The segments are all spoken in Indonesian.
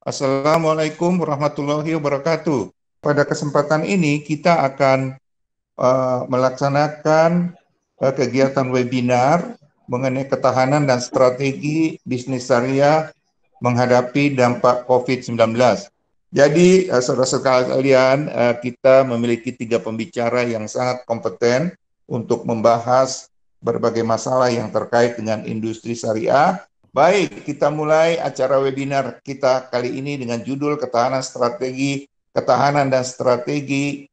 Assalamualaikum warahmatullahi wabarakatuh. Pada kesempatan ini kita akan melaksanakan kegiatan webinar mengenai ketahanan dan strategi bisnis syariah menghadapi dampak COVID-19. Jadi, saudara-saudara sekalian, kita memiliki 3 pembicara yang sangat kompeten untuk membahas berbagai masalah yang terkait dengan industri syariah. Baik, kita mulai acara webinar kita kali ini dengan judul Ketahanan dan Strategi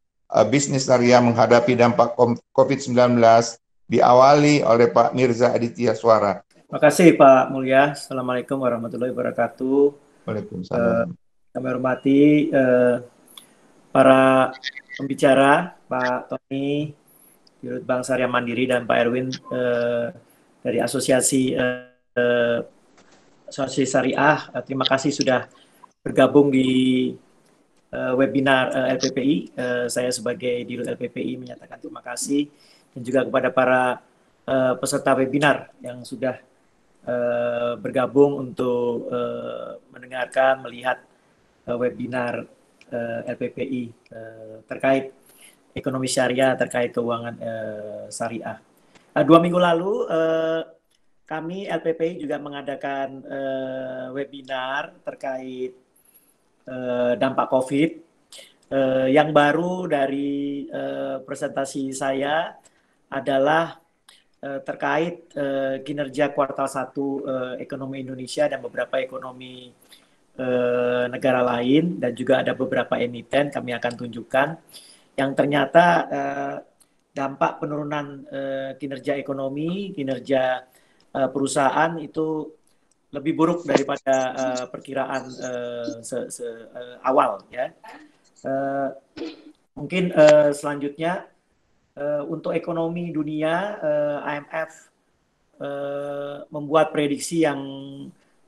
Bisnis Syariah Menghadapi Dampak COVID-19, diawali oleh Pak Mirza Aditya Suara. Terima kasih Pak Mulya. Assalamualaikum warahmatullahi wabarakatuh. Waalaikumsalam. Kami hormati para pembicara, Pak Tony, Dirut Bank Syariah Mandiri, dan Pak Erwin dari Asosiasi Syariah. Terima kasih sudah bergabung di webinar LPPI. Saya sebagai Dirut LPPI menyatakan terima kasih, dan juga kepada para peserta webinar yang sudah bergabung untuk mendengarkan, melihat webinar LPPI terkait ekonomi syariah, terkait keuangan syariah. 2 minggu lalu kami LPPI juga mengadakan webinar terkait dampak COVID. Yang baru dari presentasi saya adalah terkait kinerja kuartal 1 ekonomi Indonesia dan beberapa ekonomi negara lain, dan juga ada beberapa emiten kami akan tunjukkan yang ternyata dampak penurunan kinerja ekonomi, kinerja perusahaan itu lebih buruk daripada perkiraan awal, ya. Mungkin selanjutnya untuk ekonomi dunia, IMF membuat prediksi yang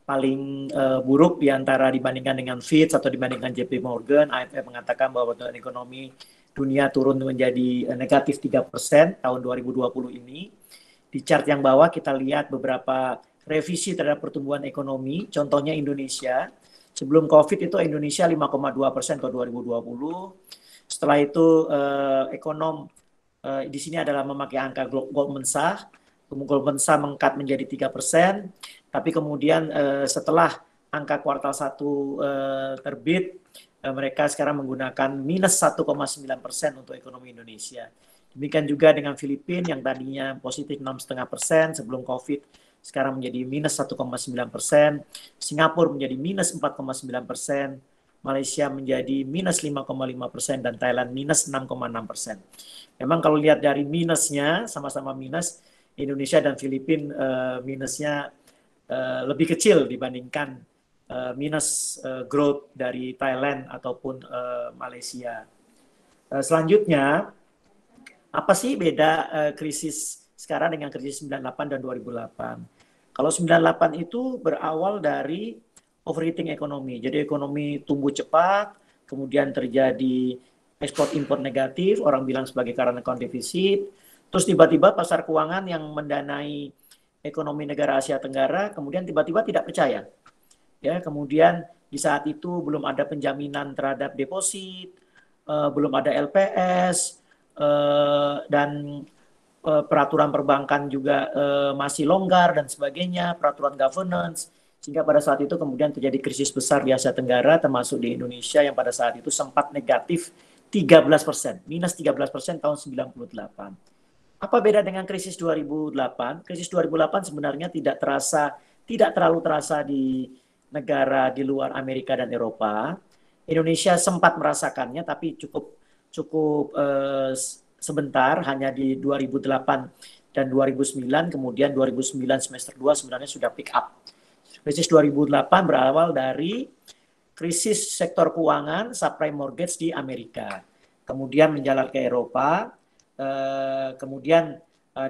paling buruk dibandingkan dengan Fitch atau dibandingkan JP Morgan. IMF mengatakan bahwa ekonomi dunia turun menjadi negatif 3% tahun 2020 ini. Di chart yang bawah kita lihat beberapa revisi terhadap pertumbuhan ekonomi. Contohnya Indonesia. Sebelum COVID itu Indonesia 5,2% tahun 2020. Setelah itu di sini adalah memakai angka Goldman Sachs. Goldman Sachs mengkat menjadi 3%. Tapi kemudian setelah angka kuartal 1 terbit, mereka sekarang menggunakan minus 1,9% untuk ekonomi Indonesia. Demikian juga dengan Filipina yang tadinya positif 6,5% sebelum COVID, sekarang menjadi minus 1,9%. Singapura menjadi minus 4,9%. Malaysia menjadi minus 5,5%, dan Thailand minus 6,6%. Memang kalau lihat dari minusnya, sama-sama minus, Indonesia dan Filipina minusnya lebih kecil dibandingkan minus growth dari Thailand ataupun Malaysia. Selanjutnya, apa sih beda krisis sekarang dengan krisis 98 dan 2008? Kalau 98 itu berawal dari overheating ekonomi. Jadi ekonomi tumbuh cepat, kemudian terjadi ekspor impor negatif, orang bilang sebagai current account deficit. Terus tiba-tiba pasar keuangan yang mendanai ekonomi negara Asia Tenggara kemudian tiba-tiba tidak percaya. Ya, kemudian di saat itu belum ada penjaminan terhadap deposit, belum ada LPS, dan peraturan perbankan juga masih longgar dan sebagainya, peraturan governance, sehingga pada saat itu kemudian terjadi krisis besar di Asia Tenggara, termasuk di Indonesia yang pada saat itu sempat negatif 13%, minus 13% tahun 98. Apa beda dengan krisis 2008? Krisis 2008 sebenarnya tidak terlalu terasa di negara di luar Amerika dan Eropa. Indonesia sempat merasakannya, tapi cukup sebentar, hanya di 2008 dan 2009, kemudian 2009 semester 2 sebenarnya sudah pick up. Krisis 2008 berawal dari krisis sektor keuangan, subprime mortgage di Amerika. Kemudian menjalar ke Eropa, kemudian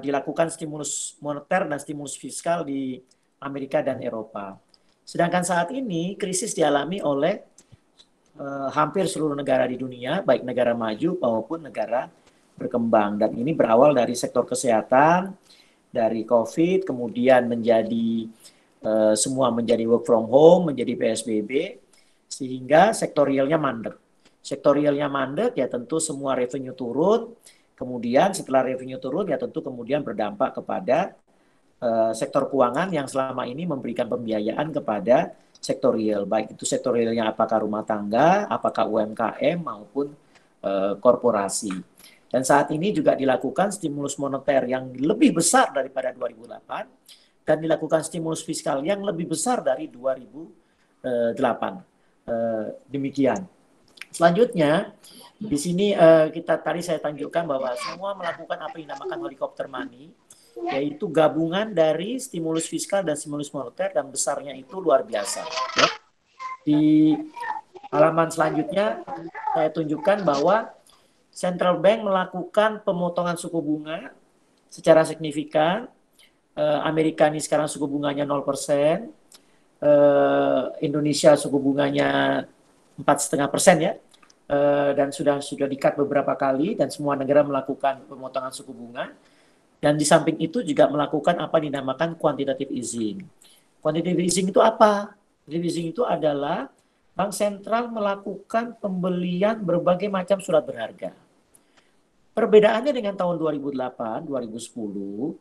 dilakukan stimulus moneter dan stimulus fiskal di Amerika dan Eropa. Sedangkan saat ini krisis dialami oleh hampir seluruh negara di dunia, baik negara maju maupun negara berkembang. Dan ini berawal dari sektor kesehatan, dari COVID, kemudian menjadi semua menjadi work from home, menjadi PSBB, sehingga sektorialnya mandek. Sektorialnya mandek ya tentu semua revenue turun, kemudian setelah revenue turun ya tentu kemudian berdampak kepada sektor keuangan yang selama ini memberikan pembiayaan kepada sektorial, baik itu sektorialnya apakah rumah tangga, apakah UMKM maupun korporasi. Dan saat ini juga dilakukan stimulus moneter yang lebih besar daripada 2008 dan dilakukan stimulus fiskal yang lebih besar dari 2008. Demikian. Selanjutnya di sini tadi saya tunjukkan bahwa semua melakukan apa yang dinamakan helikopter money, yaitu gabungan dari stimulus fiskal dan stimulus moneter, dan besarnya itu luar biasa. Ya. Di halaman selanjutnya saya tunjukkan bahwa Central Bank melakukan pemotongan suku bunga secara signifikan. Amerika ini sekarang suku bunganya 0%, Indonesia suku bunganya 4,5% ya, dan sudah di-cut beberapa kali, dan semua negara melakukan pemotongan suku bunga. Dan di samping itu juga melakukan apa dinamakan quantitative easing. Quantitative easing itu apa? Quantitative easing itu adalah Bank Sentral melakukan pembelian berbagai macam surat berharga. Perbedaannya dengan tahun 2008, 2010,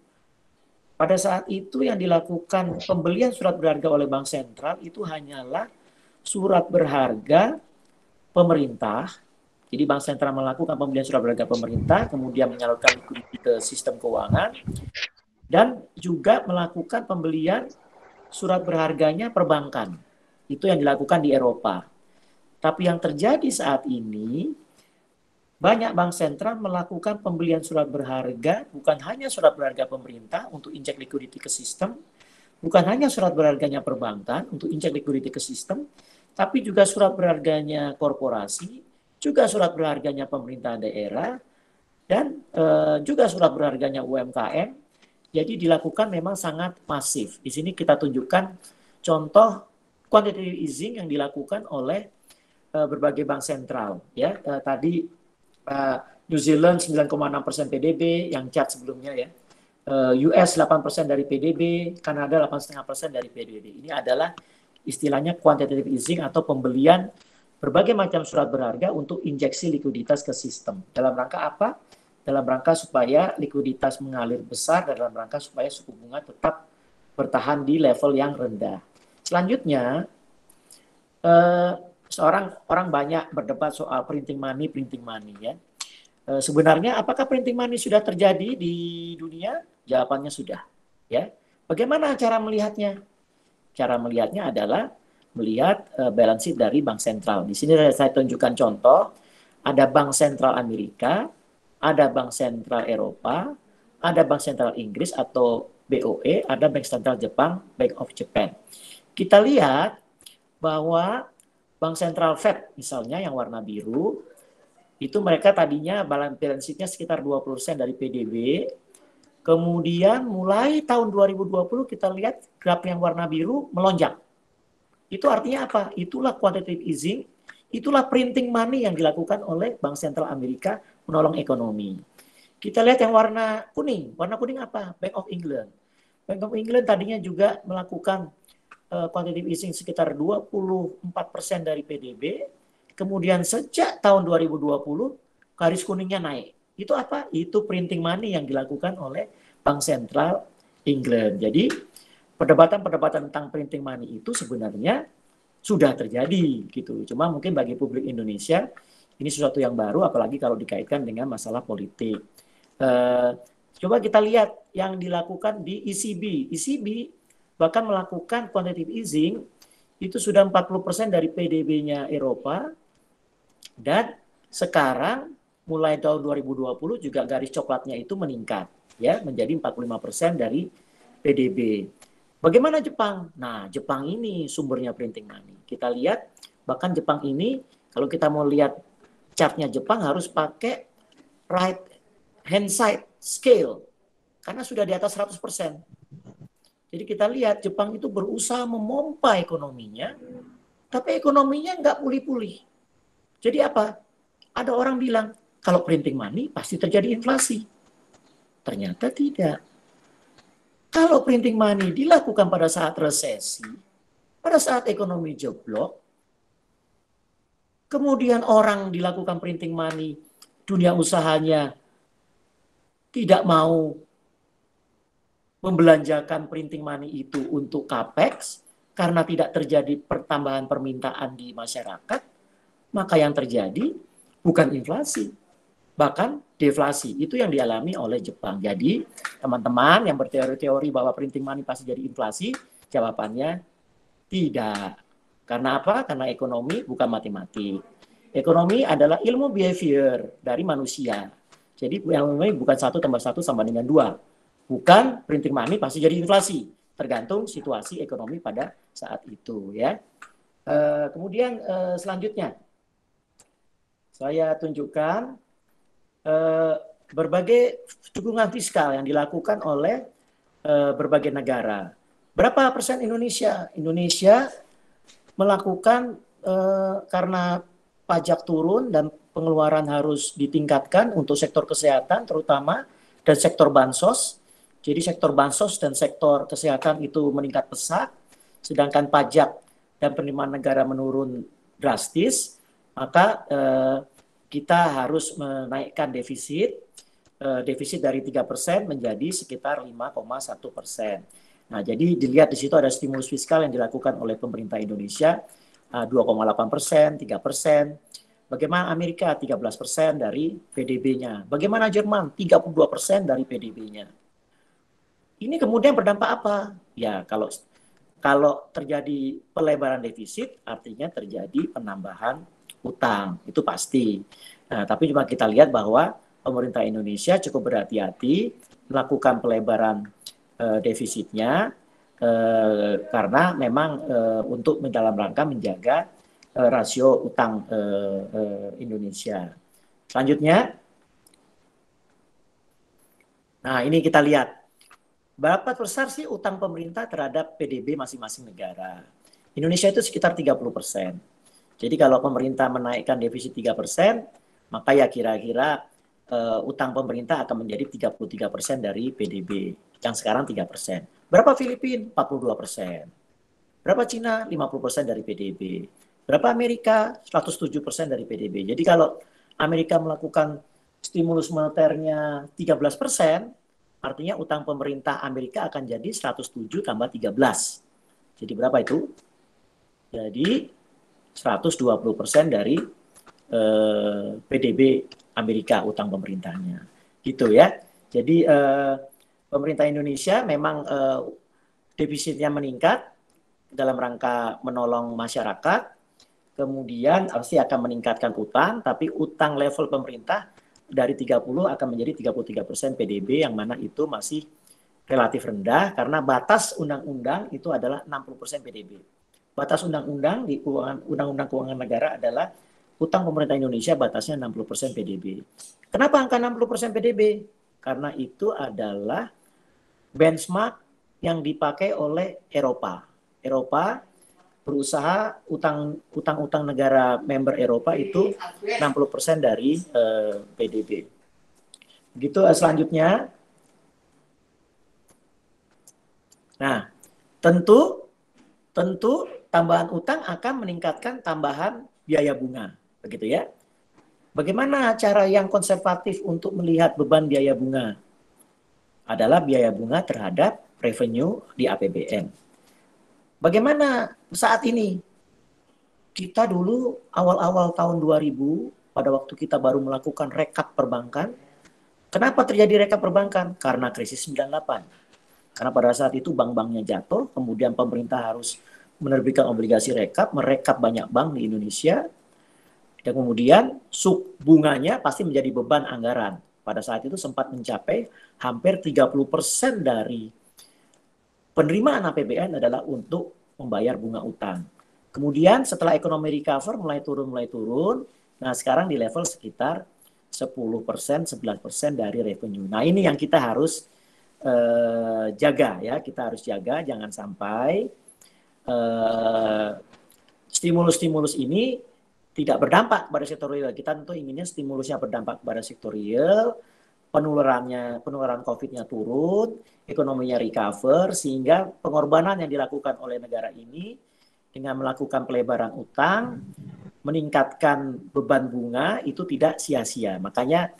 pada saat itu yang dilakukan pembelian surat berharga oleh Bank Sentral itu hanyalah surat berharga pemerintah. Jadi Bank Sentral melakukan pembelian surat berharga pemerintah, kemudian menyalurkan likuiditas ke sistem keuangan, dan juga melakukan pembelian surat berharganya perbankan. Itu yang dilakukan di Eropa. Tapi yang terjadi saat ini, banyak bank sentral melakukan pembelian surat berharga, bukan hanya surat berharga pemerintah untuk injek likuiditas ke sistem, bukan hanya surat berharganya perbankan untuk injek likuiditas ke sistem, tapi juga surat berharganya korporasi, juga surat berharganya pemerintah daerah, dan juga surat berharganya UMKM. Jadi dilakukan memang sangat masif. Di sini kita tunjukkan contoh quantitative easing yang dilakukan oleh berbagai bank sentral. Ya, tadi New Zealand 9,6% PDB yang chart sebelumnya ya. US 8% dari PDB, Kanada 8,5% dari PDB. Ini adalah istilahnya quantitative easing atau pembelian berbagai macam surat berharga untuk injeksi likuiditas ke sistem. Dalam rangka apa? Dalam rangka supaya likuiditas mengalir besar, dan dalam rangka supaya suku bunga tetap bertahan di level yang rendah. Selanjutnya, orang banyak berdebat soal printing money ya. Sebenarnya apakah printing money sudah terjadi di dunia? Jawabannya sudah. Ya. Bagaimana cara melihatnya? Cara melihatnya adalah melihat balance sheet dari bank sentral. Di sini saya tunjukkan contoh, ada bank sentral Amerika, ada bank sentral Eropa, ada bank sentral Inggris atau BOE, ada bank sentral Jepang, Bank of Japan. Kita lihat bahwa bank sentral Fed misalnya yang warna biru, itu mereka tadinya balance sheet-nya sekitar 20% dari PDB. Kemudian mulai tahun 2020 kita lihat graf yang warna biru melonjak. Itu artinya apa? Itulah quantitative easing, itulah printing money yang dilakukan oleh Bank Sentral Amerika menolong ekonomi. Kita lihat yang warna kuning. Warna kuning apa? Bank of England. Bank of England tadinya juga melakukan quantitative easing sekitar 24% dari PDB. Kemudian sejak tahun 2020 garis kuningnya naik. Itu apa? Itu printing money yang dilakukan oleh Bank Sentral England. Jadi perdebatan-perdebatan tentang printing money itu sebenarnya sudah terjadi gitu. Cuma mungkin bagi publik Indonesia ini sesuatu yang baru, apalagi kalau dikaitkan dengan masalah politik. Coba kita lihat yang dilakukan di ECB. ECB bahkan melakukan quantitative easing itu sudah 40% dari PDB-nya Eropa, dan sekarang mulai tahun 2020 juga garis coklatnya itu meningkat ya menjadi 45% dari PDB. Bagaimana Jepang? Nah, Jepang ini sumbernya printing money. Kita lihat, bahkan Jepang ini, kalau kita mau lihat chartnya Jepang harus pakai right hand side scale, karena sudah di atas 100%. Jadi kita lihat Jepang itu berusaha memompa ekonominya, tapi ekonominya nggak pulih-pulih. Jadi apa? Ada orang bilang, kalau printing money pasti terjadi inflasi. Ternyata tidak. Kalau printing money dilakukan pada saat resesi, pada saat ekonomi jeblok, kemudian orang dilakukan printing money, dunia usahanya tidak mau membelanjakan printing money itu untuk capex karena tidak terjadi pertambahan permintaan di masyarakat, maka yang terjadi bukan inflasi, bahkan deflasi. Itu yang dialami oleh Jepang. Jadi teman-teman yang berteori-teori bahwa printing money pasti jadi inflasi, jawabannya tidak. Karena apa? Karena ekonomi bukan matematik. Ekonomi adalah ilmu behavior dari manusia. Jadi ilmu bukan 1 tambah 1 sama dengan 2. Bukan printing money pasti jadi inflasi. Tergantung situasi ekonomi pada saat itu, ya. Kemudian selanjutnya saya tunjukkan berbagai dukungan fiskal yang dilakukan oleh berbagai negara. Berapa persen Indonesia? Indonesia melakukan karena pajak turun dan pengeluaran harus ditingkatkan untuk sektor kesehatan terutama dan sektor bansos. Jadi sektor bansos dan sektor kesehatan itu meningkat pesat, sedangkan pajak dan penerimaan negara menurun drastis, maka kita harus menaikkan defisit dari 3% menjadi sekitar 5,1%. Nah, jadi dilihat di situ ada stimulus fiskal yang dilakukan oleh pemerintah Indonesia 2,8%, 3%. Bagaimana Amerika 13% dari PDB-nya. Bagaimana Jerman 32% dari PDB-nya. Ini kemudian berdampak apa? Ya, kalau terjadi pelebaran defisit, artinya terjadi penambahan utang. Itu pasti. Nah, tapi cuma kita lihat bahwa pemerintah Indonesia cukup berhati-hati melakukan pelebaran defisitnya karena memang untuk dalam rangka menjaga rasio utang Indonesia. Selanjutnya, nah ini kita lihat. Berapa besar sih utang pemerintah terhadap PDB masing-masing negara? Indonesia itu sekitar 30%. Jadi kalau pemerintah menaikkan defisit 3%, maka ya kira-kira utang pemerintah akan menjadi 33% dari PDB. Yang sekarang 3%. Berapa Filipina? 42%. Berapa Cina? 50% dari PDB. Berapa Amerika? 107% dari PDB. Jadi kalau Amerika melakukan stimulus moneternya 13%, artinya utang pemerintah Amerika akan jadi 107 tambah 13. Jadi berapa itu? Jadi 120% dari PDB Amerika utang pemerintahnya. Gitu ya. Jadi pemerintah Indonesia memang defisitnya meningkat dalam rangka menolong masyarakat. Kemudian pasti akan meningkatkan utang, tapi utang level pemerintah dari 30 akan menjadi 33% PDB, yang mana itu masih relatif rendah karena batas undang-undang itu adalah 60% PDB. Batas undang-undang di Undang-Undang Keuangan Negara adalah utang pemerintah Indonesia batasnya 60% PDB. Kenapa angka 60% PDB? Karena itu adalah benchmark yang dipakai oleh Eropa. Eropa berusaha utang negara member Eropa itu 60% dari PDB. Begitu selanjutnya. Nah, tentu tambahan utang akan meningkatkan tambahan biaya bunga, begitu ya. Bagaimana cara yang konservatif untuk melihat beban biaya bunga? Adalah biaya bunga terhadap revenue di APBN. Bagaimana saat ini? Kita dulu awal-awal tahun 2000, pada waktu kita baru melakukan rekap perbankan. Kenapa terjadi rekap perbankan? Karena krisis 98. Karena pada saat itu bank-banknya jatuh, kemudian pemerintah harus menerbitkan obligasi rekap, merekap banyak bank di Indonesia, dan kemudian suku bunganya pasti menjadi beban anggaran. Pada saat itu sempat mencapai hampir 30% dari penerimaan APBN adalah untuk membayar bunga utang. Kemudian setelah ekonomi recover mulai turun. Nah sekarang di level sekitar 10%, 11% dari revenue. Nah ini yang kita harus jaga ya. Kita harus jaga jangan sampai stimulus-stimulus ini tidak berdampak pada sektor real. Kita tentu inginnya stimulusnya berdampak pada sektor real, penularan COVID-nya turun, ekonominya recover, sehingga pengorbanan yang dilakukan oleh negara ini dengan melakukan pelebaran utang, meningkatkan beban bunga itu tidak sia-sia. Makanya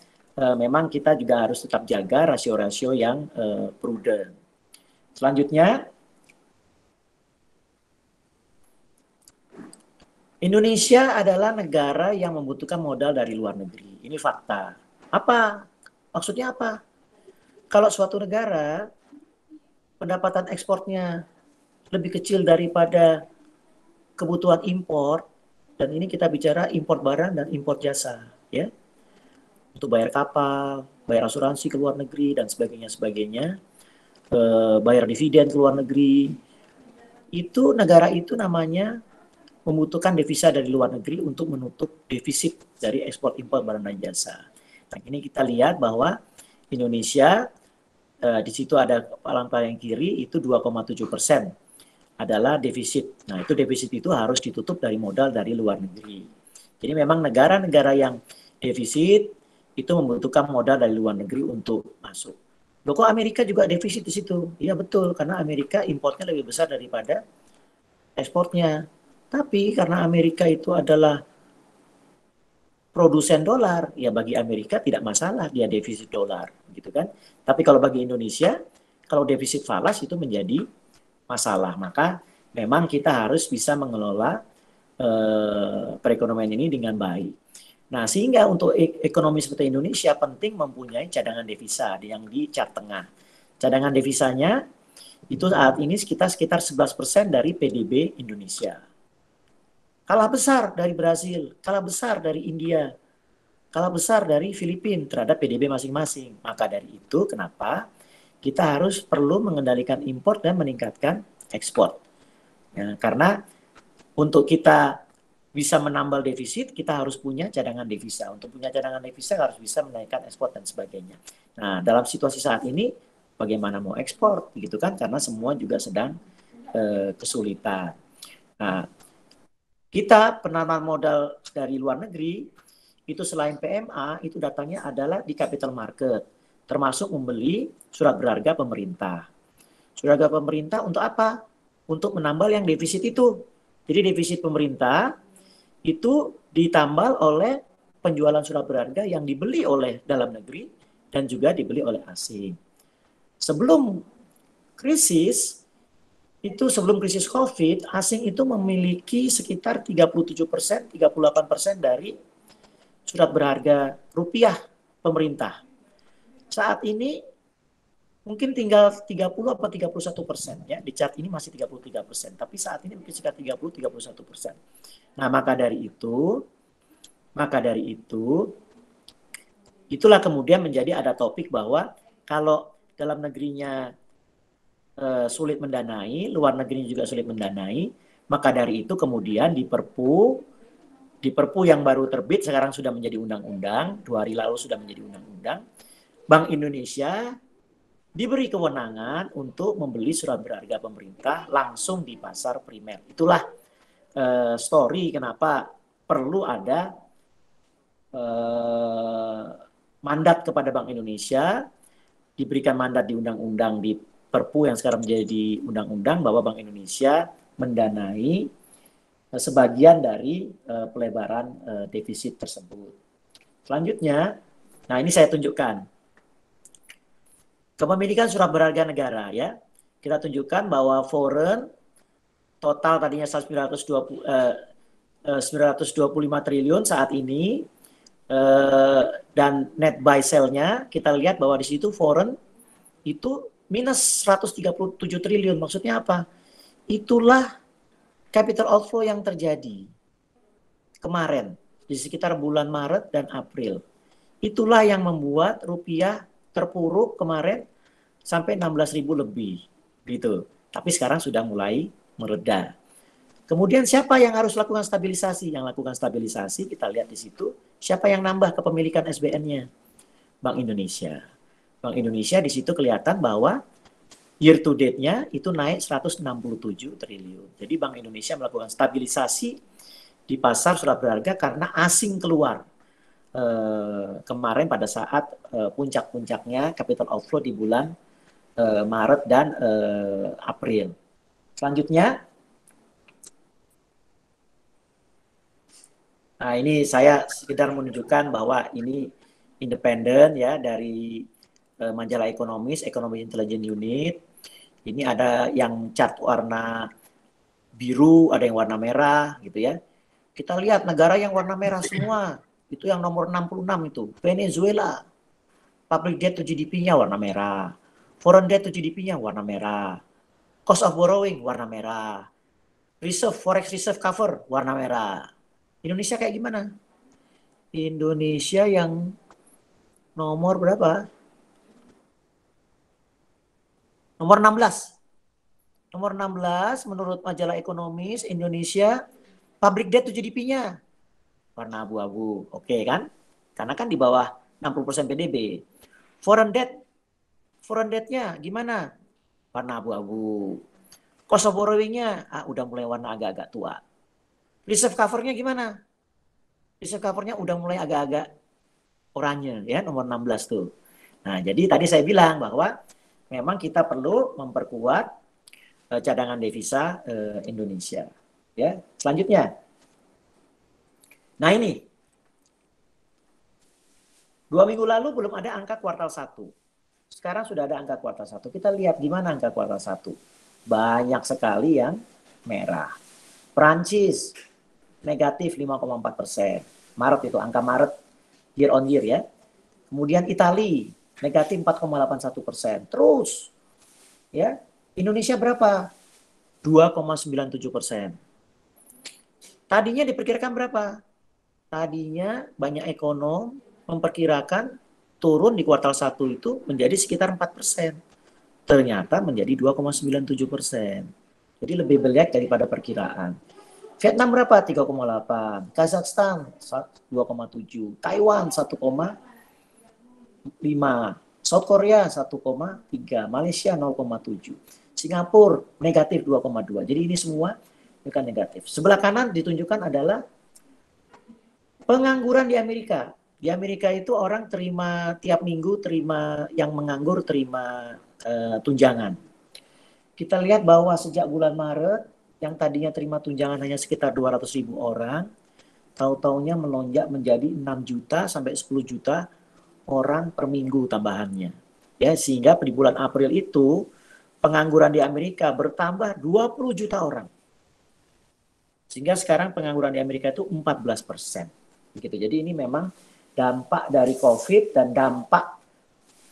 memang kita juga harus tetap jaga rasio-rasio yang prudent. Selanjutnya, Indonesia adalah negara yang membutuhkan modal dari luar negeri. Ini fakta. Apa? Maksudnya apa? Kalau suatu negara pendapatan ekspornya lebih kecil daripada kebutuhan impor, dan ini kita bicara impor barang dan impor jasa, ya, untuk bayar kapal, bayar asuransi ke luar negeri dan sebagainya, bayar dividen ke luar negeri, itu negara itu namanya membutuhkan devisa dari luar negeri untuk menutup defisit dari ekspor impor barang dan jasa. Nah, ini kita lihat bahwa Indonesia di situ ada kepala yang kiri itu 2,7% adalah defisit. Nah, itu defisit itu harus ditutup dari modal dari luar negeri. Jadi memang negara-negara yang defisit itu membutuhkan modal dari luar negeri untuk masuk. Loh, kok Amerika juga defisit di situ? Iya betul, karena Amerika importnya lebih besar daripada ekspornya. Tapi karena Amerika itu adalah produsen dolar, ya bagi Amerika tidak masalah dia defisit dolar, gitu kan. Tapi kalau bagi Indonesia, kalau defisit falas itu menjadi masalah. Maka memang kita harus bisa mengelola perekonomian ini dengan baik. Nah, sehingga untuk ekonomi seperti Indonesia penting mempunyai cadangan devisa yang di chart tengah. Cadangan devisanya itu saat ini sekitar 11% dari PDB Indonesia. Kalah besar dari Brasil, kalah besar dari India, kalah besar dari Filipina terhadap PDB masing-masing. Maka dari itu kenapa kita harus perlu mengendalikan impor dan meningkatkan ekspor. Ya, karena untuk kita bisa menambal defisit, kita harus punya cadangan devisa. Untuk punya cadangan devisa harus bisa menaikkan ekspor dan sebagainya. Nah, dalam situasi saat ini, bagaimana mau ekspor, gitu kan? Karena semua juga sedang kesulitan. Nah, kita penanaman modal dari luar negeri, itu selain PMA, itu datangnya adalah di capital market, termasuk membeli surat berharga pemerintah. Surat berharga pemerintah untuk apa? Untuk menambal yang defisit itu. Jadi defisit pemerintah itu ditambal oleh penjualan surat berharga yang dibeli oleh dalam negeri dan juga dibeli oleh asing. Sebelum krisis COVID, asing itu memiliki sekitar 37%, 38% dari surat berharga rupiah pemerintah. Saat ini mungkin tinggal 30 atau 31%, ya. Di chart ini masih 33%, tapi saat ini mungkin sekitar 30-31%. Nah, maka dari itu itulah kemudian menjadi ada topik bahwa kalau dalam negerinya sulit mendanai, luar negeri juga sulit mendanai, maka dari itu kemudian di Perpu yang baru terbit sekarang sudah menjadi undang-undang, 2 hari lalu sudah menjadi undang-undang, Bank Indonesia diberi kewenangan untuk membeli surat berharga pemerintah langsung di pasar primer. Itulah story kenapa perlu ada mandat kepada Bank Indonesia, diberikan mandat di undang-undang di Perpu yang sekarang menjadi undang-undang bahwa Bank Indonesia mendanai sebagian dari pelebaran defisit tersebut. Selanjutnya, nah ini saya tunjukkan. Kepemilikan surat berharga negara, ya. Kita tunjukkan bahwa foreign total tadinya 925 triliun saat ini, dan net buy sell-nya kita lihat bahwa di situ foreign itu minus 137 triliun. Maksudnya apa? Itulah capital outflow yang terjadi kemarin di sekitar bulan Maret dan April. Itulah yang membuat rupiah terpuruk kemarin sampai 16.000 lebih gitu. Tapi sekarang sudah mulai mereda. Kemudian siapa yang harus lakukan stabilisasi? Yang lakukan stabilisasi kita lihat di situ, siapa yang nambah kepemilikan SBN-nya? Bank Indonesia. Bank Indonesia di situ kelihatan bahwa year to date-nya itu naik 167 triliun. Jadi Bank Indonesia melakukan stabilisasi di pasar surat berharga karena asing keluar. kemarin pada saat puncak-puncaknya capital outflow di bulan Maret dan April. Selanjutnya, nah ini saya sekedar menunjukkan bahwa ini independen ya dari majalah ekonomis, Economic Intelligence Unit. Ini ada yang chart warna biru, ada yang warna merah gitu ya. Kita lihat negara yang warna merah semua. Itu yang nomor 66 itu. Venezuela. Public debt to GDP-nya warna merah. Foreign debt to GDP-nya warna merah. Cost of borrowing warna merah. Reserve, forex reserve cover warna merah. Indonesia kayak gimana? Indonesia yang nomor berapa? Nomor 16. Nomor 16 menurut majalah ekonomis Indonesia public debt to GDP-nya warna abu-abu. Oke kan? Karena kan di bawah 60% PDB. Foreign debt-nya gimana? Warna abu-abu. Cost of borrowing-nya udah mulai warna agak-agak tua. Reserve cover-nya gimana? Reserve cover-nya udah mulai agak-agak oranye ya, nomor 16 tuh. Nah, jadi tadi saya bilang bahwa memang kita perlu memperkuat cadangan devisa Indonesia. Ya, selanjutnya. Nah ini, 2 minggu lalu belum ada angka kuartal 1. Sekarang sudah ada angka kuartal 1. Kita lihat gimana angka kuartal 1. Banyak sekali yang merah. Prancis negatif 5,4%. Maret itu, angka Maret year on year ya. Kemudian Italia negatif 4,81%. Terus, ya Indonesia berapa? 2,97%. Tadinya diperkirakan berapa? Tadinya banyak ekonom memperkirakan turun di kuartal 1 itu menjadi sekitar 4%. Ternyata menjadi 2,97%. Jadi lebih banyak daripada perkiraan. Vietnam berapa? 3,8. Kazakhstan 2,7. Taiwan 1,5. South Korea 1,3. Malaysia 0,7. Singapura negatif 2,2. Jadi ini semua bukan negatif. Sebelah kanan ditunjukkan adalah pengangguran di Amerika. Di Amerika itu orang terima tiap minggu, terima yang menganggur terima tunjangan. Kita lihat bahwa sejak bulan Maret yang tadinya terima tunjangan hanya sekitar 200.000 orang, tahu-taunya melonjak menjadi 6 juta sampai 10 juta orang per minggu tambahannya. Ya, sehingga di bulan April itu pengangguran di Amerika bertambah 20 juta orang. Sehingga sekarang pengangguran di Amerika itu 14%. Begitu. Jadi ini memang dampak dari COVID dan dampak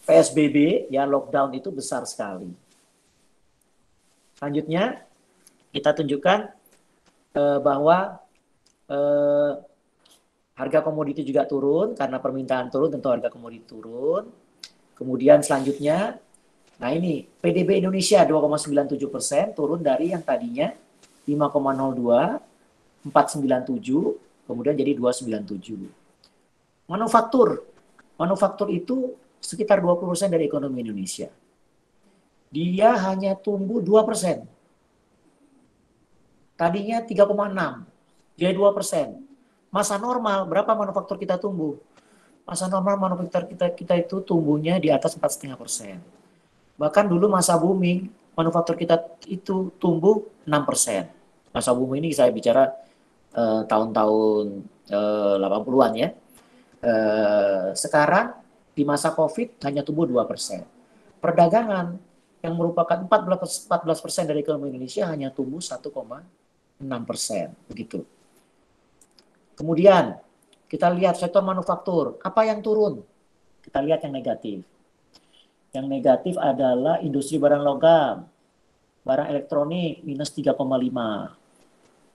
PSBB, ya lockdown itu besar sekali. Selanjutnya, kita tunjukkan bahwa harga komoditi juga turun, karena permintaan turun, tentu harga komoditi turun. Kemudian selanjutnya, nah ini PDB Indonesia 2,97%, turun dari yang tadinya 5,02, 497, kemudian jadi 297. Manufaktur itu sekitar 20% dari ekonomi Indonesia. Dia hanya tumbuh 2%. Tadinya 3,6, jadi 2%. Masa normal, berapa manufaktur kita tumbuh? Masa normal manufaktur kita itu tumbuhnya di atas 4,5%. Bahkan dulu masa booming, manufaktur kita itu tumbuh 6%. Masa booming ini saya bicara tahun-tahun 80-an ya. Sekarang di masa COVID hanya tumbuh 2%. Perdagangan yang merupakan 14% dari ekonomi Indonesia hanya tumbuh 1,6%. Begitu. Kemudian kita lihat sektor manufaktur. Apa yang turun? Kita lihat yang negatif. Yang negatif adalah industri barang logam, barang elektronik minus 3,5.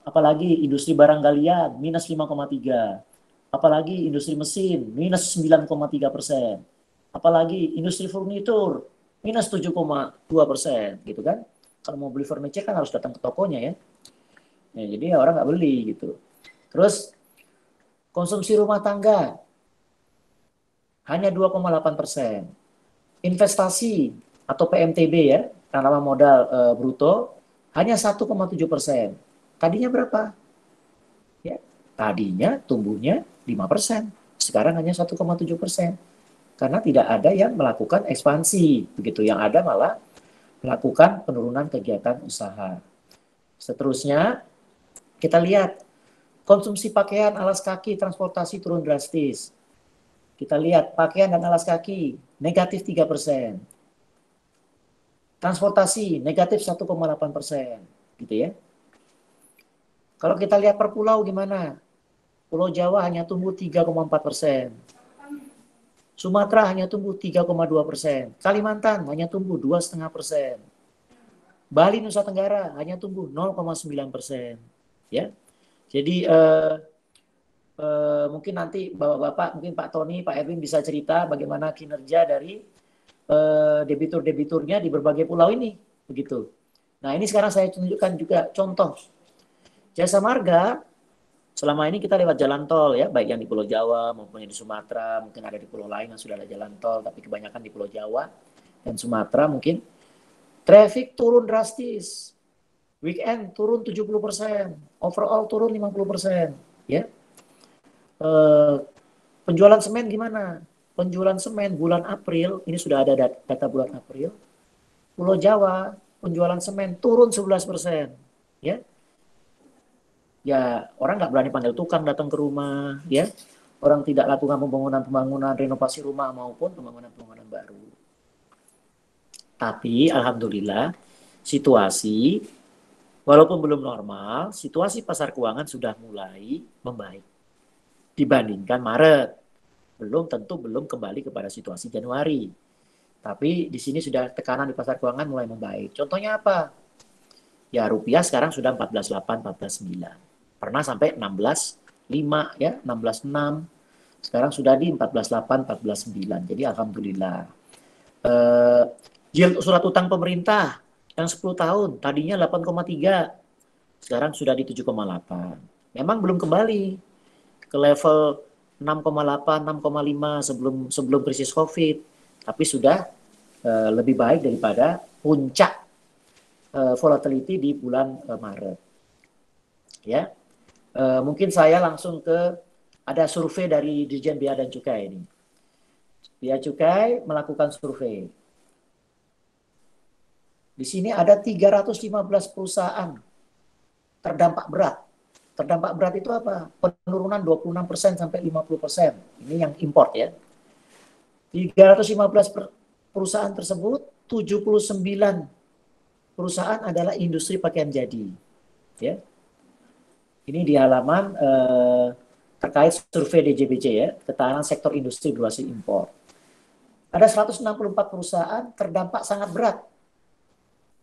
Apalagi industri barang galian minus 5,3. Apalagi industri mesin minus 9,3%. Apalagi industri furnitur minus 7,2%, gitu kan. Kalau mau beli furniture kan harus datang ke tokonya ya. Jadi orang nggak beli gitu. Terus konsumsi rumah tangga hanya 2,8%. Investasi atau PMTB ya, penanaman modal bruto hanya 1,7%. Tadinya berapa? Ya, tadinya tumbuhnya 5%. sekarang hanya 1,7%. Karena tidak ada yang melakukan ekspansi, begitu. Yang ada malah melakukan penurunan kegiatan usaha. Seterusnya, kita lihat konsumsi pakaian, alas kaki, transportasi turun drastis. Kita lihat pakaian dan alas kaki negatif 3%. Transportasi negatif 1,8%, gitu ya. Kalau kita lihat per pulau gimana? Pulau Jawa hanya tumbuh 3,4%. Sumatera hanya tumbuh 3,2%. Kalimantan hanya tumbuh 2,5%. Bali Nusa Tenggara hanya tumbuh 0,9%. Ya. Jadi mungkin nanti Bapak-bapak, mungkin Pak Tony, Pak Erwin bisa cerita bagaimana kinerja dari debitur-debiturnya di berbagai pulau ini, begitu. Nah, ini sekarang saya tunjukkan juga contoh. Jasa Marga, selama ini kita lewat jalan tol ya, baik yang di Pulau Jawa maupun yang di Sumatera, mungkin ada di pulau lain yang sudah ada jalan tol, tapi kebanyakan di Pulau Jawa dan Sumatera mungkin. Traffic turun drastis. Weekend turun 70%, overall turun 50%, ya. Penjualan semen gimana? Penjualan semen bulan April, ini sudah ada data bulan April. Pulau Jawa, penjualan semen turun 11%, ya. Ya, orang nggak berani panggil tukang datang ke rumah, ya. Orang tidak lakukan pembangunan renovasi rumah maupun pembangunan baru. Tapi alhamdulillah situasi walaupun belum normal, situasi pasar keuangan sudah mulai membaik dibandingkan Maret. Belum kembali kepada situasi Januari. Tapi di sini sudah tekanan di pasar keuangan mulai membaik. Contohnya apa? Ya rupiah sekarang sudah 14,8, 14,9. Pernah sampai 16,5 ya, 16,6. Sekarang sudah di 14,8, 14,9. Jadi alhamdulillah. Yield surat utang pemerintah yang 10 tahun tadinya 8,3, sekarang sudah di 7,8. Memang belum kembali ke level 6,8, 6,5 sebelum krisis Covid, tapi sudah lebih baik daripada puncak volatility di bulan Maret. Ya, mungkin saya langsung ke ada survei dari Dirjen Bea dan Cukai ini. Bea Cukai melakukan survei. Di sini ada 315 perusahaan terdampak berat. Terdampak berat itu apa? Penurunan 26% sampai 50%. Ini yang import ya. 315 perusahaan tersebut, 79 perusahaan adalah industri pakaian jadi. Ya. Ini di halaman terkait survei DJBJ ya, ketahanan sektor industri berbasis impor. Ada 164 perusahaan terdampak sangat berat.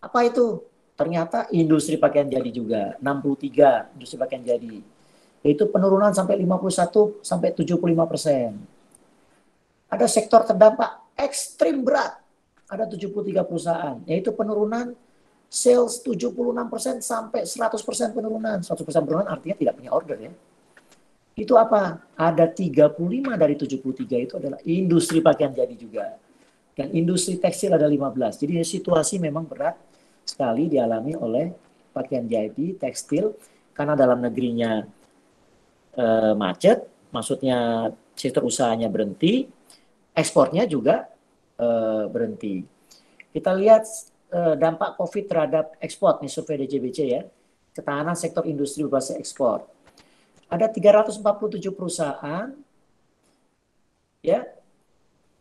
Apa itu? Ternyata industri pakaian jadi juga, 63 industri pakaian jadi. Yaitu penurunan sampai 51 sampai 75%. Ada sektor terdampak ekstrim berat, ada 73 perusahaan, yaitu penurunan sales 76% sampai 100% penurunan. 100% penurunan artinya tidak punya order ya. Itu apa? Ada 35 dari 73 itu adalah industri pakaian jadi juga. Dan industri tekstil ada 15. Jadi situasi memang berat sekali dialami oleh pakaian jadi, tekstil, karena dalam negerinya macet, maksudnya sektor usahanya berhenti, ekspornya juga berhenti. Kita lihat dampak COVID terhadap ekspor, nih survei DJBJ ya, ketahanan sektor industri berbasis ekspor. Ada 347 perusahaan ya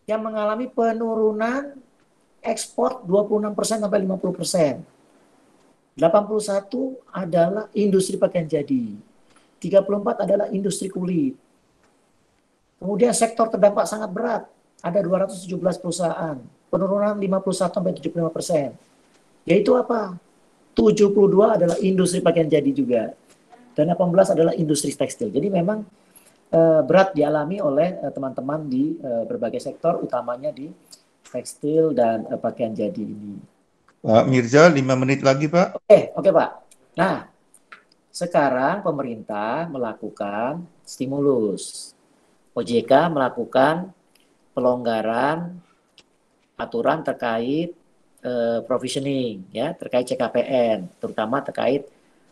yang mengalami penurunan ekspor 26% sampai 50%. 81 adalah industri pakaian jadi. 34 adalah industri kulit. Kemudian sektor terdampak sangat berat, ada 217 perusahaan. Penurunan 51 sampai 75%. Yaitu apa? 72 adalah industri pakaian jadi juga. Dan 18 adalah industri tekstil. Jadi memang berat dialami oleh teman-teman di berbagai sektor, utamanya di tekstil dan pakaian jadi ini. Pak Mirza, 5 menit lagi, Pak. Oke, Pak. Nah, sekarang pemerintah melakukan stimulus. OJK melakukan pelonggaran aturan terkait provisioning, ya, terkait CKPN, terutama terkait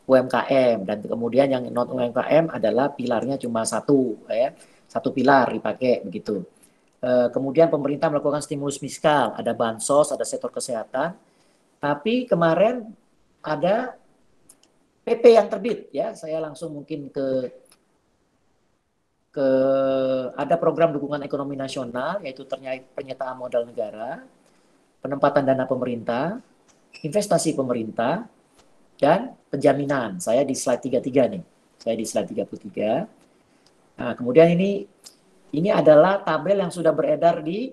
UMKM, dan kemudian yang non UMKM adalah pilarnya cuma satu, ya, satu pilar dipakai begitu. Kemudian pemerintah melakukan stimulus fiskal, ada bansos, ada sektor kesehatan. Tapi kemarin ada PP yang terbit, ya. Saya langsung mungkin ke ada program dukungan ekonomi nasional, yaitu pernyataan modal negara, penempatan dana pemerintah, investasi pemerintah, dan penjaminan. Saya di slide 33 nih. Saya di slide 33. Nah, kemudian ini adalah tabel yang sudah beredar di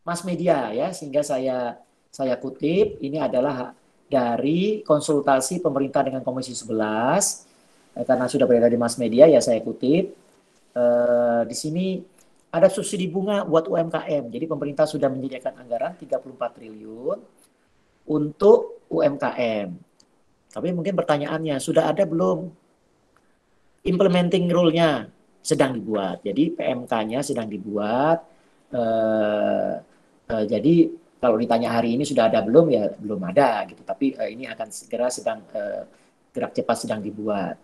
mass media, ya, sehingga saya kutip. Ini adalah dari konsultasi pemerintah dengan Komisi 11, karena sudah beredar di mass media, ya saya kutip. Di sini ada subsidi bunga buat UMKM. Jadi pemerintah sudah menyediakan anggaran 34 triliun untuk UMKM. Tapi mungkin pertanyaannya, sudah ada belum implementing rule-nya? Sedang dibuat. Jadi PMK-nya sedang dibuat. Jadi kalau ditanya hari ini sudah ada belum, ya belum ada gitu. Tapi ini akan segera gerak cepat sedang dibuat.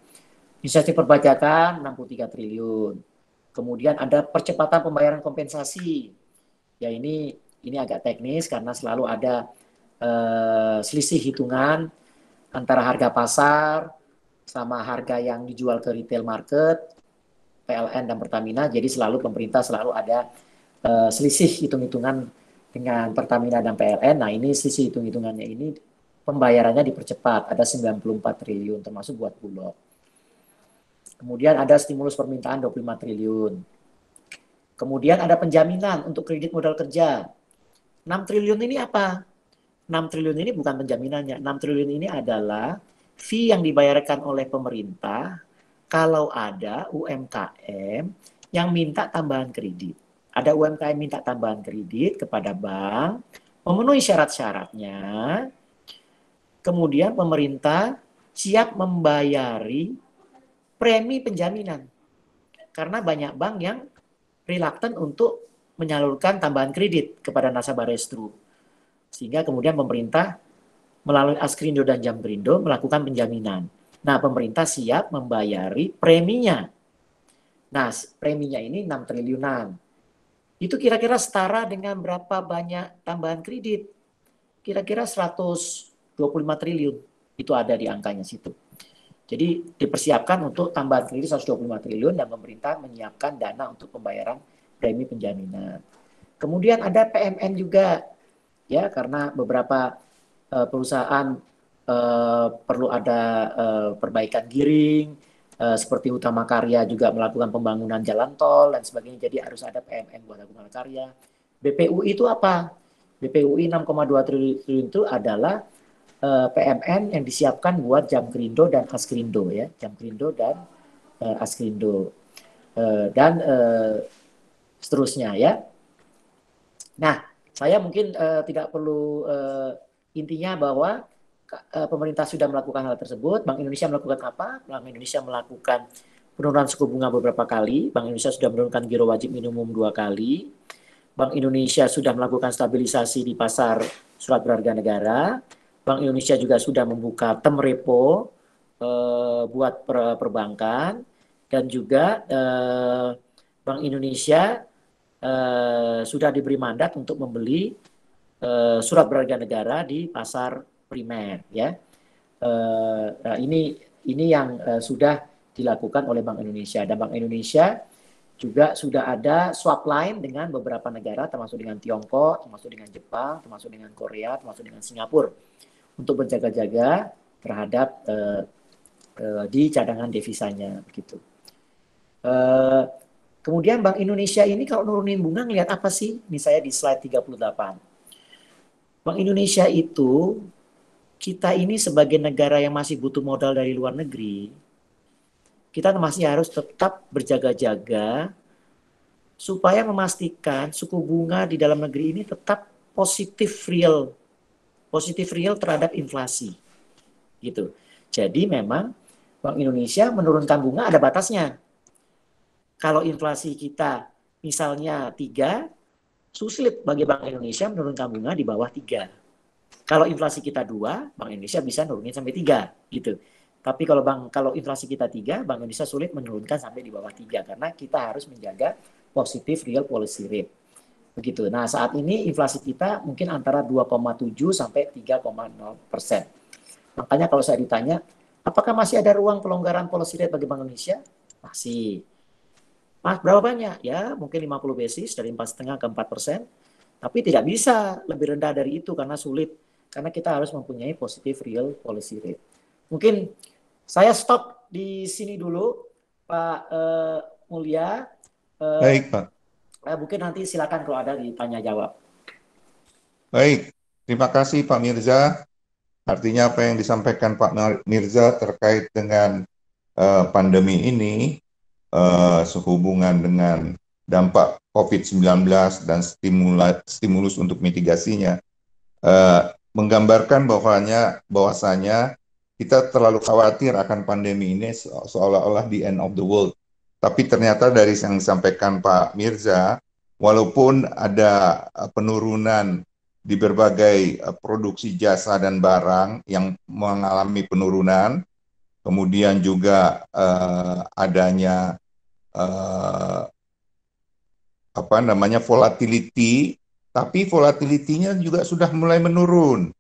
Inisiatif perpajakan 63 triliun. Kemudian ada percepatan pembayaran kompensasi. Ya ini agak teknis karena selalu ada selisih hitungan antara harga pasar sama harga yang dijual ke retail market, PLN dan Pertamina. Jadi selalu pemerintah selalu ada selisih hitung-hitungan dengan Pertamina dan PLN. Nah ini selisih hitung-hitungannya ini pembayarannya dipercepat. Ada 94 triliun termasuk buat Bulog. Kemudian ada stimulus permintaan 25 triliun. Kemudian ada penjaminan untuk kredit modal kerja. 6 triliun ini apa? 6 triliun ini bukan penjaminannya. 6 triliun ini adalah fee yang dibayarkan oleh pemerintah kalau ada UMKM yang minta tambahan kredit. Ada UMKM minta tambahan kredit kepada bank, memenuhi syarat-syaratnya, kemudian pemerintah siap membayari premi penjaminan. Karena banyak bank yang reluctant untuk menyalurkan tambahan kredit kepada nasabah Restru. Sehingga kemudian pemerintah melalui Askrindo dan Jamkrindo melakukan penjaminan. Nah, pemerintah siap membayari preminya. Nah, preminya ini 6 triliunan. Itu kira-kira setara dengan berapa banyak tambahan kredit? Kira-kira 125 triliun. Itu ada di angkanya situ. Jadi dipersiapkan untuk tambahan kredit 125 triliun dan pemerintah menyiapkan dana untuk pembayaran premi penjaminan. Kemudian ada PMN juga, ya, karena beberapa perusahaan perlu ada perbaikan giring, seperti Utama Karya juga melakukan pembangunan jalan tol dan sebagainya. Jadi harus ada PMN buat Utama Karya. BPUI itu apa? BPUI 6,2 triliun itu adalah PMN yang disiapkan buat Jamkrindo dan Askrindo, ya, Jamkrindo dan Askrindo dan seterusnya, ya. Nah, saya mungkin tidak perlu intinya bahwa pemerintah sudah melakukan hal tersebut. Bank Indonesia melakukan apa? Bank Indonesia melakukan penurunan suku bunga beberapa kali. Bank Indonesia sudah menurunkan giro wajib minimum 2 kali. Bank Indonesia sudah melakukan stabilisasi di pasar surat berharga negara. Bank Indonesia juga sudah membuka term repo buat perbankan, dan juga Bank Indonesia sudah diberi mandat untuk membeli surat berharga negara di pasar primer, ya. Nah, ini yang sudah dilakukan oleh Bank Indonesia, dan Bank Indonesia juga sudah ada swap line dengan beberapa negara, termasuk dengan Tiongkok, termasuk dengan Jepang, termasuk dengan Korea, termasuk dengan Singapura, untuk berjaga-jaga terhadap di cadangan devisanya, begitu. Kemudian Bank Indonesia ini kalau nurunin bunga ngelihat apa sih? Misalnya di slide 38. Bank Indonesia itu, kita ini sebagai negara yang masih butuh modal dari luar negeri, kita masih harus tetap berjaga-jaga supaya memastikan suku bunga di dalam negeri ini tetap positif real terhadap inflasi, gitu. Jadi memang Bank Indonesia menurunkan bunga ada batasnya. Kalau inflasi kita misalnya 3, sulit bagi Bank Indonesia menurunkan bunga di bawah 3. Kalau inflasi kita 2, Bank Indonesia bisa nurunin sampai 3, gitu. Tapi kalau inflasi kita 3, Bank Indonesia sulit menurunkan sampai di bawah 3 karena kita harus menjaga positif real policy rate. Begitu. Nah, saat ini inflasi kita mungkin antara 2,7 sampai 3,0%. Makanya kalau saya ditanya, apakah masih ada ruang pelonggaran policy rate bagi Bank Indonesia? Masih. Mas, berapa banyak? Ya, mungkin 50 basis dari 4,5 ke 4%. Tapi tidak bisa lebih rendah dari itu karena sulit. Karena kita harus mempunyai positif real policy rate. Mungkin saya stop di sini dulu, Pak Mulya. Baik, Pak. Mungkin nanti silakan kalau ada ditanya jawab. Baik, terima kasih Pak Mirza. Artinya apa yang disampaikan Pak Mirza terkait dengan pandemi ini sehubungan dengan dampak COVID-19 dan stimulus untuk mitigasinya menggambarkan bahwasanya kita terlalu khawatir akan pandemi ini seolah-olah the end of the world. Tapi ternyata dari yang disampaikan Pak Mirza, walaupun ada penurunan di berbagai produksi jasa dan barang yang mengalami penurunan, kemudian juga adanya volatility, tapi volatility-nya juga sudah mulai menurun.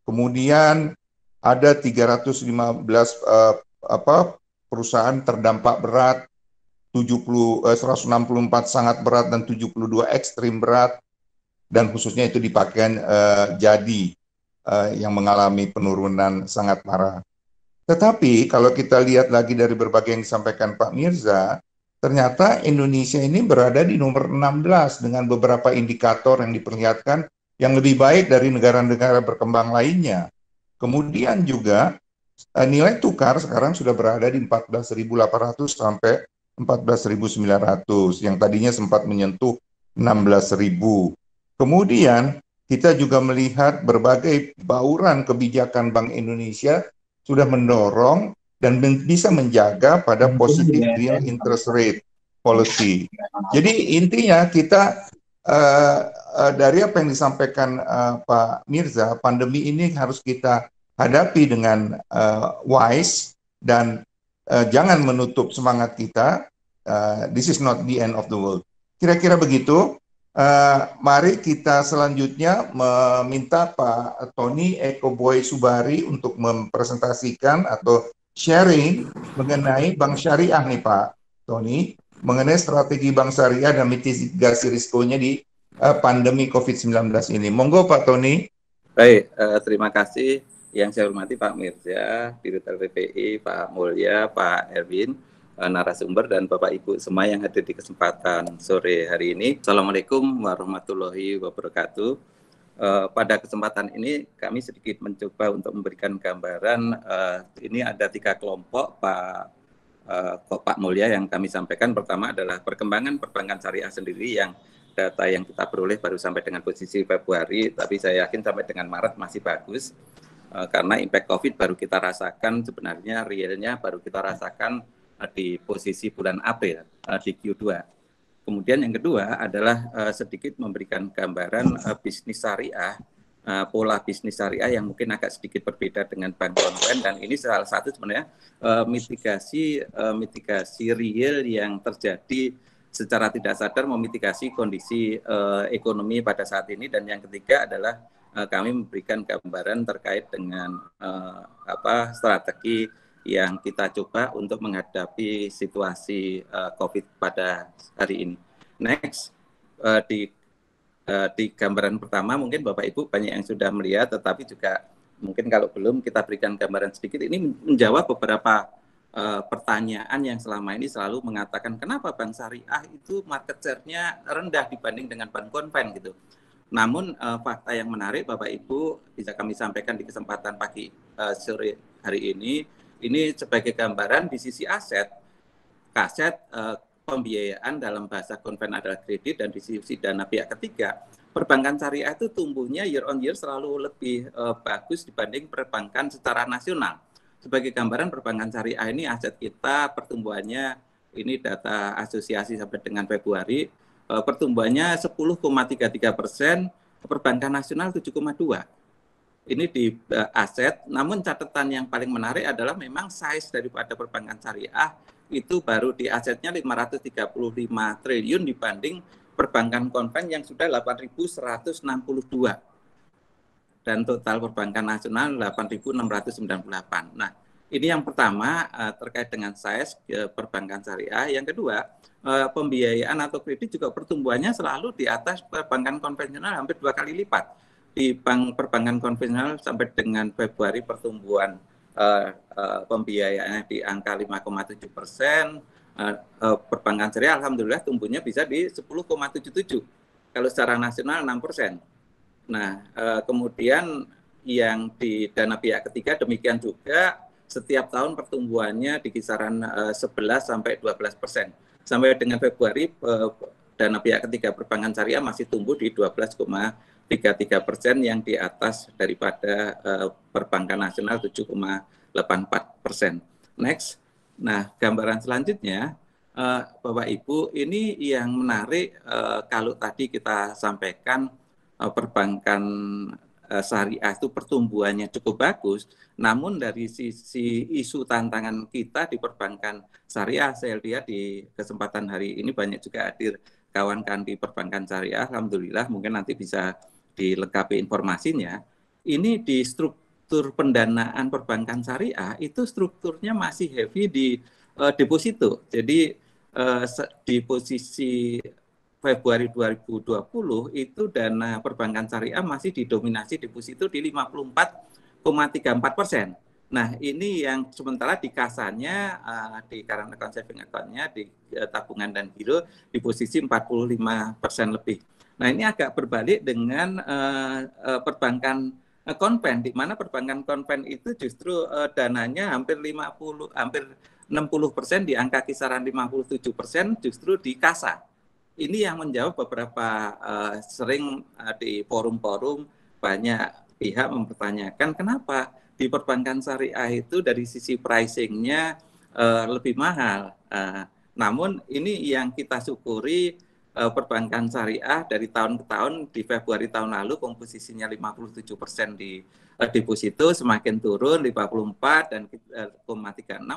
Kemudian ada 315 perusahaan terdampak berat, 164 sangat berat dan 72 ekstrim berat, dan khususnya itu di pakaian jadi yang mengalami penurunan sangat parah. Tetapi kalau kita lihat lagi dari berbagai yang disampaikan Pak Mirza, ternyata Indonesia ini berada di nomor 16 dengan beberapa indikator yang diperlihatkan yang lebih baik dari negara-negara berkembang lainnya. Kemudian juga nilai tukar sekarang sudah berada di 14.800 sampai 14.900, yang tadinya sempat menyentuh 16.000. Kemudian kita juga melihat berbagai bauran kebijakan Bank Indonesia sudah mendorong dan bisa menjaga pada positive real interest rate policy. Jadi intinya kita dari apa yang disampaikan Pak Mirza, pandemi ini harus kita hadapi dengan wise dan jangan menutup semangat kita. This is not the end of the world. Kira-kira begitu. Mari kita selanjutnya meminta Pak Tony Eko Boy Subari untuk mempresentasikan atau sharing mengenai Bank Syariah nih Pak Tony, mengenai strategi Bank Syariah dan mitigasi risikonya di pandemi COVID-19 ini. Monggo Pak Tony. Baik, terima kasih yang saya hormati Pak Mirza, Dirut LPPI, Pak Mulya, Pak Erwin, narasumber dan Bapak Ibu semua yang hadir di kesempatan sore hari ini. Assalamualaikum warahmatullahi wabarakatuh. Pada kesempatan ini kami sedikit mencoba untuk memberikan gambaran. Ini ada 3 kelompok Pak Mulya yang kami sampaikan. Pertama adalah perkembangan perbankan syariah sendiri yang data yang kita peroleh baru sampai dengan posisi Februari, tapi saya yakin sampai dengan Maret masih bagus. Karena impact COVID baru kita rasakan, sebenarnya realnya baru kita rasakan di posisi bulan April di Q2. Kemudian yang kedua adalah sedikit memberikan gambaran bisnis syariah, pola bisnis syariah yang mungkin agak sedikit berbeda dengan bank konven, dan ini salah satu sebenarnya mitigasi real yang terjadi secara tidak sadar memitigasi kondisi ekonomi pada saat ini. Dan yang ketiga adalah kami memberikan gambaran terkait dengan strategi yang kita coba untuk menghadapi situasi COVID pada hari ini. Next, di gambaran pertama mungkin Bapak Ibu banyak yang sudah melihat, tetapi juga mungkin kalau belum kita berikan gambaran sedikit. Ini menjawab beberapa pertanyaan yang selama ini selalu mengatakan kenapa bank syariah itu market share-nya rendah dibanding dengan bank konven gitu. Namun fakta yang menarik Bapak Ibu bisa kami sampaikan di kesempatan pagi sore hari ini sebagai gambaran di sisi aset, kaset, pembiayaan dalam bahasa konven adalah kredit, dan di sisi dana pihak ketiga, perbankan syariah itu tumbuhnya year on year selalu lebih bagus dibanding perbankan secara nasional. Sebagai gambaran perbankan syariah ini aset kita pertumbuhannya, ini data asosiasi sampai dengan Februari, pertumbuhannya 10,33%, perbankan nasional 7,2%. ini di aset. Namun catatan yang paling menarik adalah memang size daripada perbankan syariah itu baru di asetnya 535 triliun dibanding perbankan konven yang sudah 8.162 dan total perbankan nasional 8.698. Nah, ini yang pertama terkait dengan size perbankan syariah. Yang kedua, pembiayaan atau kredit juga pertumbuhannya selalu di atas perbankan konvensional hampir 2 kali lipat. Di perbankan konvensional sampai dengan Februari pertumbuhan pembiayaannya di angka 5,7%, perbankan syariah alhamdulillah tumbuhnya bisa di 10,77%. Kalau secara nasional 6%. Nah, kemudian yang di dana pihak ketiga demikian juga setiap tahun pertumbuhannya di kisaran 11 sampai 12%. Sampai dengan Februari dana pihak ketiga perbankan syariah masih tumbuh di 12,33% yang di atas daripada perbankan nasional 7,84%. Next. Nah, gambaran selanjutnya Bapak Ibu, ini yang menarik kalau tadi kita sampaikan perbankan syariah itu pertumbuhannya cukup bagus, namun dari sisi isu tantangan kita di perbankan syariah, saya lihat di kesempatan hari ini banyak juga hadir kawan-kawan di perbankan syariah, alhamdulillah mungkin nanti bisa dilengkapi informasinya. Ini di struktur pendanaan perbankan syariah itu strukturnya masih heavy di deposito. Jadi di posisi Februari 2020 itu dana perbankan syariah masih didominasi deposito di 54,34%. Nah, ini yang sementara di kasanya, di current account saving account-nya, di tabungan dan giro di posisi 45% lebih. Nah, ini agak berbalik dengan perbankan konven, di mana perbankan konven itu justru dananya hampir 60% di angka kisaran 57% justru di kasa. Ini yang menjawab beberapa sering di forum-forum banyak pihak mempertanyakan kenapa di perbankan syariah itu dari sisi pricing-nya lebih mahal. Namun ini yang kita syukuri perbankan syariah dari tahun ke tahun. Di Februari tahun lalu komposisinya 57% di deposito, semakin turun 54 dan 0,36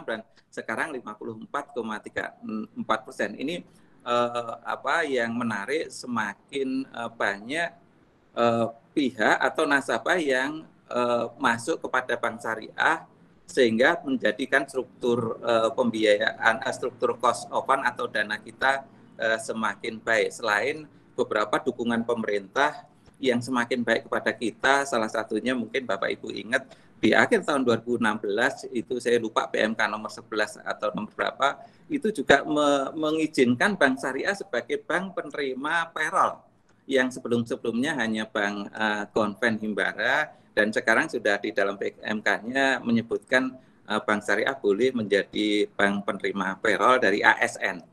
dan sekarang 54,34%. Ini yang menarik semakin banyak pihak atau nasabah yang masuk kepada bank syariah sehingga menjadikan struktur pembiayaan, struktur cost of fund atau dana kita semakin baik. Selain beberapa dukungan pemerintah yang semakin baik kepada kita, salah satunya mungkin Bapak Ibu ingat di akhir tahun 2016 itu saya lupa PMK nomor 11 atau nomor berapa, itu juga mengizinkan bank syariah sebagai bank penerima payroll yang sebelum-sebelumnya hanya bank konven Himbara dan sekarang sudah di dalam PMK-nya menyebutkan bank syariah boleh menjadi bank penerima payroll dari ASN,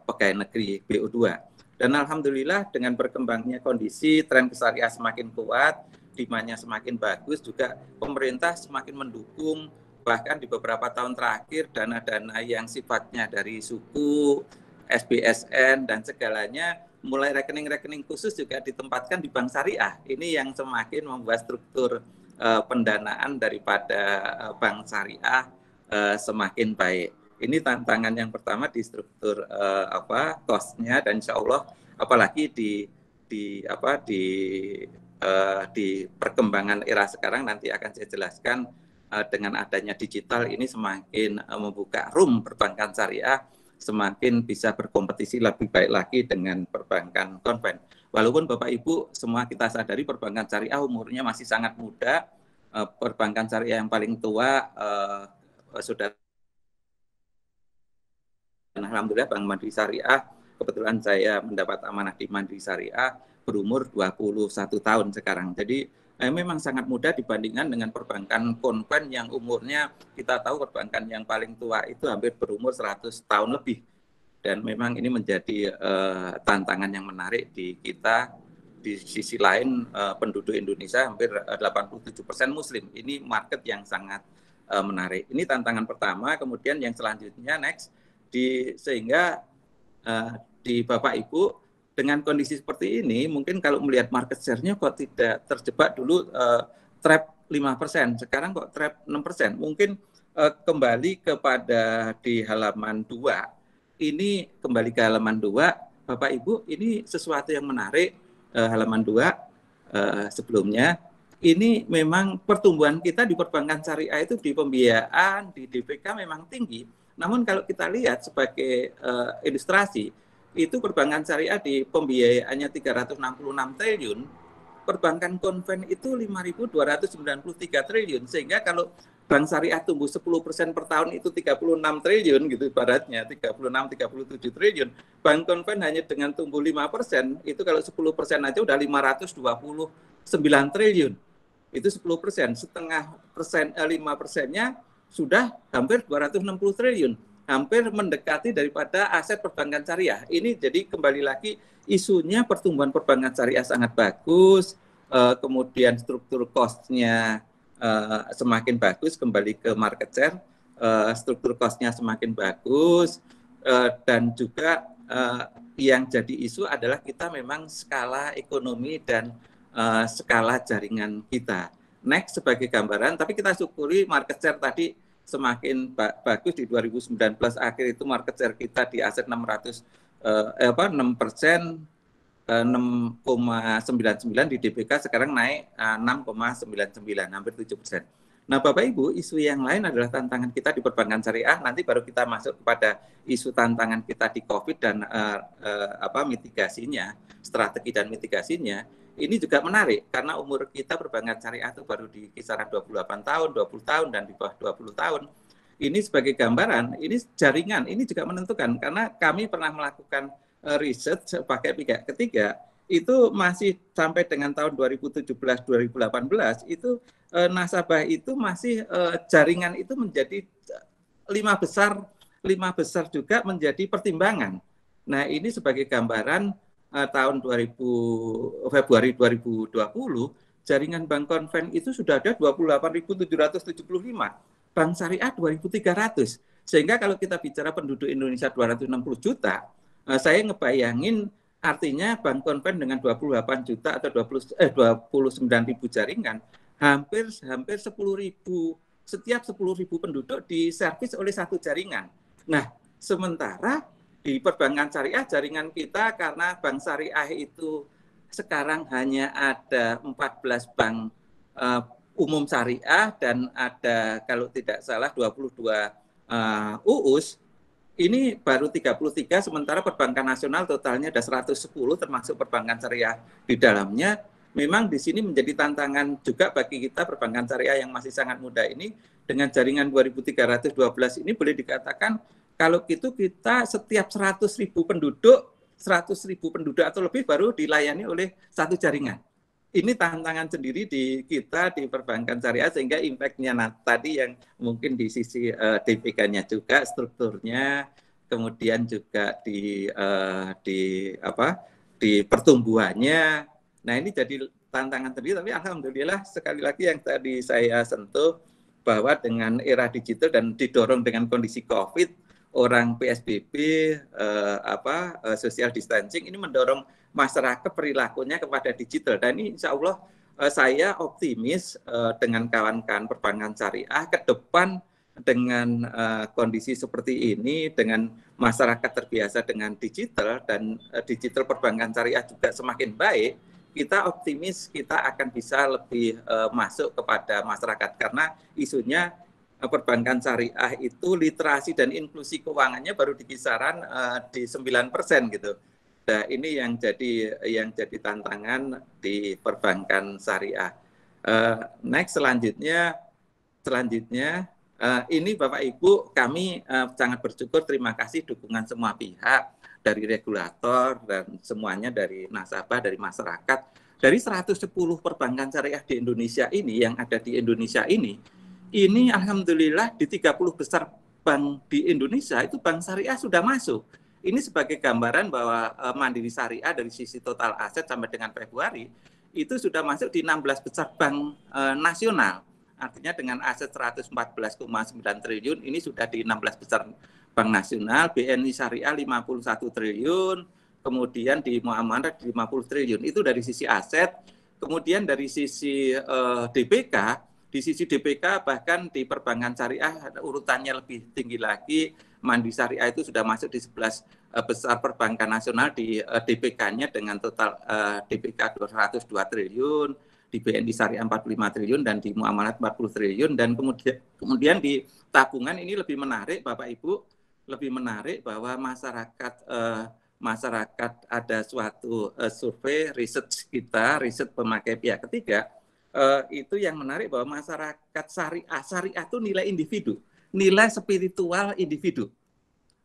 pegawai negeri BO2. Dan alhamdulillah dengan berkembangnya kondisi tren syariah semakin kuat, demand-nya semakin bagus, juga pemerintah semakin mendukung. Bahkan di beberapa tahun terakhir dana-dana yang sifatnya dari suku, SBSN dan segalanya mulai rekening-rekening khusus juga ditempatkan di bank syariah. Ini yang semakin membuat struktur pendanaan daripada bank syariah semakin baik. Ini tantangan yang pertama di struktur cost-nya, dan insya Allah apalagi di perkembangan era sekarang nanti akan saya jelaskan dengan adanya digital ini semakin membuka room perbankan syariah semakin bisa berkompetisi lebih baik lagi dengan perbankan konven. Walaupun Bapak Ibu semua kita sadari perbankan syariah umurnya masih sangat muda, perbankan syariah yang paling tua sudah. Alhamdulillah Bank Mandiri Syariah, kebetulan saya mendapat amanah di Mandiri Syariah berumur 21 tahun sekarang. Jadi memang sangat mudah dibandingkan dengan perbankan konven yang umurnya kita tahu perbankan yang paling tua itu hampir berumur 100 tahun lebih. Dan memang ini menjadi tantangan yang menarik di kita. Di sisi lain penduduk Indonesia hampir 87% Muslim. Ini market yang sangat menarik. Ini tantangan pertama. Kemudian yang selanjutnya next, sehingga di Bapak Ibu dengan kondisi seperti ini, mungkin kalau melihat market share-nya kok tidak terjebak dulu trap 5%, sekarang kok trap 6%. Mungkin kembali kepada di halaman 2, ini kembali ke halaman 2, Bapak Ibu, ini sesuatu yang menarik, halaman 2 sebelumnya, ini memang pertumbuhan kita di perbankan syariah itu di pembiayaan, di DPK memang tinggi. Namun kalau kita lihat sebagai ilustrasi, itu perbankan syariah di pembiayaannya 366 triliun, perbankan konven itu 5.293 triliun, sehingga kalau bank syariah tumbuh 10% per tahun itu 36 triliun gitu ibaratnya, 36-37 triliun. Bank konven hanya dengan tumbuh 5%, itu kalau 10% aja udah 529 triliun. Itu 10%, setengah persen, 5%-nya sudah hampir 260 triliun. Hampir mendekati daripada aset perbankan syariah. Ini jadi kembali lagi isunya pertumbuhan perbankan syariah sangat bagus, kemudian struktur cost-nya semakin bagus, kembali ke market share, struktur cost-nya semakin bagus, dan juga yang jadi isu adalah kita memang skala ekonomi dan skala jaringan kita. Next sebagai gambaran, tapi kita syukuri market share tadi semakin bagus di 2019 akhir itu market share kita di aset 6%, 6,99 di DPK sekarang naik 6,99, hampir 7%. Nah, Bapak Ibu, isu yang lain adalah tantangan kita di perbankan syariah. Nanti baru kita masuk kepada isu tantangan kita di COVID dan mitigasinya, strategi dan mitigasinya. Ini juga menarik karena umur kita perbankan syariah itu baru di kisaran 28 tahun, 20 tahun, dan di bawah 20 tahun. Ini sebagai gambaran, ini jaringan, ini juga menentukan. Karena kami pernah melakukan riset pakai pihak ketiga, itu masih sampai dengan tahun 2017-2018, itu nasabah itu masih jaringan itu menjadi 5 besar juga menjadi pertimbangan. Nah, ini sebagai gambaran tahun Februari 2020, jaringan bank konven itu sudah ada 28.775, bank syariah 2.300. Sehingga kalau kita bicara penduduk Indonesia 260 juta, saya ngebayangin artinya bank konven dengan 28 juta atau 29.000 jaringan, hampir 10.000, setiap 10.000 penduduk diservis oleh satu jaringan. Nah, sementara di perbankan syariah jaringan kita karena bank syariah itu sekarang hanya ada 14 bank umum syariah dan ada kalau tidak salah 22 UUS, ini baru 33, sementara perbankan nasional totalnya ada 110 termasuk perbankan syariah di dalamnya. Memang di sini menjadi tantangan juga bagi kita perbankan syariah yang masih sangat muda ini dengan jaringan 2.312 ini boleh dikatakan kalau gitu kita setiap 100.000 penduduk atau lebih baru dilayani oleh satu jaringan. Ini tantangan sendiri di kita di perbankan syariah sehingga impact-nya tadi yang mungkin di sisi DPK-nya juga strukturnya, kemudian juga di pertumbuhannya. Nah, ini jadi tantangan sendiri, tapi alhamdulillah sekali lagi yang tadi saya sentuh bahwa dengan era digital dan didorong dengan kondisi Covid, orang PSBB, social distancing ini mendorong masyarakat perilakunya kepada digital. Dan ini insya Allah saya optimis dengan kawan-kawan perbankan syariah ke depan dengan kondisi seperti ini, dengan masyarakat terbiasa dengan digital dan digital perbankan syariah juga semakin baik, kita optimis kita akan bisa lebih masuk kepada masyarakat karena isunya perbankan syariah itu literasi dan inklusi keuangannya baru di kisaran di 9% gitu. Nah, ini yang jadi tantangan di perbankan syariah. Next selanjutnya ini Bapak Ibu kami sangat bersyukur, terima kasih dukungan semua pihak dari regulator dan semuanya dari nasabah, dari masyarakat. Dari 110 perbankan syariah di Indonesia ini yang ada di Indonesia ini alhamdulillah di 30 besar bank di Indonesia itu bank syariah sudah masuk. Ini sebagai gambaran bahwa Mandiri Syariah dari sisi total aset sampai dengan Februari itu sudah masuk di 16 besar bank nasional. Artinya dengan aset 114,9 triliun ini sudah di 16 besar bank nasional, BNI Syariah 51 triliun, kemudian di muamalah di 50 triliun. Itu dari sisi aset. Kemudian dari sisi DPK, di sisi DPK bahkan di perbankan syariah urutannya lebih tinggi lagi. Mandiri Syariah itu sudah masuk di 11 besar perbankan nasional di DPK-nya dengan total DPK 202 triliun, di BNI Syariah 45 triliun, dan di muamalat 40 triliun. Dan kemudian di tabungan ini lebih menarik, Bapak Ibu, lebih menarik bahwa masyarakat ada suatu survei riset kita, riset pemakai pihak ketiga, itu yang menarik bahwa masyarakat syariah itu nilai individu, nilai spiritual individu.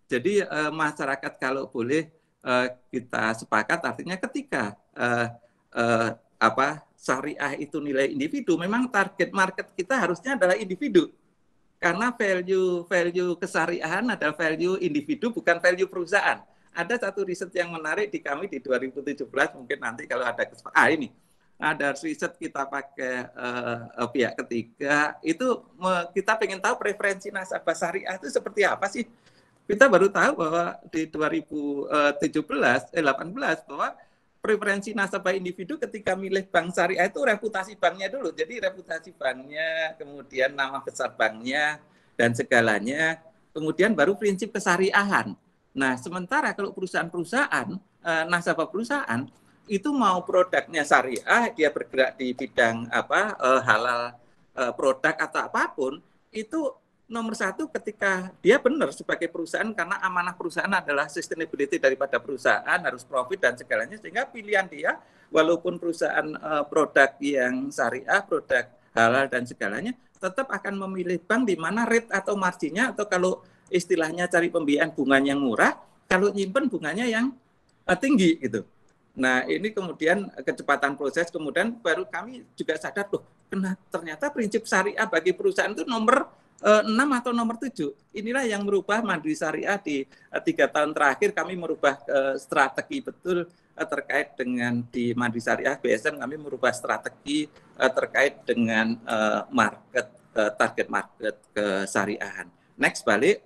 Jadi masyarakat kalau boleh kita sepakat, artinya ketika syariah itu nilai individu, memang target market kita harusnya adalah individu. Karena value kesyariahan adalah value individu, bukan value perusahaan. Ada satu riset yang menarik di kami di 2017, mungkin nanti kalau ada kesempatan, ini ada riset kita pakai pihak ketiga, itu kita pengen tahu preferensi nasabah syariah itu seperti apa sih. Kita baru tahu bahwa di 2018 bahwa preferensi nasabah individu ketika milih bank syariah itu reputasi banknya dulu. Jadi reputasi banknya, kemudian nama besar banknya, dan segalanya, kemudian baru prinsip kesyariahan. Nah, sementara kalau perusahaan-perusahaan, nasabah perusahaan, itu mau produknya syariah, dia bergerak di bidang halal produk atau apapun, itu nomor satu ketika dia benar sebagai perusahaan, karena amanah perusahaan adalah sustainability daripada perusahaan, harus profit dan segalanya, sehingga pilihan dia walaupun perusahaan produk yang syariah, produk halal dan segalanya, tetap akan memilih bank di mana rate atau marginnya, atau kalau istilahnya cari pembiayaan bunganya yang murah, kalau nyimpen bunganya yang tinggi gitu. Nah, ini kemudian kecepatan proses, kemudian baru kami juga sadar, loh, ternyata prinsip syariah bagi perusahaan itu nomor 6 atau nomor 7. Inilah yang merubah Mandiri Syariah di 3 tahun terakhir. Kami merubah strategi betul terkait dengan di Mandiri Syariah BSM, kami merubah strategi terkait dengan target market kesyariahan. Next, balik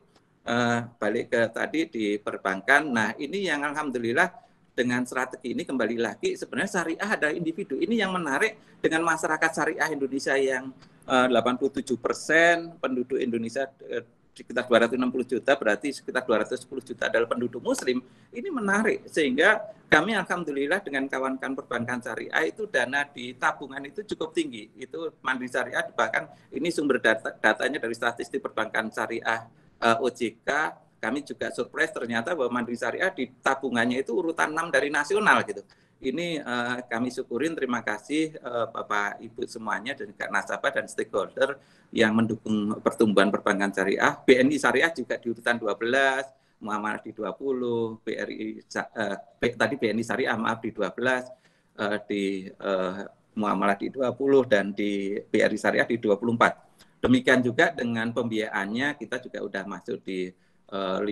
ke tadi di perbankan. Nah, ini yang alhamdulillah dengan strategi ini kembali lagi sebenarnya syariah ada individu. Ini yang menarik dengan masyarakat syariah Indonesia yang 87%, penduduk Indonesia sekitar 260 juta, berarti sekitar 210 juta adalah penduduk muslim. Ini menarik sehingga kami alhamdulillah dengan kawan-kawan perbankan syariah itu dana di tabungan itu cukup tinggi. Itu Mandiri Syariah, bahkan ini sumber datanya dari statistik perbankan syariah OJK. Kami juga surprise ternyata bahwa Mandiri Syariah di tabungannya itu urutan 6 dari nasional gitu. Ini kami syukurin, terima kasih Bapak Ibu semuanya dan juga nasabah dan stakeholder yang mendukung pertumbuhan perbankan syariah. BNI Syariah juga di urutan 12, muamalah di 20, BNI Syariah maaf di 12, di muamalah di 20 dan di BRI Syariah di 24. Demikian juga dengan pembiayaannya kita juga udah masuk di 30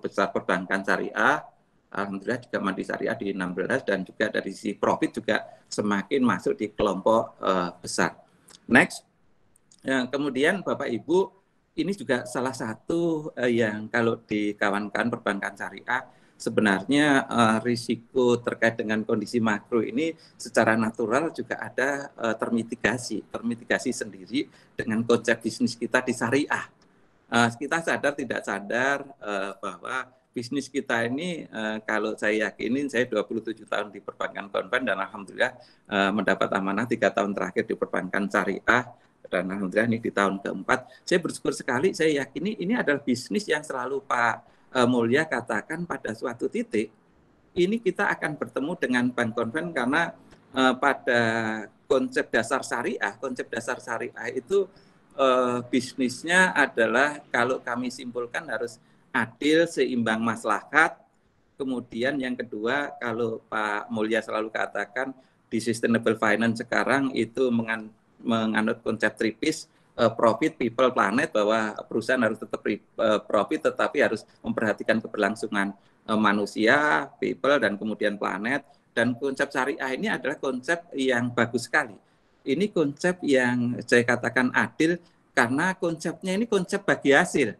besar perbankan syariah. Alhamdulillah juga Mandiri Syariah di 16 dan juga dari sisi profit juga semakin masuk di kelompok besar. Next, kemudian Bapak Ibu, ini juga salah satu yang kalau di kawan-kawan perbankan syariah sebenarnya risiko terkait dengan kondisi makro ini secara natural juga ada termitigasi sendiri dengan konsep bisnis kita di syariah. Kita sadar tidak sadar bahwa bisnis kita ini kalau saya yakinin, saya 27 tahun di perbankan konven dan alhamdulillah mendapat amanah 3 tahun terakhir di perbankan syariah dan alhamdulillah ini di tahun keempat. Saya bersyukur sekali, saya yakini ini adalah bisnis yang selalu Pak Mulya katakan pada suatu titik ini kita akan bertemu dengan bank konven karena pada konsep dasar syariah itu bisnisnya adalah kalau kami simpulkan harus adil, seimbang maslahat. Kemudian yang kedua, kalau Pak Mulya selalu katakan di sustainable finance sekarang itu menganut konsep tripis, profit, people, planet, bahwa perusahaan harus tetap profit tetapi harus memperhatikan keberlangsungan manusia, people, dan kemudian planet. Dan konsep syariah ini adalah konsep yang bagus sekali. Ini konsep yang saya katakan adil karena konsepnya ini konsep bagi hasil.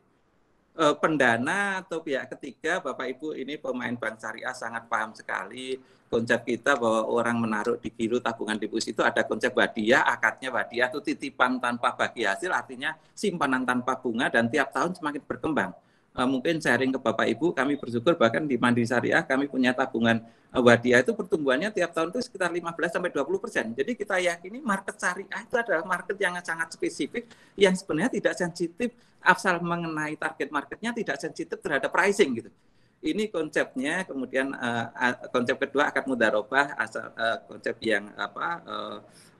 pendana atau pihak ketiga, Bapak Ibu ini pemain bank syariah sangat paham sekali konsep kita bahwa orang menaruh di giro tabungan deposito itu ada konsep wadiah, akadnya wadiah itu titipan tanpa bagi hasil, artinya simpanan tanpa bunga dan tiap tahun semakin berkembang. Mungkin sharing ke Bapak Ibu, kami bersyukur bahkan di Mandiri Syariah kami punya tabungan wadiah itu pertumbuhannya tiap tahun itu sekitar 15-20%. Jadi kita yakini market syariah itu adalah market yang sangat spesifik yang sebenarnya tidak sensitif asal mengenai target marketnya, tidak sensitif terhadap pricing gitu. Ini konsepnya. Kemudian konsep kedua akad mudharabah, konsep yang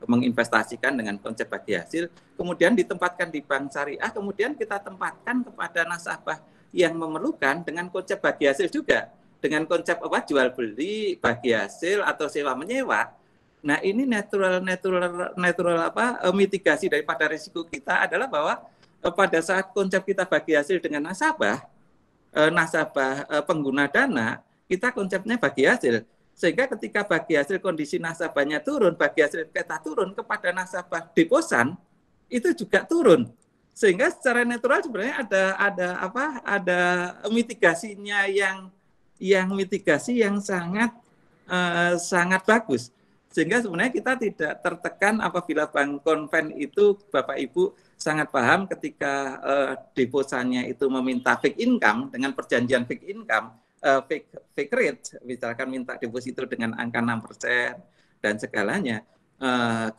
menginvestasikan dengan konsep bagi hasil, kemudian ditempatkan di bank syariah, kemudian kita tempatkan kepada nasabah yang memerlukan dengan konsep bagi hasil juga, dengan konsep jual beli, bagi hasil atau sewa menyewa. Nah, ini natural mitigasi daripada risiko kita adalah bahwa pada saat konsep kita bagi hasil dengan nasabah pengguna dana, kita konsepnya bagi hasil. Sehingga ketika bagi hasil kondisi nasabahnya turun, bagi hasil kita turun kepada nasabah deposan itu juga turun. Sehingga secara natural sebenarnya ada mitigasinya yang mitigasi yang sangat bagus. Sehingga sebenarnya kita tidak tertekan apabila bank konven itu Bapak Ibu sangat paham ketika deposannya itu meminta fixed income dengan perjanjian fixed income, fixed rate, misalkan minta deposito dengan angka 6% dan segalanya.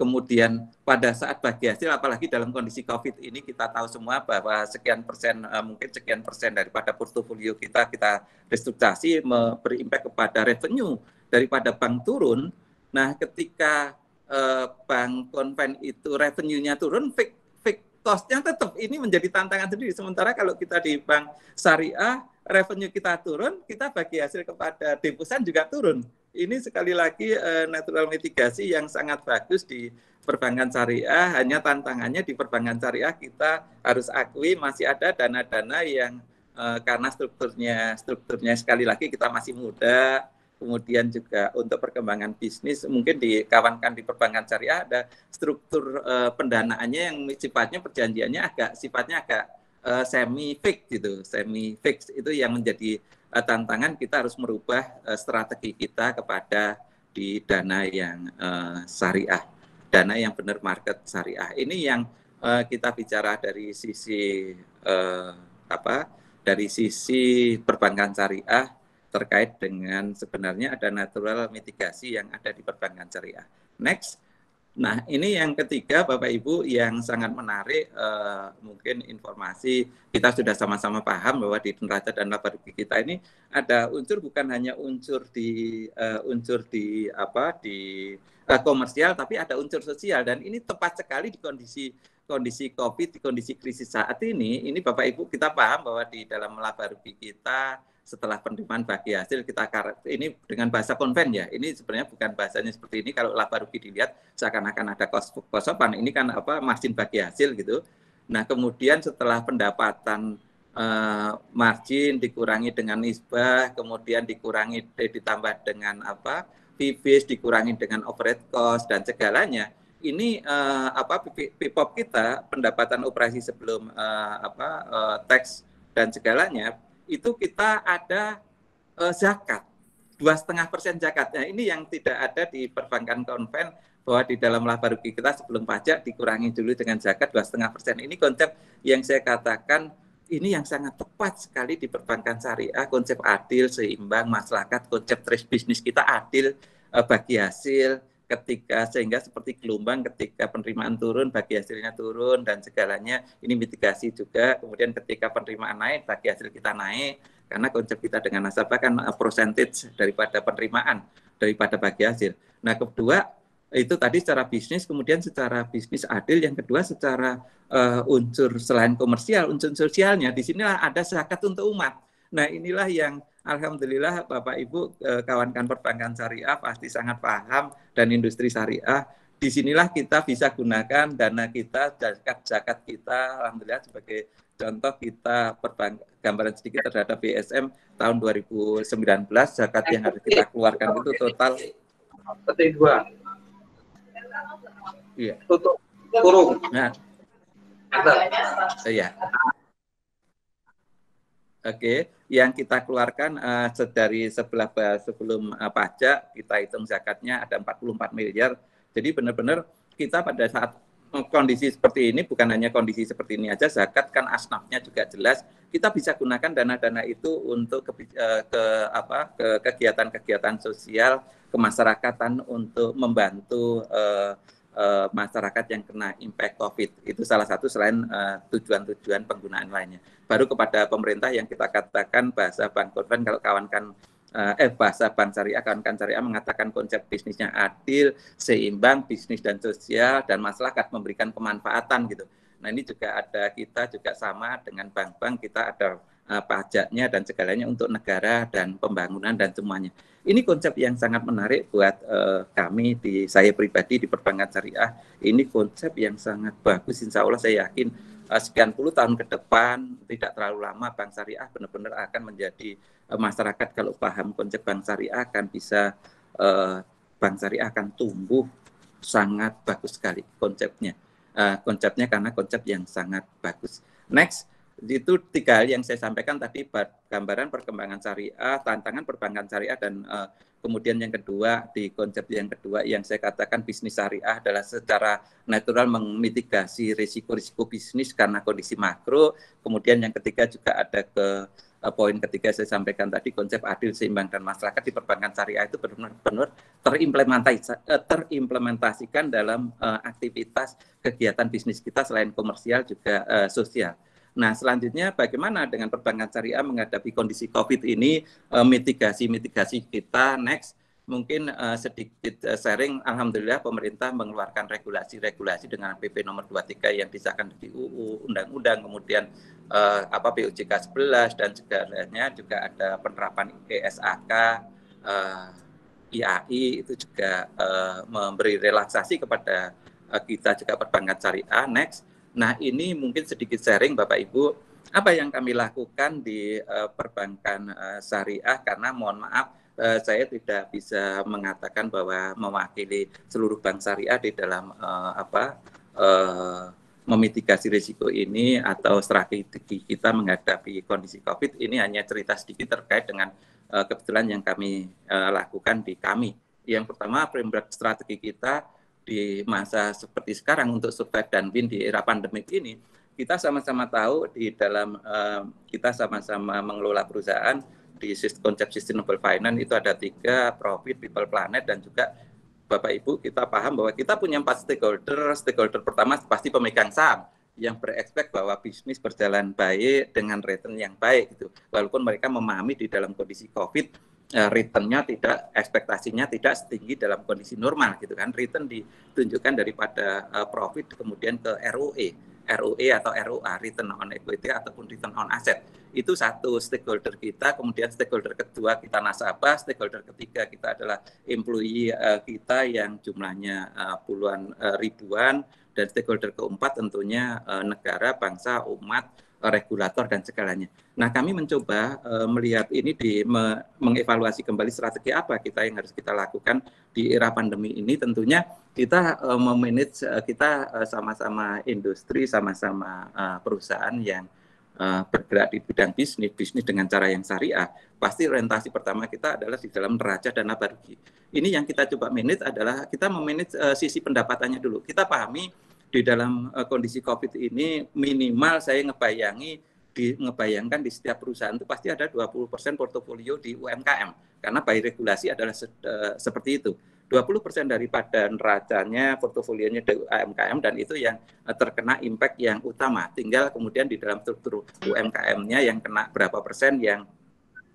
Kemudian pada saat bagi hasil, apalagi dalam kondisi COVID ini kita tahu semua bahwa sekian persen, mungkin sekian persen daripada portofolio kita restrukturisasi berimpact kepada revenue daripada bank turun. Nah, ketika bank konven itu revenue-nya turun, fixed cost-nya tetap ini menjadi tantangan sendiri. Sementara kalau kita di bank syariah, revenue kita turun, kita bagi hasil kepada deposan juga turun. Ini sekali lagi natural mitigasi yang sangat bagus di perbankan syariah. Hanya tantangannya di perbankan syariah kita harus akui masih ada dana-dana yang karena strukturnya sekali lagi kita masih muda. Kemudian juga untuk perkembangan bisnis mungkin dikawankan di perbankan syariah ada struktur pendanaannya yang sifatnya perjanjiannya sifatnya agak semi fix gitu. Semi fix itu yang menjadi tantangan. Kita harus merubah strategi kita kepada di dana yang syariah, dana yang benar market syariah. Ini yang kita bicara dari sisi dari sisi perbankan syariah terkait dengan sebenarnya ada natural mitigasi yang ada di perbankan syariah. Next. Nah, ini yang ketiga Bapak Ibu yang sangat menarik, mungkin informasi kita sudah sama-sama paham bahwa di neraca dan laba rugi kita ini ada unsur, bukan hanya unsur di komersial, tapi ada unsur sosial, dan ini tepat sekali di kondisi COVID, di kondisi krisis saat ini Bapak Ibu kita paham bahwa di dalam laba rugi kita setelah penerimaan bagi hasil kita ini dengan bahasa konven ya, ini sebenarnya bukan bahasanya seperti ini. Kalau laba rugi dilihat seakan-akan ada cost-off, ini kan margin bagi hasil gitu. Nah, kemudian setelah pendapatan margin dikurangi dengan nisbah, kemudian dikurangi ditambah dengan fee-based, dikurangi dengan overhead cost dan segalanya. Ini PIPOP kita, pendapatan operasi sebelum tax dan segalanya, itu kita ada zakat 2,5% zakatnya. Ini yang tidak ada di perbankan konven, bahwa di dalam laba rugi kita sebelum pajak dikurangi dulu dengan zakat 2,5%. Ini konsep yang saya katakan ini yang sangat tepat sekali di perbankan syariah, konsep adil, seimbang, maslahat, konsep trace bisnis kita adil, bagi hasil, sehingga seperti gelombang ketika penerimaan turun, bagi hasilnya turun dan segalanya, ini mitigasi juga. Kemudian ketika penerimaan naik, bagi hasil kita naik, karena konsep kita dengan nasabah kan percentage daripada penerimaan, daripada bagi hasil. Nah, kedua itu tadi secara bisnis, kemudian secara bisnis adil, yang kedua secara unsur selain komersial, unsur sosialnya, di sinilah ada zakat untuk umat. Nah, inilah yang alhamdulillah Bapak Ibu kawan-kawan perbankan syariah pasti sangat paham, dan industri syariah. Disinilah kita bisa gunakan dana kita, zakat kita, alhamdulillah sebagai contoh kita gambaran sedikit terhadap BSM tahun 2019, zakat yang harus kita keluarkan itu total petik 2. Iya. Tutup kurung. Nah. Iya. Oke, yang kita keluarkan dari sebelum pajak, kita hitung zakatnya ada 44 miliar. Jadi benar-benar kita pada saat kondisi seperti ini, bukan hanya kondisi seperti ini aja, zakat kan asnafnya juga jelas. Kita bisa gunakan dana-dana itu untuk kegiatan-kegiatan sosial kemasyarakatan untuk membantu masyarakat yang kena impact COVID. Itu salah satu selain tujuan-tujuan penggunaan lainnya. Baru kepada pemerintah yang kita katakan bahasa Bank Konven, kalau bahasa Bank Syariah, kawan-kawan Syariah mengatakan konsep bisnisnya adil, seimbang, bisnis dan sosial, dan masyarakat memberikan kemanfaatan gitu. Nah ini juga ada, kita juga sama dengan bank-bank, kita ada pajaknya dan segalanya untuk negara dan pembangunan dan semuanya. Ini konsep yang sangat menarik buat kami, saya pribadi di Perbankan Syariah. Ini konsep yang sangat bagus, insya Allah saya yakin sekian puluh tahun ke depan, tidak terlalu lama, Bank Syariah benar-benar akan menjadi masyarakat kalau paham konsep Bank Syariah akan bisa, Bank Syariah akan tumbuh sangat bagus sekali konsepnya. Konsepnya karena konsep yang sangat bagus. Next. Itu 3 hal yang saya sampaikan tadi, gambaran perkembangan syariah, tantangan perbankan syariah, dan kemudian yang kedua, di konsep yang kedua yang saya katakan bisnis syariah adalah secara natural memitigasi risiko-risiko bisnis karena kondisi makro. Kemudian yang ketiga juga ada poin ketiga saya sampaikan tadi, konsep adil, seimbang, dan masyarakat di perbankan syariah itu benar-benar terimplementasikan dalam aktivitas kegiatan bisnis kita selain komersial juga sosial. Nah, selanjutnya bagaimana dengan perbankan syariah menghadapi kondisi COVID ini, mitigasi kita. Next, mungkin sedikit sharing, alhamdulillah pemerintah mengeluarkan regulasi dengan PP nomor 23 yang disahkan di UU, undang-undang, kemudian PUJK 11 dan segalanya, juga ada penerapan ESAK, IAI itu juga memberi relaksasi kepada kita juga perbankan syariah. Next. Nah, ini mungkin sedikit sharing Bapak Ibu, apa yang kami lakukan di perbankan syariah, karena mohon maaf, saya tidak bisa mengatakan bahwa mewakili seluruh bank syariah di dalam memitigasi risiko ini atau strategi kita menghadapi kondisi COVID. Ini hanya cerita sedikit terkait dengan kebetulan yang kami lakukan di kami. Yang pertama, framework strategi kita di masa seperti sekarang untuk survive dan win di era pandemik ini, kita sama-sama tahu di dalam kita sama-sama mengelola perusahaan di konsep sustainable finance itu ada 3, profit, people, planet, dan juga Bapak Ibu kita paham bahwa kita punya 4 stakeholder. Stakeholder pertama pasti pemegang saham yang berekspek bahwa bisnis berjalan baik dengan return yang baik gitu. Walaupun mereka memahami di dalam kondisi COVID return-nya tidak, ekspektasinya tidak setinggi dalam kondisi normal gitu kan. Return ditunjukkan daripada profit kemudian ke ROE atau ROA, return on equity ataupun return on asset. Itu satu stakeholder kita. Kemudian stakeholder kedua kita nasabah, stakeholder ketiga kita adalah employee kita yang jumlahnya puluhan ribuan, dan stakeholder keempat tentunya negara, bangsa, umat, regulator, dan segalanya. Nah, kami mencoba melihat ini mengevaluasi kembali strategi apa yang harus kita lakukan di era pandemi ini. Tentunya kita memanage, kita sama-sama industri, sama-sama perusahaan yang bergerak di bidang bisnis dengan cara yang syariah. Pasti orientasi pertama kita adalah di dalam neraca dana barugi. Ini yang kita coba manage adalah kita memanage sisi pendapatannya dulu. Kita pahami di dalam kondisi COVID ini minimal saya ngebayangkan di setiap perusahaan itu pasti ada 20% portofolio di UMKM, karena by regulasi adalah seperti itu. 20% daripada neracanya, portofolionya di UMKM, dan itu yang terkena impact yang utama. Tinggal kemudian di dalam struktur UMKM-nya yang kena berapa persen yang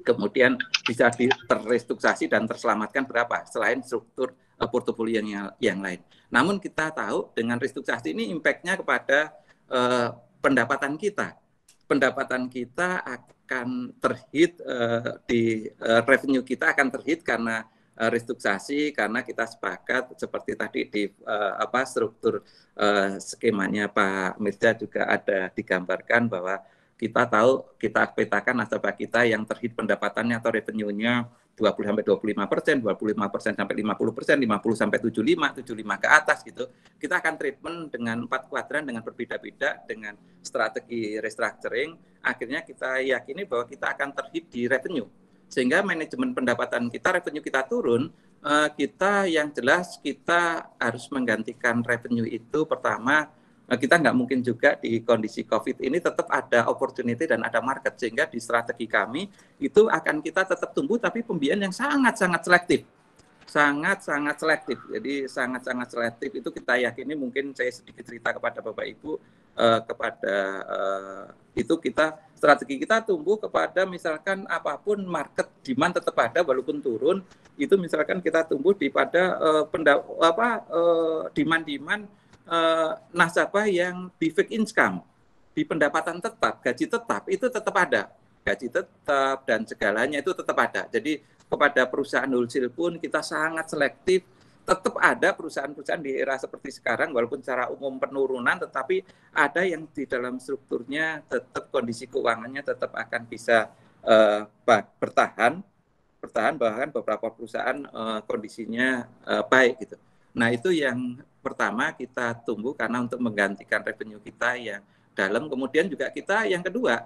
kemudian bisa terrestrukturisasi dan terselamatkan berapa, selain struktur portofolio yang lain. Namun kita tahu dengan restrukturisasi ini impact-nya kepada pendapatan kita. Pendapatan kita akan terhit di revenue kita akan terhit karena restrukturisasi, karena kita sepakat seperti tadi di struktur skemanya Pak Mirza juga ada digambarkan bahwa kita tahu, kita petakan nasabah kita yang terhit pendapatannya atau revenue-nya 20-25%, 25% sampai 50%, 50 sampai 75 ke atas gitu. Kita akan treatment dengan 4 kuadran dengan berbeda-beda dengan strategi restructuring. Akhirnya kita yakini bahwa kita akan terhit di revenue. Sehingga manajemen pendapatan kita, revenue kita turun, kita yang jelas kita harus menggantikan revenue itu pertama. Kita nggak mungkin juga di kondisi COVID ini tetap ada opportunity dan ada market, sehingga di strategi kami itu akan kita tetap tumbuh tapi pembiayaan yang sangat-sangat selektif. Sangat-sangat selektif. Jadi sangat-sangat selektif itu kita yakini, mungkin saya sedikit cerita kepada Bapak Ibu, itu kita strategi kita tumbuh kepada misalkan apapun market demand tetap ada walaupun turun, itu misalkan kita tumbuh di pada demand nasabah yang di fixed income, di pendapatan tetap, gaji tetap, itu tetap ada. Gaji tetap dan segalanya itu tetap ada. Jadi kepada perusahaan wholesale pun kita sangat selektif. Tetap ada perusahaan-perusahaan di era seperti sekarang, walaupun secara umum penurunan, tetapi ada yang di dalam strukturnya tetap kondisi keuangannya tetap akan bisa bertahan, bahkan beberapa perusahaan kondisinya baik gitu. Nah, itu yang pertama kita tumbuh karena untuk menggantikan revenue kita yang dalam. Kemudian juga kita yang kedua,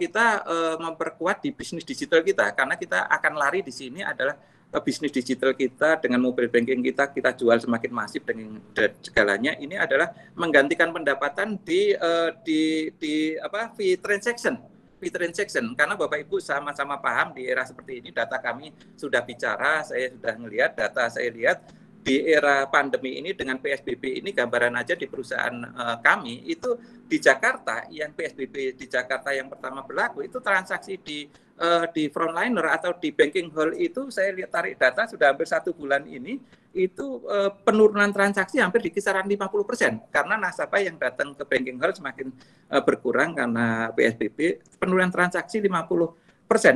kita memperkuat di bisnis digital kita, karena kita akan lari di sini adalah bisnis digital kita dengan mobile banking kita jual semakin masif dengan segalanya. Ini adalah menggantikan pendapatan di fee transaction. Karena Bapak Ibu sama-sama paham di era seperti ini, data kami sudah bicara, saya sudah melihat data, saya lihat di era pandemi ini dengan PSBB ini, gambaran aja di perusahaan kami itu di Jakarta, yang PSBB di Jakarta yang pertama berlaku itu transaksi di frontliner atau di banking hall itu saya lihat tarik data sudah hampir 1 bulan ini itu penurunan transaksi hampir di kisaran 50%, karena nasabah yang datang ke banking hall semakin berkurang karena PSBB, penurunan transaksi 50%.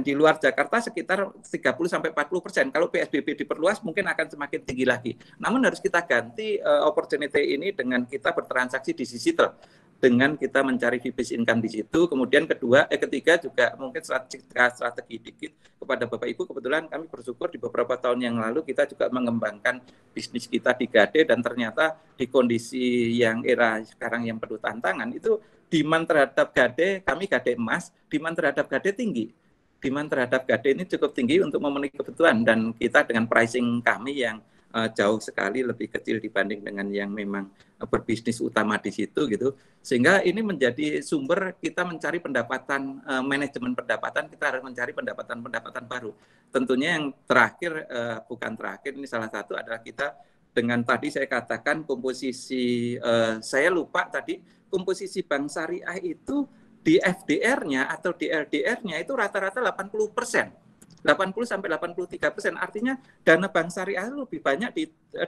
Di luar Jakarta sekitar 30-40%. Kalau PSBB diperluas mungkin akan semakin tinggi lagi. Namun harus kita ganti opportunity ini dengan kita bertransaksi di digital, dengan kita mencari fee-based income di situ. Kemudian ketiga juga mungkin strategi dikit kepada Bapak Ibu. Kebetulan kami bersyukur di beberapa tahun yang lalu kita juga mengembangkan bisnis kita di Gade, dan ternyata di kondisi yang era sekarang yang penuh tantangan itu demand terhadap Gade, kami Gade Emas, demand terhadap Gade tinggi. Demand terhadap Gade ini cukup tinggi untuk memenuhi kebutuhan, dan kita dengan pricing kami yang jauh sekali lebih kecil dibanding dengan yang memang berbisnis utama di situ gitu, sehingga ini menjadi sumber kita mencari pendapatan, manajemen pendapatan, kita harus mencari pendapatan baru. Tentunya yang terakhir, bukan terakhir, ini salah satu adalah kita dengan tadi saya katakan komposisi, saya lupa tadi, komposisi bank syariah itu di FDR-nya atau di LDR-nya itu rata-rata 80%, 80-83%. Artinya dana bank syariah lebih banyak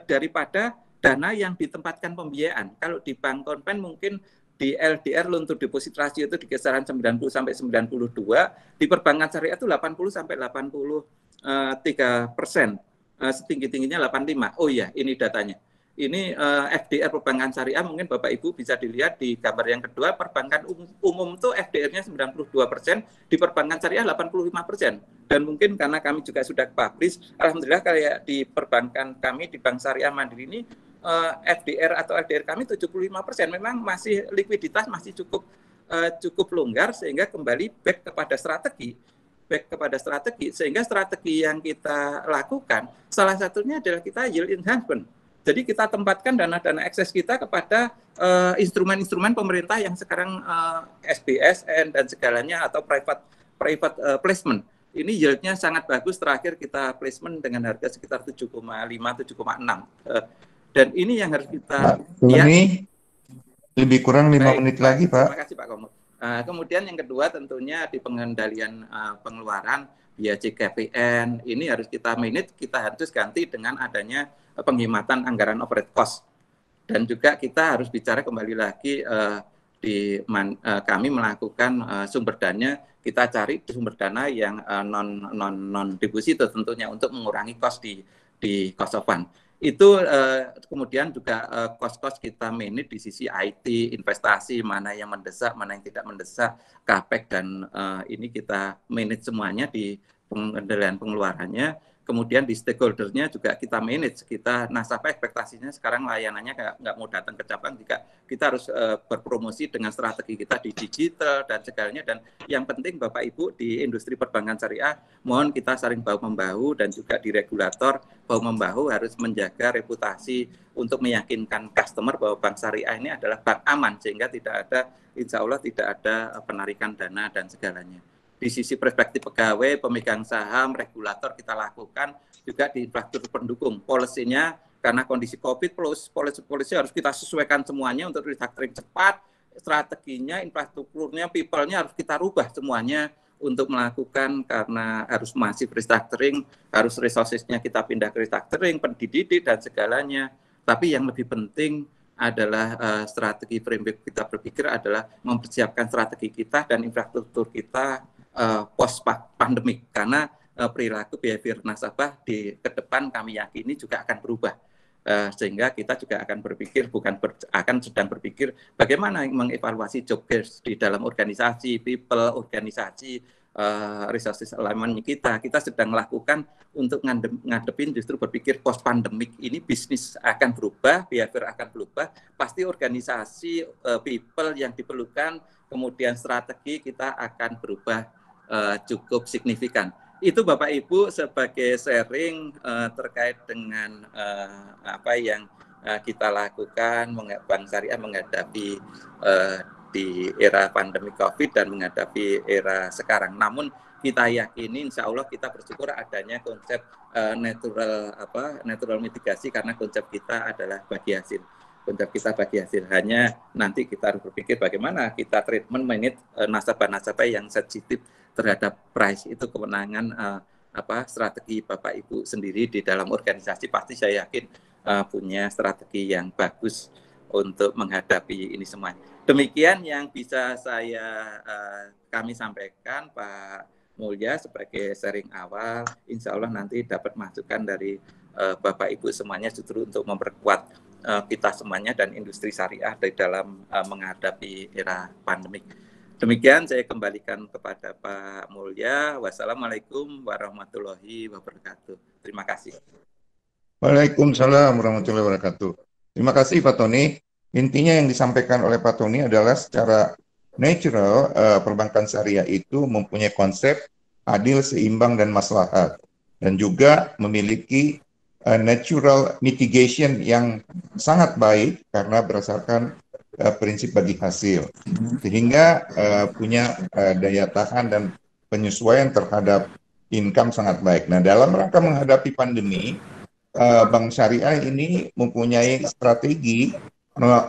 daripada dana yang ditempatkan pembiayaan. Kalau di bank konven mungkin di LDR, loan to deposit ratio itu di kisaran 90-92, di perbankan syariah itu 80-83%, setinggi-tingginya 85%. Oh iya, ini datanya. Ini FDR perbankan syariah, mungkin Bapak Ibu bisa dilihat di gambar yang kedua, perbankan umum itu FDR-nya 92%, di perbankan syariah 85%. Dan mungkin karena kami juga sudah publish, alhamdulillah kayak di perbankan kami, di Bank Syariah Mandiri ini, FDR atau LDR kami 75%, memang masih likuiditas masih cukup longgar, sehingga kembali back kepada strategi, sehingga strategi yang kita lakukan, salah satunya adalah kita yield enhancement. Jadi kita tempatkan dana-dana ekses kita kepada instrumen-instrumen pemerintah yang sekarang SBSN dan segalanya, atau private placement. Ini yieldnya sangat bagus, terakhir kita placement dengan harga sekitar 7,5-7,6. Dan ini yang harus kita lihat. Lebih kurang 5 menit lagi, Pak. Terima kasih, Pak Komod. Kemudian yang kedua tentunya di pengendalian pengeluaran biaya CKPN, ini harus kita manage, kita harus ganti dengan adanya penghematan anggaran overhead cost. Dan juga kita harus bicara kembali lagi kami melakukan sumber dana, kita cari sumber dana yang non deposito tentunya untuk mengurangi cost di cost of fund. Itu kemudian juga cost kita manage di sisi IT, investasi, mana yang mendesak, mana yang tidak mendesak, capex, dan ini kita manage semuanya di pengendalian pengeluarannya, kemudian di stakeholder-nya juga kita manage, kita nasabah ekspektasinya sekarang layanannya nggak mau datang ke cabang, jika kita harus berpromosi dengan strategi kita di digital dan segalanya. Dan yang penting Bapak Ibu di industri perbankan syariah, mohon kita saling bahu-membahu, dan juga di regulator bahu-membahu harus menjaga reputasi untuk meyakinkan customer bahwa bank syariah ini adalah bank aman, sehingga tidak ada, insya Allah tidak ada penarikan dana dan segalanya. Di sisi perspektif pegawai, pemegang saham, regulator kita lakukan juga di infrastruktur pendukung. Polisinya karena kondisi COVID plus polisi harus kita sesuaikan semuanya untuk restructuring cepat, strateginya, infrastrukturnya, people-nya harus kita rubah semuanya untuk melakukan, karena harus masif restructuring, harus resources-nya kita pindah ke restructuring, pendidik dan segalanya. Tapi yang lebih penting adalah strategi framework kita berpikir adalah mempersiapkan strategi kita dan infrastruktur kita post pandemik, karena perilaku behavior nasabah di ke depan kami yakini juga akan berubah, sehingga kita juga akan berpikir akan sedang berpikir bagaimana mengevaluasi job desk di dalam organisasi, people, organisasi, resources alignment kita sedang melakukan untuk ngadepin, justru berpikir post pandemik ini bisnis akan berubah, behavior akan berubah, pasti organisasi, people yang diperlukan, kemudian strategi kita akan berubah cukup signifikan. Itu Bapak Ibu sebagai sharing terkait dengan apa yang kita lakukan Bank Syariah menghadapi di era pandemi COVID dan menghadapi era sekarang. Namun kita yakini insya Allah kita bersyukur adanya konsep natural mitigasi, karena konsep kita adalah bagi hasil. Konsep kita bagi hasil, hanya nanti kita harus berpikir bagaimana kita treatment manage nasabah-nasabah yang sensitif terhadap price. Itu kewenangan strategi Bapak Ibu sendiri di dalam organisasi, pasti saya yakin punya strategi yang bagus untuk menghadapi ini semuanya. Demikian yang bisa kami sampaikan Pak Mulya sebagai sharing awal. Insya Allah nanti dapat masukan dari Bapak Ibu semuanya justru untuk memperkuat kita semuanya dan industri syariah di dalam menghadapi era pandemik. Demikian saya kembalikan kepada Pak Mulya. Wassalamualaikum warahmatullahi wabarakatuh. Terima kasih. Waalaikumsalam warahmatullahi wabarakatuh. Terima kasih Pak Tony. Intinya yang disampaikan oleh Pak Tony adalah secara natural perbankan syariah itu mempunyai konsep adil, seimbang, dan maslahat, dan juga memiliki natural mitigation yang sangat baik karena berdasarkan prinsip bagi hasil, sehingga punya daya tahan dan penyesuaian terhadap income sangat baik. Nah, dalam rangka menghadapi pandemi, Bank Syariah ini mempunyai strategi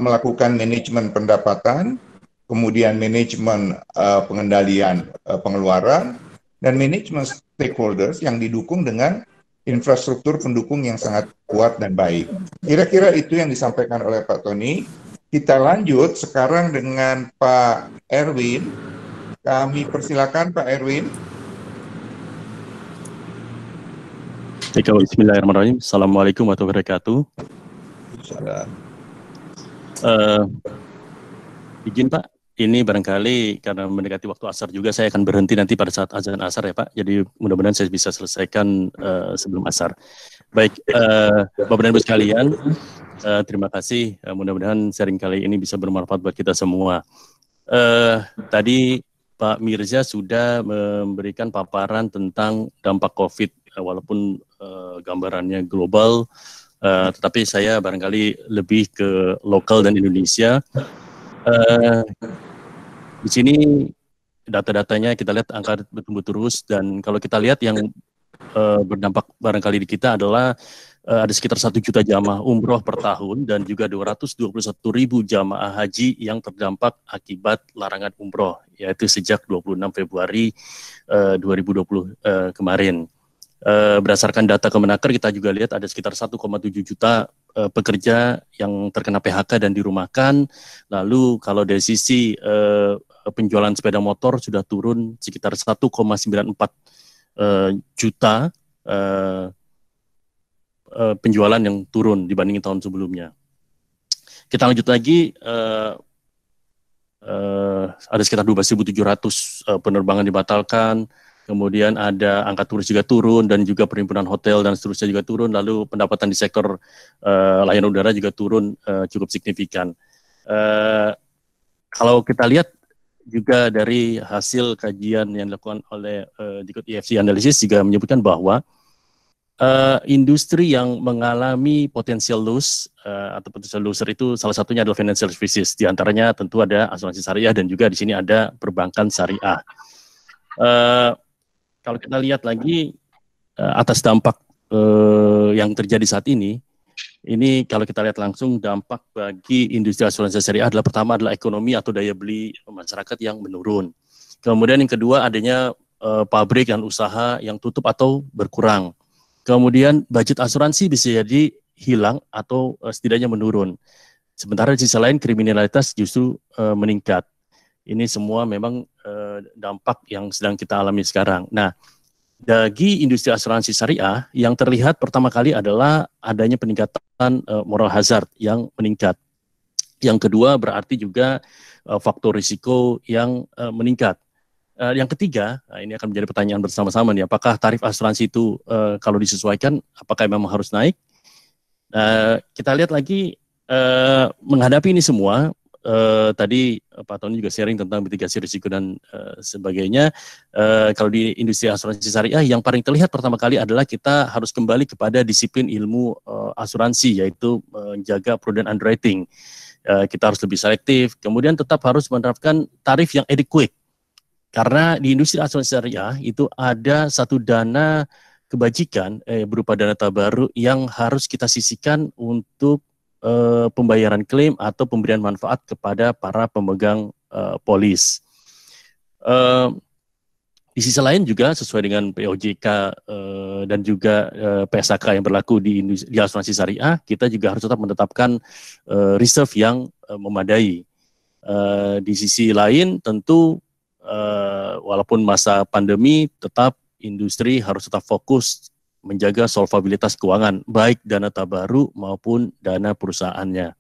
melakukan manajemen pendapatan, kemudian manajemen pengendalian pengeluaran, dan manajemen stakeholders yang didukung dengan infrastruktur pendukung yang sangat kuat dan baik. Kira-kira itu yang disampaikan oleh Pak Tony. Kita lanjut sekarang dengan Pak Erwin. Kami persilakan Pak Erwin. Bismillahirrahmanirrahim. Assalamualaikum warahmatullahi wabarakatuh. Izin Pak, ini barangkali karena mendekati waktu asar juga, saya akan berhenti nanti pada saat azan asar ya Pak. Jadi mudah-mudahan saya bisa selesaikan sebelum asar. Baik, Bapak dan Ibu sekalian, terima kasih. Mudah-mudahan sharing kali ini bisa bermanfaat buat kita semua. Tadi Pak Mirza sudah memberikan paparan tentang dampak COVID, walaupun gambarannya global, tetapi saya barangkali lebih ke lokal dan Indonesia. Di sini data-datanya kita lihat angka bertumbuh terus, dan kalau kita lihat yang berdampak barangkali di kita adalah ada sekitar 1 juta jamaah umroh per tahun dan juga 221.000 jamaah haji yang terdampak akibat larangan umroh, yaitu sejak 26 Februari 2020 kemarin. Berdasarkan data Kemenaker kita juga lihat ada sekitar 1,7 juta pekerja yang terkena PHK dan dirumahkan. Lalu kalau dari sisi penjualan sepeda motor sudah turun sekitar 1,94 juta penjualan yang turun dibanding tahun sebelumnya. Kita lanjut lagi, ada sekitar 12.700 penerbangan dibatalkan, kemudian ada angka turis juga turun, dan juga perhimpunan hotel dan seterusnya juga turun, lalu pendapatan di sektor layanan udara juga turun cukup signifikan. Kalau kita lihat juga dari hasil kajian yang dilakukan oleh Dikut EFC Analysis juga menyebutkan bahwa industri yang mengalami potensial loss atau potential loser itu salah satunya adalah financial services. Di antaranya tentu ada asuransi syariah dan juga di sini ada perbankan syariah. Kalau kita lihat lagi atas dampak yang terjadi saat ini kalau kita lihat langsung dampak bagi industri asuransi syariah adalah pertama adalah ekonomi atau daya beli masyarakat yang menurun. Kemudian yang kedua adanya pabrik dan usaha yang tutup atau berkurang. Kemudian budget asuransi bisa jadi hilang atau setidaknya menurun. Sementara di sisi lain kriminalitas justru meningkat. Ini semua memang dampak yang sedang kita alami sekarang. Nah, bagi industri asuransi syariah yang terlihat pertama kali adalah adanya peningkatan moral hazard yang meningkat. Yang kedua berarti juga faktor risiko yang meningkat. Yang ketiga, ini akan menjadi pertanyaan bersama-sama nih, apakah tarif asuransi itu kalau disesuaikan, apakah memang harus naik? Kita lihat lagi menghadapi ini semua. Tadi Pak Tony juga sharing tentang mitigasi risiko dan sebagainya. Kalau di industri asuransi syariah yang paling terlihat pertama kali adalah kita harus kembali kepada disiplin ilmu asuransi, yaitu menjaga prudent underwriting. Kita harus lebih selektif, kemudian tetap harus menerapkan tarif yang adequate. Karena di industri asuransi syariah itu ada satu dana kebajikan berupa dana tabaruk yang harus kita sisihkan untuk pembayaran klaim atau pemberian manfaat kepada para pemegang polis. Di sisi lain juga sesuai dengan POJK dan juga PSAK yang berlaku di asuransi syariah, kita juga harus tetap menetapkan reserve yang memadai. Di sisi lain tentu walaupun masa pandemi, tetap industri harus tetap fokus menjaga solvabilitas keuangan, baik dana tabaruk maupun dana perusahaannya.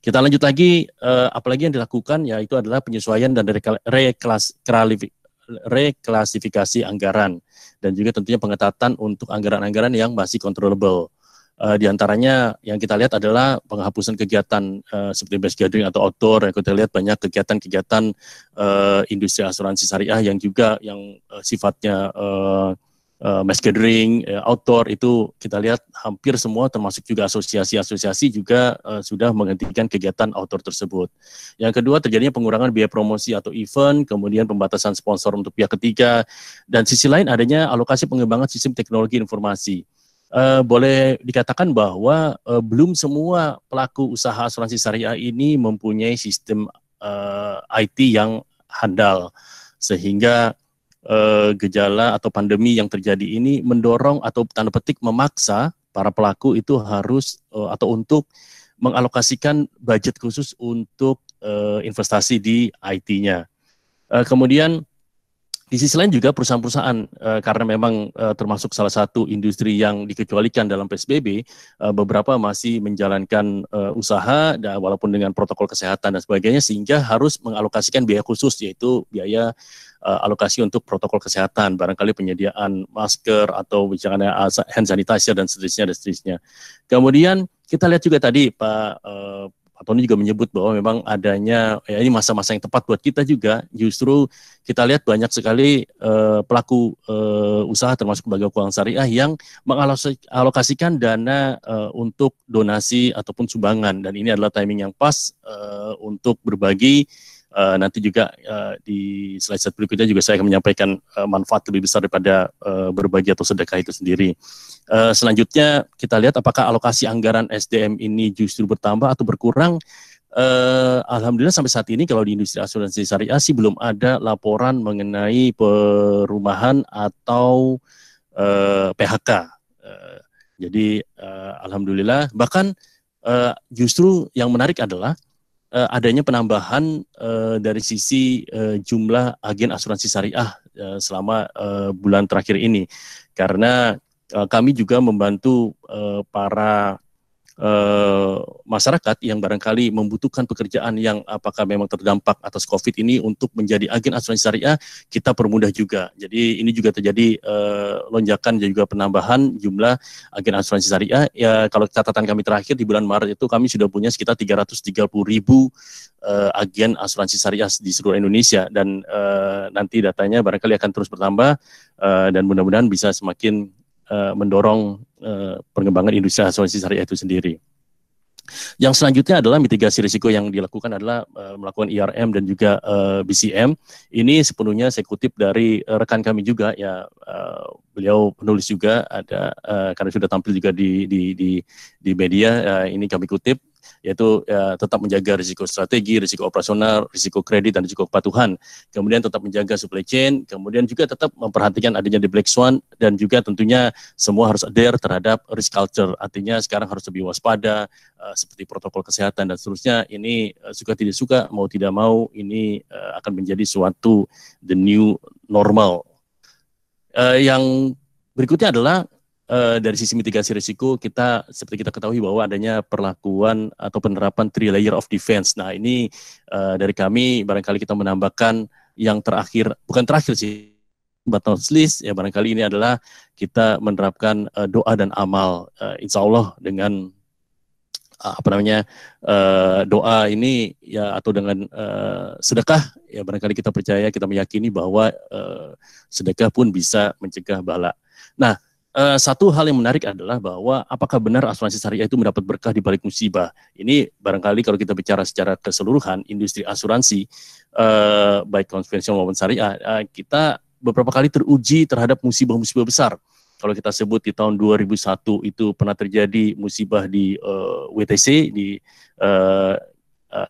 Kita lanjut lagi, apalagi yang dilakukan yaitu adalah penyesuaian dan reklasifikasi anggaran, dan juga tentunya pengetatan untuk anggaran-anggaran yang masih controllable. Di antaranya yang kita lihat adalah penghapusan kegiatan seperti mass gathering atau outdoor. Yang kita lihat banyak kegiatan-kegiatan industri asuransi syariah yang juga yang sifatnya mass gathering, outdoor, itu kita lihat hampir semua termasuk juga asosiasi-asosiasi juga sudah menghentikan kegiatan outdoor tersebut. Yang kedua terjadinya pengurangan biaya promosi atau event, kemudian pembatasan sponsor untuk pihak ketiga, dan sisi lain adanya alokasi pengembangan sistem teknologi informasi. Boleh dikatakan bahwa belum semua pelaku usaha asuransi syariah ini mempunyai sistem IT yang handal, sehingga gejala atau pandemi yang terjadi ini mendorong atau tanda petik memaksa para pelaku itu harus atau untuk mengalokasikan budget khusus untuk investasi di IT-nya. Kemudian di sisi lain juga perusahaan-perusahaan karena memang termasuk salah satu industri yang dikecualikan dalam PSBB, beberapa masih menjalankan usaha dan walaupun dengan protokol kesehatan dan sebagainya, sehingga harus mengalokasikan biaya khusus, yaitu biaya alokasi untuk protokol kesehatan, barangkali penyediaan masker atau misalnya hand sanitizer dan seterusnya. Kemudian kita lihat juga tadi Pak Tony juga menyebut bahwa memang adanya ini masa-masa yang tepat buat kita juga. Justru kita lihat banyak sekali pelaku usaha termasuk lembaga keuangan syariah yang mengalokasikan dana untuk donasi ataupun sumbangan, dan ini adalah timing yang pas untuk berbagi. Nanti juga di slide berikutnya juga saya akan menyampaikan manfaat lebih besar daripada berbagi atau sedekah itu sendiri. Selanjutnya kita lihat apakah alokasi anggaran SDM ini justru bertambah atau berkurang. Alhamdulillah sampai saat ini kalau di industri asuransi syariah sih belum ada laporan mengenai perumahan atau PHK. Jadi alhamdulillah, bahkan justru yang menarik adalah adanya penambahan dari sisi jumlah agen asuransi syariah selama bulan terakhir ini, karena kami juga membantu para masyarakat yang barangkali membutuhkan pekerjaan yang apakah memang terdampak atas COVID ini untuk menjadi agen asuransi syariah, kita permudah juga. Jadi ini juga terjadi lonjakan dan juga penambahan jumlah agen asuransi syariah. Ya, kalau catatan kami terakhir di bulan Maret itu kami sudah punya sekitar 330.000 agen asuransi syariah di seluruh Indonesia, dan nanti datanya barangkali akan terus bertambah, dan mudah-mudahan bisa semakin mendorong pengembangan industri asuransi syariah itu sendiri. Yang selanjutnya adalah mitigasi risiko yang dilakukan adalah melakukan IRM dan juga BCM. Ini sepenuhnya saya kutip dari rekan kami juga, ya, beliau penulis juga ada, karena sudah tampil juga di media, ini kami kutip, yaitu tetap menjaga risiko strategi, risiko operasional, risiko kredit, dan risiko kepatuhan. Kemudian tetap menjaga supply chain, kemudian juga tetap memperhatikan adanya the black swan, dan juga tentunya semua harus adhere terhadap risk culture. Artinya sekarang harus lebih waspada, seperti protokol kesehatan dan seterusnya. Ini suka tidak suka, mau tidak mau, ini akan menjadi suatu the new normal. Yang berikutnya adalah dari sisi mitigasi risiko, kita seperti kita ketahui bahwa adanya perlakuan atau penerapan 3 layer of defense. Nah, ini dari kami barangkali kita menambahkan yang terakhir, bukan terakhir sih, but not least, ya barangkali ini adalah kita menerapkan doa dan amal. Insya Allah dengan doa ini, ya, atau dengan sedekah, ya barangkali kita percaya, kita meyakini bahwa sedekah pun bisa mencegah bala. Nah, satu hal yang menarik adalah bahwa apakah benar asuransi syariah itu mendapat berkah di balik musibah. Ini barangkali kalau kita bicara secara keseluruhan industri asuransi, baik konvensional maupun syariah, kita beberapa kali teruji terhadap musibah-musibah besar. Kalau kita sebut di tahun 2001 itu pernah terjadi musibah di WTC,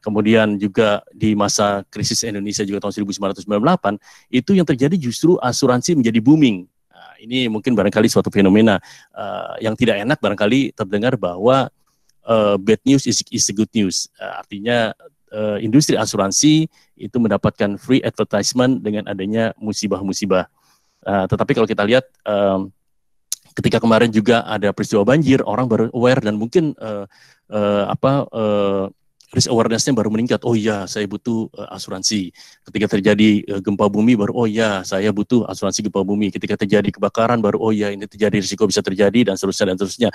kemudian juga di masa krisis Indonesia juga tahun 1998, itu yang terjadi justru asuransi menjadi booming. Ini mungkin barangkali suatu fenomena yang tidak enak barangkali terdengar, bahwa bad news is the good news. Artinya industri asuransi itu mendapatkan free advertisement dengan adanya musibah-musibah. Tetapi kalau kita lihat ketika kemarin juga ada peristiwa banjir, orang baru aware, dan mungkin risk awareness-nya baru meningkat. Oh iya, saya butuh asuransi. Ketika terjadi gempa bumi, baru oh iya, saya butuh asuransi gempa bumi. Ketika terjadi kebakaran, baru oh iya, ini terjadi, risiko bisa terjadi, dan seterusnya dan seterusnya.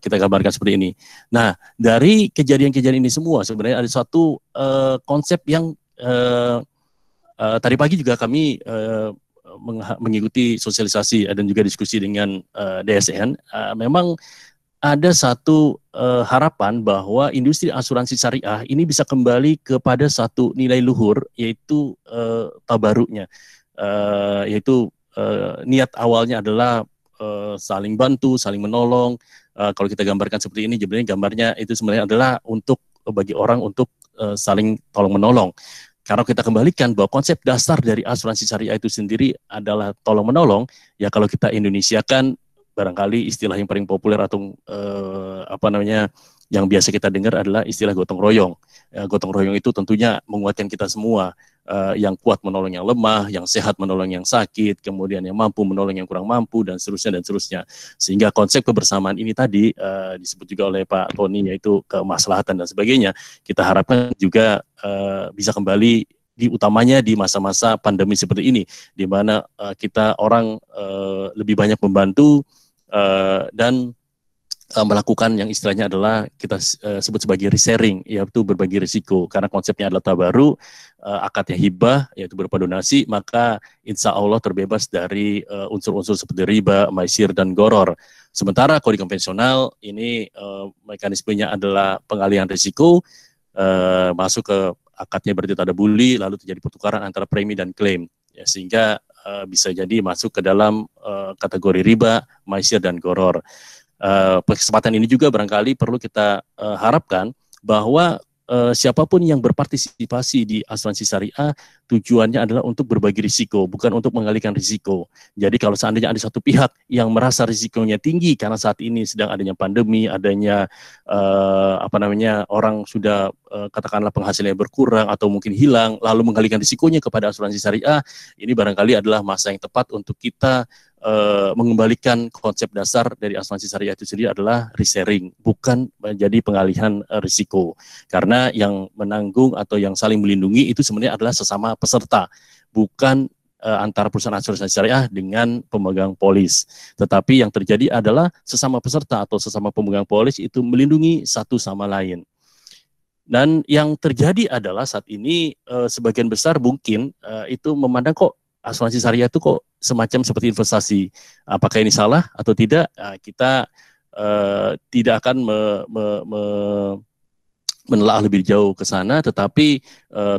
Kita gambarkan seperti ini. Nah, dari kejadian-kejadian ini semua sebenarnya ada satu konsep yang tadi pagi juga kami mengikuti sosialisasi dan juga diskusi dengan DSN. Memang ada satu harapan bahwa industri asuransi syariah ini bisa kembali kepada satu nilai luhur, yaitu tabaruknya, yaitu niat awalnya adalah saling bantu, saling menolong. Kalau kita gambarkan seperti ini, sebenarnya gambarnya itu sebenarnya adalah untuk bagi orang untuk saling tolong menolong. Karena kita kembalikan bahwa konsep dasar dari asuransi syariah itu sendiri adalah tolong menolong, ya kalau kita Indonesiakan, barangkali istilah yang paling populer atau yang biasa kita dengar adalah istilah gotong royong. Gotong royong itu tentunya menguatkan kita semua, yang kuat menolong yang lemah, yang sehat menolong yang sakit, kemudian yang mampu menolong yang kurang mampu, dan seterusnya dan seterusnya. Sehingga konsep kebersamaan ini tadi disebut juga oleh Pak Tony, yaitu kemaslahatan dan sebagainya, kita harapkan juga bisa kembali diutamanya di masa-masa pandemi seperti ini, di mana kita orang lebih banyak membantu dan melakukan yang istilahnya adalah kita sebut sebagai resharing, yaitu berbagi risiko. Karena konsepnya adalah tabaru, akadnya hibah, yaitu berupa donasi, maka insya Allah terbebas dari unsur-unsur seperti riba, maisir, dan goror. Sementara kalau di konvensional ini mekanismenya adalah pengalihan risiko, masuk ke akadnya berarti ada bully, lalu terjadi pertukaran antara premi dan klaim, ya, sehingga bisa jadi masuk ke dalam kategori riba, maisir, dan goror. Kesempatan ini juga barangkali perlu kita harapkan bahwa siapapun yang berpartisipasi di asuransi syariah, tujuannya adalah untuk berbagi risiko, bukan untuk mengalihkan risiko. Jadi kalau seandainya ada satu pihak yang merasa risikonya tinggi karena saat ini sedang adanya pandemi, adanya orang sudah katakanlah penghasilannya berkurang atau mungkin hilang, lalu mengalihkan risikonya kepada asuransi syariah, ini barangkali adalah masa yang tepat untuk kita mengembalikan konsep dasar dari asuransi syariah itu sendiri adalah risk-sharing, bukan menjadi pengalihan risiko. Karena yang menanggung atau yang saling melindungi itu sebenarnya adalah sesama peserta, bukan antara perusahaan asuransi syariah dengan pemegang polis. Tetapi yang terjadi adalah sesama peserta atau sesama pemegang polis itu melindungi satu sama lain. Dan yang terjadi adalah saat ini sebagian besar mungkin itu memandang kok asuransi syariah itu kok semacam seperti investasi. Apakah ini salah atau tidak? Kita tidak akan menelaah lebih jauh ke sana, tetapi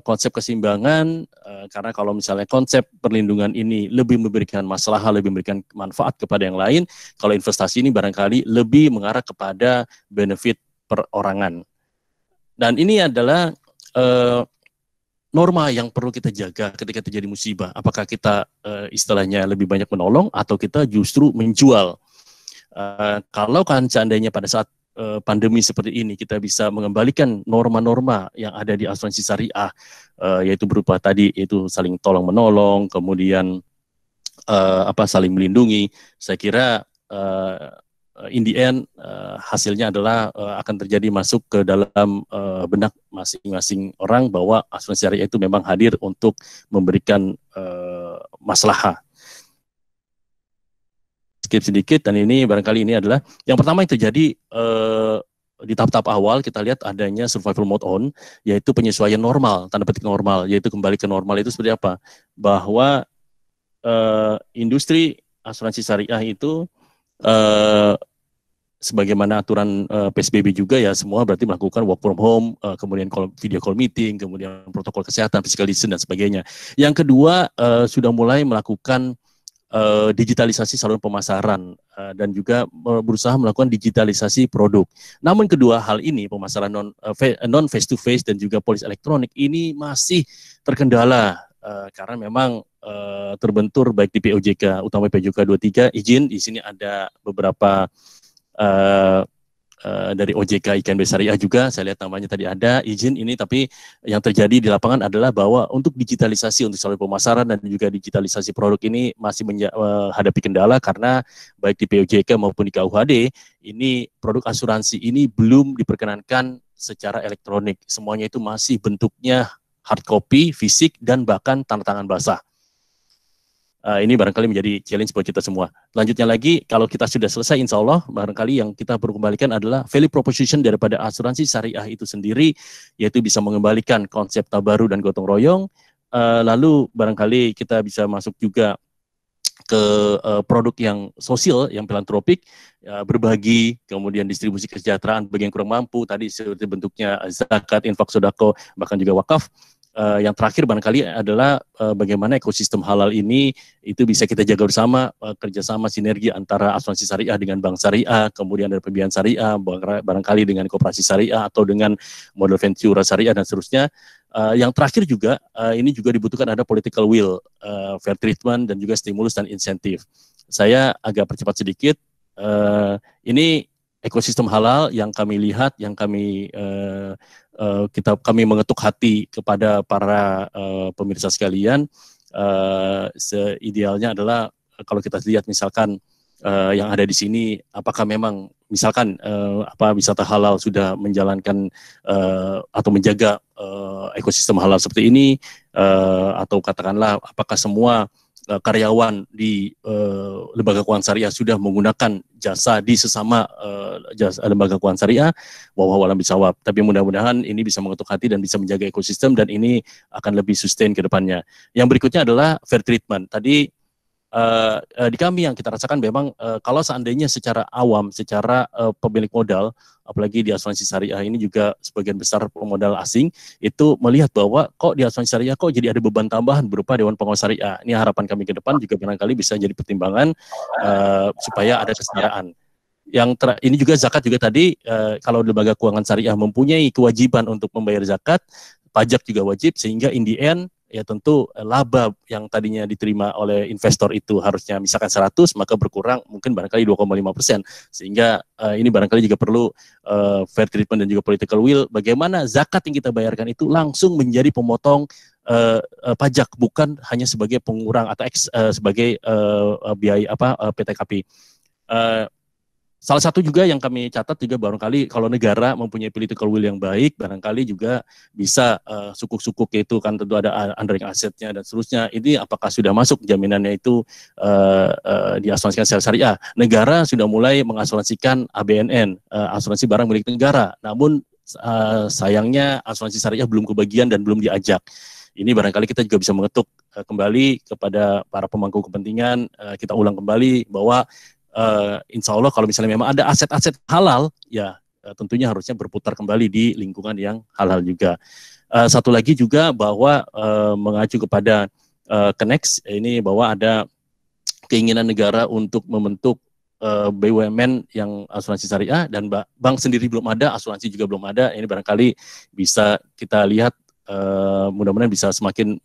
konsep keseimbangan, karena kalau misalnya konsep perlindungan ini lebih memberikan masalah, lebih memberikan manfaat kepada yang lain, kalau investasi ini barangkali lebih mengarah kepada benefit perorangan. Dan ini adalah norma yang perlu kita jaga ketika terjadi musibah. Apakah kita istilahnya lebih banyak menolong atau kita justru menjual? Kalau kan seandainya pada saat pandemi seperti ini kita bisa mengembalikan norma-norma yang ada di asuransi syariah, yaitu berupa tadi yaitu saling tolong menolong, kemudian saling melindungi. Saya kira in the end hasilnya adalah akan terjadi masuk ke dalam benak masing-masing orang bahwa asuransi syariah itu memang hadir untuk memberikan maslahah. Sedikit, dan ini barangkali ini adalah yang pertama yang terjadi di tahap-tahap awal. Kita lihat adanya survival mode on, yaitu penyesuaian normal, tanda petik normal, yaitu kembali ke normal itu seperti apa, bahwa industri asuransi syariah itu sebagaimana aturan PSBB juga ya, semua berarti melakukan work from home, kemudian video call meeting, kemudian protokol kesehatan, physical distance dan sebagainya. Yang kedua, sudah mulai melakukan digitalisasi saluran pemasaran dan juga berusaha melakukan digitalisasi produk. Namun kedua hal ini, pemasaran non face to face dan juga polis elektronik ini masih terkendala karena memang terbentur baik di POJK, utama POJK 23 izin. Di sini ada beberapa dari OJK IKNB Syariah juga, saya lihat namanya tadi ada izin ini, tapi yang terjadi di lapangan adalah bahwa untuk digitalisasi untuk saluran pemasaran dan juga digitalisasi produk ini masih menghadapi kendala karena baik di POJK maupun di KUHD ini produk asuransi ini belum diperkenankan secara elektronik, semuanya itu masih bentuknya hard copy, fisik, dan bahkan tanda tangan basah. Ini barangkali menjadi challenge buat kita semua. Selanjutnya lagi, kalau kita sudah selesai, insya Allah, barangkali yang kita perlu kembalikan adalah value proposition daripada asuransi syariah itu sendiri, yaitu bisa mengembalikan konsep tabaru dan gotong royong. Lalu barangkali kita bisa masuk juga ke produk yang sosial, yang filantropik, berbagi, kemudian distribusi kesejahteraan bagi yang kurang mampu, tadi seperti bentuknya zakat, infak, sodako, bahkan juga wakaf. Yang terakhir barangkali adalah bagaimana ekosistem halal ini itu bisa kita jaga bersama, kerjasama sinergi antara asuransi syariah dengan bank syariah, kemudian ada pembiayaan syariah, barangkali dengan koperasi syariah atau dengan model venture syariah dan seterusnya. Yang terakhir juga ini juga dibutuhkan ada political will, fair treatment dan juga stimulus dan insentif. Saya agak percepat sedikit. Ini ekosistem halal yang kami lihat, yang kami mengetuk hati kepada para pemirsa sekalian. Seidealnya adalah kalau kita lihat misalkan yang ada di sini, apakah memang misalkan wisata halal sudah menjalankan atau menjaga ekosistem halal seperti ini, atau katakanlah apakah semua karyawan di lembaga keuangan syariah sudah menggunakan jasa di sesama lembaga keuangan syariah, wallahu a'lam bishawab. Tapi mudah-mudahan ini bisa mengetuk hati dan bisa menjaga ekosistem dan ini akan lebih sustain ke depannya. Yang berikutnya adalah fair treatment. Tadi di kami yang kita rasakan memang kalau seandainya secara awam, secara pemilik modal, apalagi di asuransi syariah ini juga sebagian besar pemodal asing, itu melihat bahwa kok di asuransi syariah kok jadi ada beban tambahan berupa Dewan Pengawas Syariah. Ini harapan kami ke depan juga barangkali bisa jadi pertimbangan supaya ada kesetaraan. Ini juga zakat juga tadi, kalau lembaga keuangan syariah mempunyai kewajiban untuk membayar zakat, pajak juga wajib, sehingga in the end ya tentu laba yang tadinya diterima oleh investor itu harusnya misalkan 100, maka berkurang mungkin barangkali 2,5%. Sehingga ini barangkali juga perlu fair treatment dan juga political will, bagaimana zakat yang kita bayarkan itu langsung menjadi pemotong pajak, bukan hanya sebagai pengurang atau sebagai biaya PTKP. Salah satu juga yang kami catat juga barangkali kalau negara mempunyai political will yang baik, barangkali juga bisa sukuk-sukuk itu kan tentu ada underlying asetnya dan seterusnya. Ini apakah sudah masuk jaminannya itu diasuransikan secara syariah? Negara sudah mulai mengasuransikan ABNN, asuransi barang milik negara. Namun sayangnya asuransi syariah belum kebagian dan belum diajak. Ini barangkali kita juga bisa mengetuk kembali kepada para pemangku kepentingan, kita ulang kembali bahwa insya Allah kalau misalnya memang ada aset-aset halal, ya tentunya harusnya berputar kembali di lingkungan yang halal juga. Satu lagi juga bahwa mengacu kepada Kenex ini bahwa ada keinginan negara untuk membentuk BUMN yang asuransi syariah, dan bank sendiri belum ada, asuransi juga belum ada. Ini barangkali bisa kita lihat, mudah-mudahan bisa semakin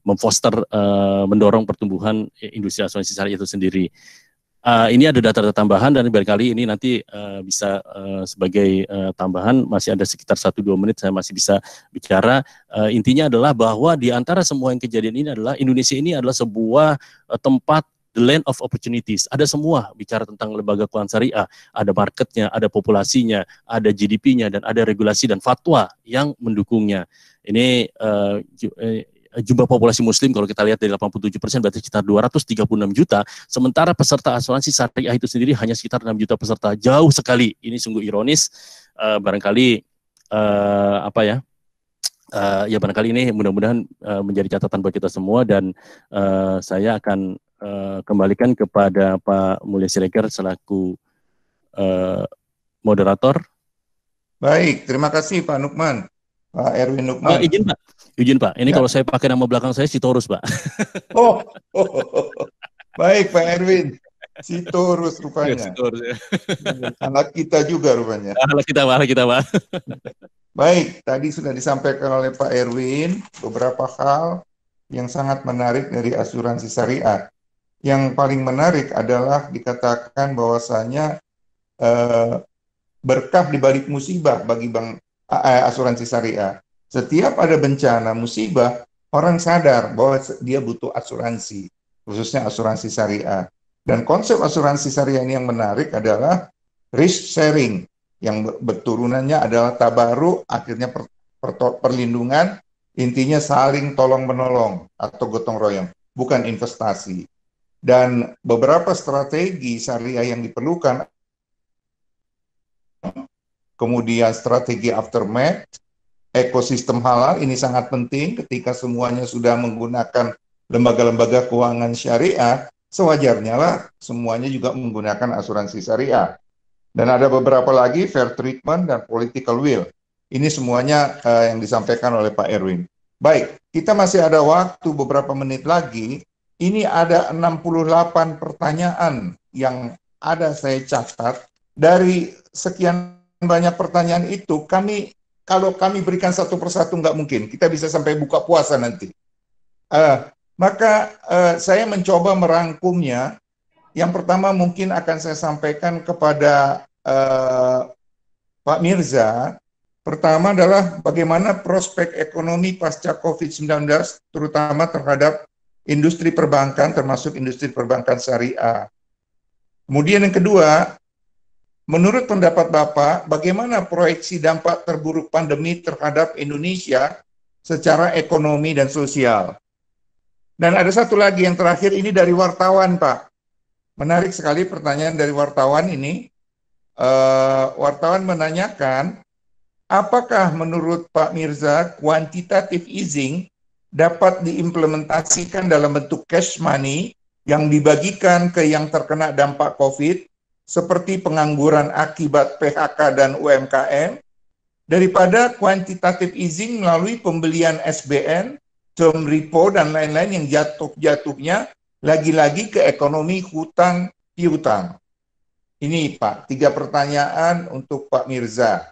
memfoster, mendorong pertumbuhan industri asuransi syariah itu sendiri. Ini ada data-data tambahan dan barangkali ini nanti bisa sebagai tambahan, masih ada sekitar 1-2 menit saya masih bisa bicara. Intinya adalah bahwa di antara semua yang kejadian ini adalah Indonesia ini adalah sebuah tempat, the land of opportunities. Ada semua, bicara tentang lembaga keuangan syariah, ada marketnya, ada populasinya, ada GDP-nya, dan ada regulasi dan fatwa yang mendukungnya. Ini jumlah populasi muslim kalau kita lihat dari 87% berarti sekitar 236 juta, sementara peserta asuransi syariah itu sendiri hanya sekitar 6 juta peserta, jauh sekali. Ini sungguh ironis, barangkali ya barangkali ini mudah-mudahan menjadi catatan buat kita semua, dan saya akan kembalikan kepada Pak Mulya Siregar selaku moderator. Baik, terima kasih Pak Nukman. Pak Erwin Nukman. Izin Pak, ini ya. Kalau saya pakai nama belakang saya Sitorus Pak. Baik Pak Erwin, Sitorus rupanya. Sitorus, ya. Anak kita juga rupanya. Anak kita Pak. Baik, tadi sudah disampaikan oleh Pak Erwin beberapa hal yang sangat menarik dari asuransi syariah. Yang paling menarik adalah dikatakan bahwasanya berkah di balik musibah bagi asuransi syariah. Setiap ada bencana, musibah, orang sadar bahwa dia butuh asuransi, khususnya asuransi syariah. Dan konsep asuransi syariah ini yang menarik adalah risk sharing, yang berturunannya adalah tabaruk, akhirnya perlindungan, intinya saling tolong-menolong atau gotong royong, bukan investasi. Dan beberapa strategi syariah yang diperlukan, kemudian strategi aftermath, ekosistem halal ini sangat penting ketika semuanya sudah menggunakan lembaga-lembaga keuangan syariah, sewajarnya lah semuanya juga menggunakan asuransi syariah. Dan ada beberapa lagi, fair treatment dan political will. Ini semuanya yang disampaikan oleh Pak Erwin. Baik, kita masih ada waktu beberapa menit lagi. Ini ada 68 pertanyaan yang ada saya catat. Dari sekian banyak pertanyaan itu, kalau kami berikan satu persatu nggak mungkin. Kita bisa sampai buka puasa nanti. Maka saya mencoba merangkumnya. Yang pertama mungkin akan saya sampaikan kepada Pak Mirza. Pertama adalah bagaimana prospek ekonomi pasca COVID-19, terutama terhadap industri perbankan, termasuk industri perbankan syariah. Kemudian yang kedua, menurut pendapat Bapak, bagaimana proyeksi dampak terburuk pandemi terhadap Indonesia secara ekonomi dan sosial? Dan ada satu lagi yang terakhir, ini dari wartawan, Pak. Menarik sekali pertanyaan dari wartawan ini. Wartawan menanyakan, apakah menurut Pak Mirza quantitative easing dapat diimplementasikan dalam bentuk cash money yang dibagikan ke yang terkena dampak COVID, seperti pengangguran akibat PHK dan UMKM, daripada quantitative easing melalui pembelian SBN, term repo, dan lain-lain yang jatuh-jatuhnya lagi-lagi ke ekonomi hutang piutang. Ini Pak, 3 pertanyaan untuk Pak Mirza.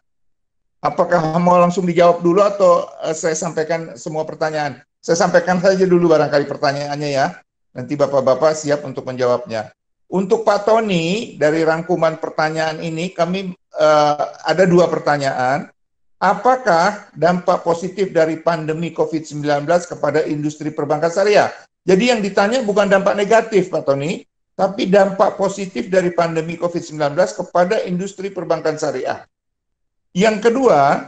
Apakah mau langsung dijawab dulu atau saya sampaikan semua pertanyaan? Saya sampaikan saja dulu barangkali pertanyaannya ya. Nanti Bapak-Bapak siap untuk menjawabnya. Untuk Pak Tony, dari rangkuman pertanyaan ini kami ada 2 pertanyaan. Apakah dampak positif dari pandemi COVID-19 kepada industri perbankan syariah? Jadi yang ditanya bukan dampak negatif, Pak Tony, tapi dampak positif dari pandemi COVID-19 kepada industri perbankan syariah. Yang kedua,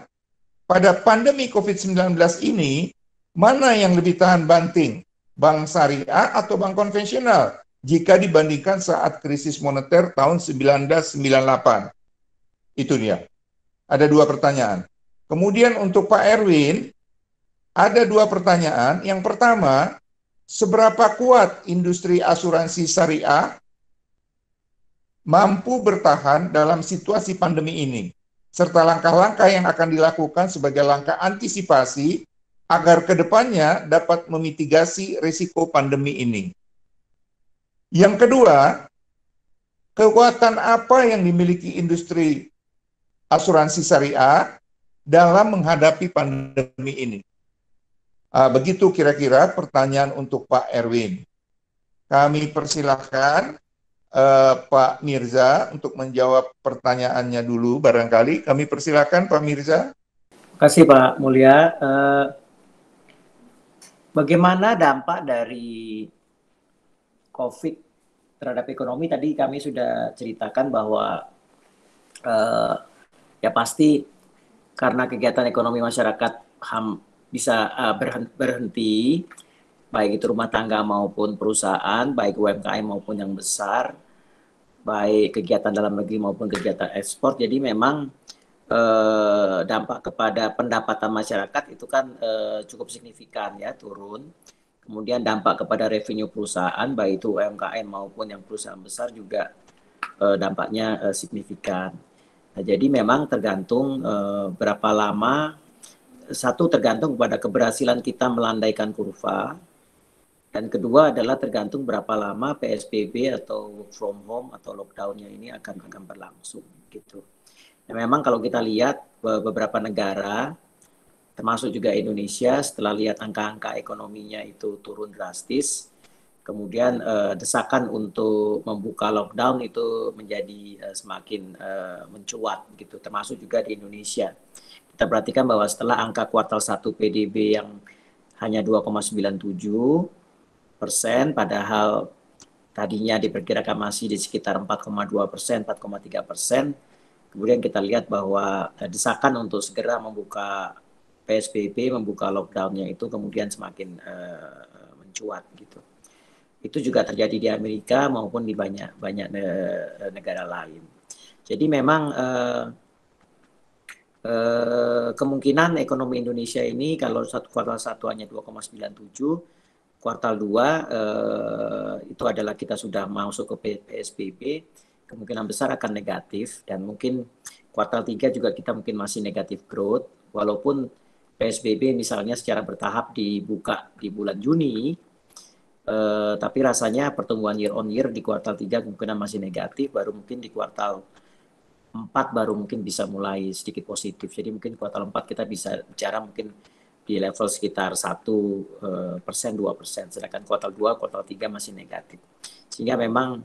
pada pandemi COVID-19 ini, mana yang lebih tahan banting? Bank syariah atau bank konvensional? Jika dibandingkan saat krisis moneter tahun 1998. Itu dia. Ada 2 pertanyaan. Kemudian untuk Pak Erwin, ada 2 pertanyaan. Yang pertama, seberapa kuat industri asuransi syariah mampu bertahan dalam situasi pandemi ini, serta langkah-langkah yang akan dilakukan sebagai langkah antisipasi agar kedepannya dapat memitigasi risiko pandemi ini. Yang kedua, kekuatan apa yang dimiliki industri asuransi syariah dalam menghadapi pandemi ini? Begitu kira-kira pertanyaan untuk Pak Erwin. Kami persilahkan Pak Mirza untuk menjawab pertanyaannya dulu barangkali. Kami persilahkan Pak Mirza. Terima kasih Pak Mulya. Bagaimana dampak dari COVID terhadap ekonomi? Tadi kami sudah ceritakan bahwa ya pasti karena kegiatan ekonomi masyarakat bisa berhenti, baik itu rumah tangga maupun perusahaan, baik UMKM maupun yang besar, baik kegiatan dalam negeri maupun kegiatan ekspor. Jadi memang dampak kepada pendapatan masyarakat itu kan cukup signifikan ya, turun. Kemudian dampak kepada revenue perusahaan, baik itu UMKM maupun yang perusahaan besar juga dampaknya signifikan. Nah, jadi memang tergantung berapa lama, satu tergantung pada keberhasilan kita melandaikan kurva, dan kedua adalah tergantung berapa lama PSBB atau work from home atau lockdown-nya ini akan berlangsung gitu. Nah, memang kalau kita lihat beberapa negara, termasuk juga Indonesia, setelah lihat angka-angka ekonominya itu turun drastis, kemudian desakan untuk membuka lockdown itu menjadi semakin mencuat gitu, termasuk juga di Indonesia. Kita perhatikan bahwa setelah angka kuartal 1 PDB yang hanya 2,97%, padahal tadinya diperkirakan masih di sekitar 4,2%, 4,3%, kemudian kita lihat bahwa desakan untuk segera membuka PSBB, membuka lockdown-nya itu kemudian semakin mencuat gitu. Itu juga terjadi di Amerika maupun di banyak negara lain. Jadi memang kemungkinan ekonomi Indonesia ini kalau kuartal 1 hanya 2,97, kuartal 2 itu adalah kita sudah masuk ke PSBB, kemungkinan besar akan negatif, dan mungkin kuartal 3 juga kita mungkin masih negatif growth, walaupun PSBB misalnya secara bertahap dibuka di bulan Juni, tapi rasanya pertumbuhan year on year di kuartal 3 kemungkinan masih negatif, baru mungkin di kuartal 4 baru mungkin bisa mulai sedikit positif. Jadi mungkin kuartal 4 kita bisa bicara mungkin di level sekitar 1%, 2%, sedangkan kuartal 2, kuartal 3 masih negatif. Sehingga memang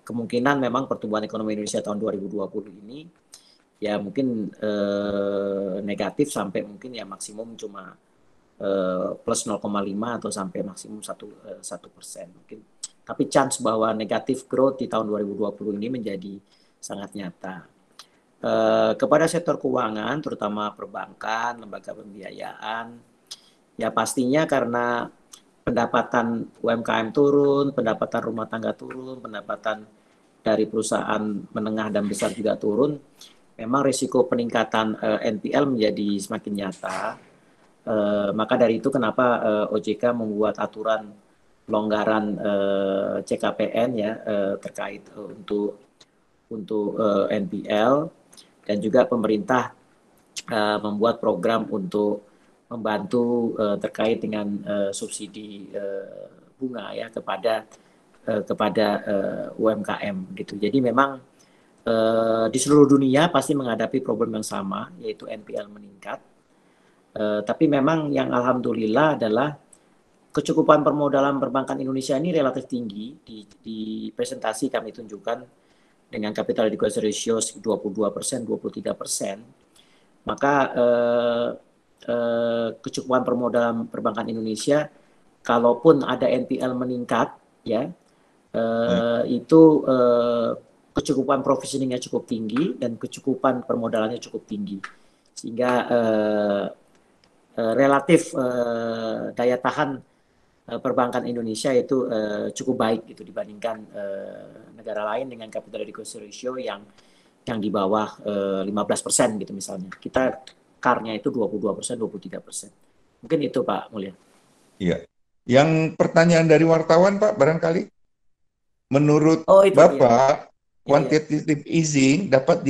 kemungkinan memang pertumbuhan ekonomi Indonesia tahun 2020 ini ya mungkin negatif sampai mungkin ya maksimum cuma plus 0,5 atau sampai maksimum 1% mungkin. Tapi chance bahwa negatif growth di tahun 2020 ini menjadi sangat nyata. Kepada sektor keuangan, terutama perbankan, lembaga pembiayaan, ya pastinya karena pendapatan UMKM turun, pendapatan rumah tangga turun, pendapatan dari perusahaan menengah dan besar juga turun, memang risiko peningkatan NPL menjadi semakin nyata. Maka dari itu kenapa OJK membuat aturan pelonggaran CKPN ya terkait untuk NPL, dan juga pemerintah membuat program untuk membantu terkait dengan subsidi bunga ya kepada UMKM gitu. Jadi memang di seluruh dunia pasti menghadapi problem yang sama, yaitu NPL meningkat. Tapi memang yang alhamdulillah adalah kecukupan permodalan perbankan Indonesia ini relatif tinggi. Di presentasi kami tunjukkan dengan capital adequacy ratio 22%, 23%. Maka kecukupan permodalan perbankan Indonesia, kalaupun ada NPL meningkat, ya itu kecukupan provisioningnya cukup tinggi dan kecukupan permodalannya cukup tinggi, sehingga relatif daya tahan perbankan Indonesia itu cukup baik gitu dibandingkan negara lain dengan capital adequacy ratio yang di bawah 15% gitu misalnya. Kita CAR-nya itu 22%, 23%. Mungkin itu Pak Mulya. Iya. Yang pertanyaan dari wartawan Pak, barangkali menurut itu, Bapak, iya. quantitative easing dapat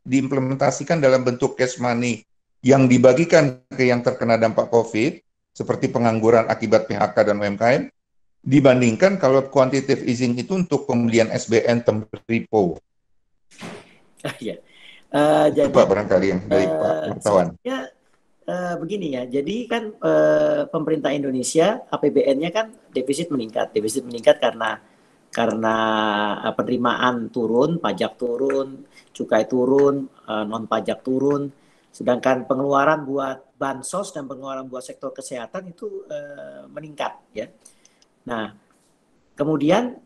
diimplementasikan dalam bentuk cash money yang dibagikan ke yang terkena dampak COVID, seperti pengangguran akibat PHK dan UMKM, dibandingkan kalau quantitative easing itu untuk pembelian SBN tempo. Iya. Itu Pak barangkali yang dari Pak wartawan. Begini ya, jadi kan pemerintah Indonesia APBN-nya kan defisit meningkat karena penerimaan turun, pajak turun, cukai turun, non pajak turun, sedangkan pengeluaran buat bansos dan pengeluaran buat sektor kesehatan itu meningkat ya. Nah, kemudian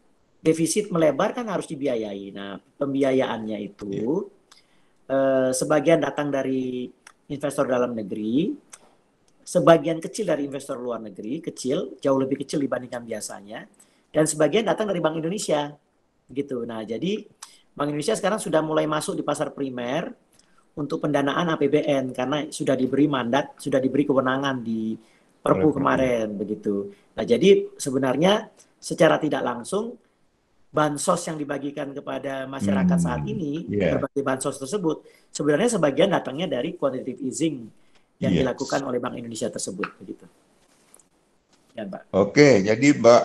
defisit melebar kan harus dibiayai. Nah, pembiayaannya itu sebagian datang dari investor dalam negeri, sebagian kecil dari investor luar negeri, jauh lebih kecil dibandingkan biasanya, dan sebagian datang dari Bank Indonesia, gitu. Nah, jadi Bank Indonesia sekarang sudah mulai masuk di pasar primer untuk pendanaan APBN karena sudah diberi mandat, sudah diberi kewenangan di Perpu kemarin, begitu. Nah, jadi sebenarnya secara tidak langsung bansos yang dibagikan kepada masyarakat saat ini, berbagai bansos tersebut, sebenarnya sebagian datangnya dari quantitative easing yang dilakukan oleh Bank Indonesia tersebut, begitu. Ya, Pak. Oke, jadi Mbak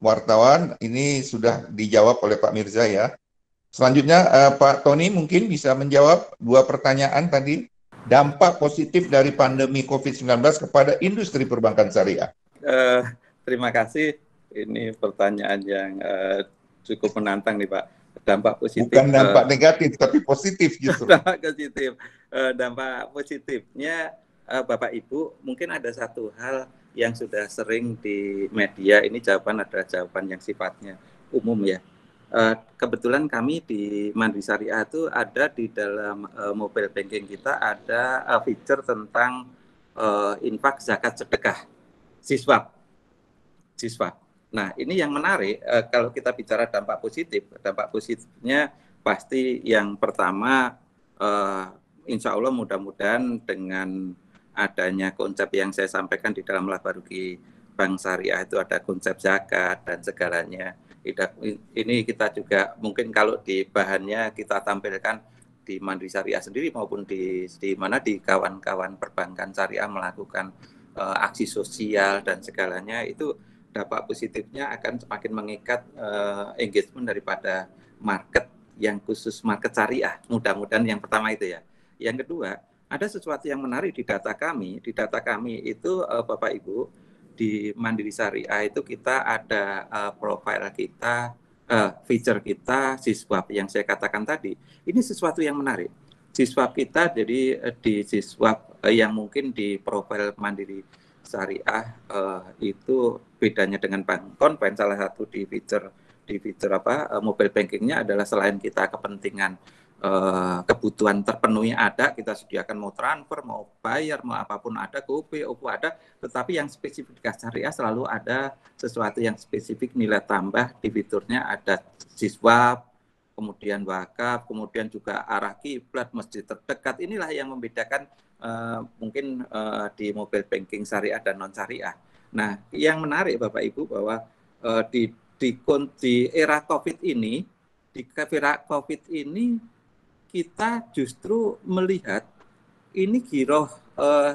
wartawan, ini sudah dijawab oleh Pak Mirza ya. Selanjutnya Pak Tony mungkin bisa menjawab 2 pertanyaan tadi, dampak positif dari pandemi COVID-19 kepada industri perbankan syariah. Terima kasih, ini pertanyaan yang cukup menantang nih Pak. Dampak positif. Bukan dampak negatif, tapi positif justru. Dampak positif. Dampak positifnya Bapak Ibu, mungkin ada satu hal yang sudah sering di media, ini adalah jawaban yang sifatnya umum ya. Kebetulan kami di Mandiri Syariah itu ada di dalam mobile banking kita ada feature tentang infak zakat sedekah siswap. Nah, ini yang menarik kalau kita bicara dampak positifnya pasti yang pertama insya Allah mudah-mudahan dengan adanya konsep yang saya sampaikan di dalam Labaruki Bank Syariah itu ada konsep zakat dan segalanya. Ini kita juga mungkin kalau di bahannya kita tampilkan di Mandiri Syariah sendiri maupun di mana di kawan-kawan perbankan syariah melakukan aksi sosial dan segalanya, itu dampak positifnya akan semakin mengikat engagement daripada market yang khusus market syariah. Mudah-mudahan yang pertama itu ya. Yang kedua, ada sesuatu yang menarik di data kami. Di data kami itu Bapak Ibu, di Mandiri Syariah itu kita ada profile kita, feature kita, siswap yang saya katakan tadi. Ini sesuatu yang menarik. Siswap kita jadi di siswap yang mungkin di profile Mandiri Syariah itu bedanya dengan bank konven, salah satu di feature mobile bankingnya adalah selain kita kepentingan kebutuhan terpenuhi ada, kita sediakan mau transfer, mau bayar, mau apapun ada, GoPay, OVO ada, tetapi yang spesifik syariah selalu ada sesuatu yang spesifik nilai tambah di fiturnya, ada siswap, kemudian wakaf, kemudian juga arah kiblat, masjid terdekat. Inilah yang membedakan mungkin di mobile banking syariah dan non syariah. Nah, yang menarik Bapak Ibu bahwa di era COVID ini, kita justru melihat ini giroh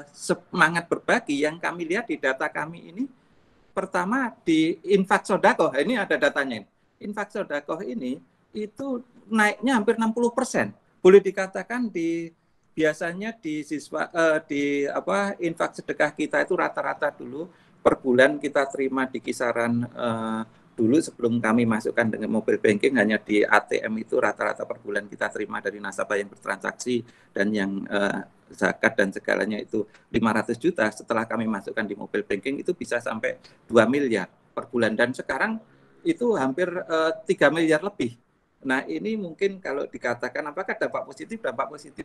semangat berbagi yang kami lihat di data kami ini. Pertama di infak sodakoh, ini ada datanya. Infak sodakoh ini itu naiknya hampir 60%. Boleh dikatakan di biasanya di infak sedekah kita itu rata-rata dulu per bulan kita terima di kisaran dulu sebelum kami masukkan dengan mobile banking hanya di ATM itu rata-rata per bulan kita terima dari nasabah yang bertransaksi dan yang zakat dan segalanya itu 500 juta. Setelah kami masukkan di mobile banking itu bisa sampai 2 miliar per bulan dan sekarang itu hampir 3 miliar lebih. Nah ini mungkin kalau dikatakan apakah dampak positif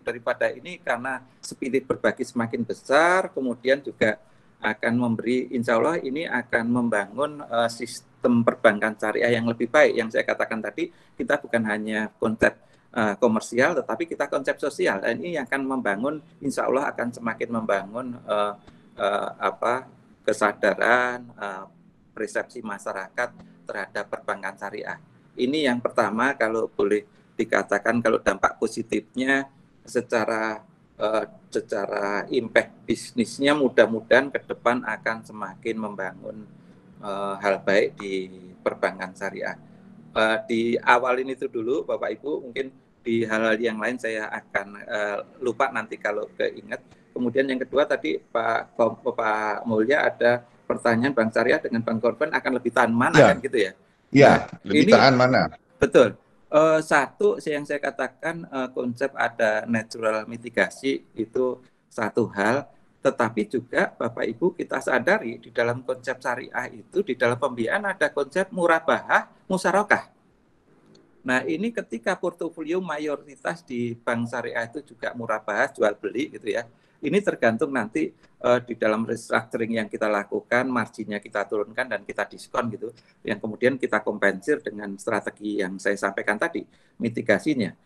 daripada ini karena spirit berbagi semakin besar, kemudian juga akan memberi, insya Allah ini akan membangun sistem perbankan syariah yang lebih baik. Yang saya katakan tadi, kita bukan hanya konsep komersial, tetapi kita konsep sosial. Dan ini akan membangun, insya Allah akan semakin membangun kesadaran, persepsi masyarakat terhadap perbankan syariah. Ini yang pertama kalau boleh dikatakan kalau dampak positifnya secara impact bisnisnya mudah-mudahan ke depan akan semakin membangun hal baik di perbankan syariah. Di awal ini itu dulu Bapak Ibu, mungkin di hal-hal yang lain saya akan lupa nanti kalau keinget. Kemudian yang kedua tadi Pak Mulya ada pertanyaan bank syariah dengan bank korban akan lebih tahan mana kan gitu ya? Ya, lebih tahan mana? Betul. Satu yang saya katakan konsep ada natural mitigasi itu satu hal, tetapi juga Bapak Ibu kita sadari di dalam konsep syariah itu di dalam pembiayaan ada konsep murabahah musyarakah. Nah ini ketika portofolio mayoritas di bank syariah itu juga murabahah jual beli gitu ya. Ini tergantung nanti di dalam restructuring yang kita lakukan, marginnya kita turunkan dan kita diskon gitu. Yang kemudian kita kompensir dengan strategi yang saya sampaikan tadi, mitigasinya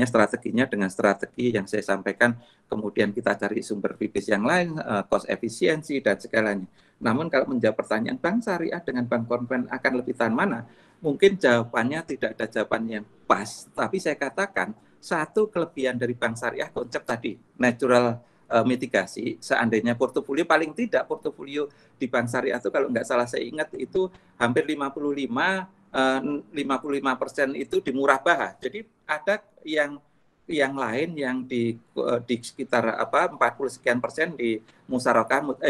strateginya dengan strategi yang saya sampaikan, kemudian kita cari sumber bibis yang lain, cost efisiensi dan segalanya. Namun kalau menjawab pertanyaan bank syariah dengan bank konven akan lebih tahan mana? Mungkin jawabannya tidak ada jawaban yang pas, tapi saya katakan satu kelebihan dari bank syariah konsep tadi, natural mitigasi, seandainya portofolio paling tidak portofolio di bank syariah itu kalau nggak salah saya ingat itu hampir 55% itu di murabahah. Jadi ada yang lain yang di sekitar 40 sekian persen di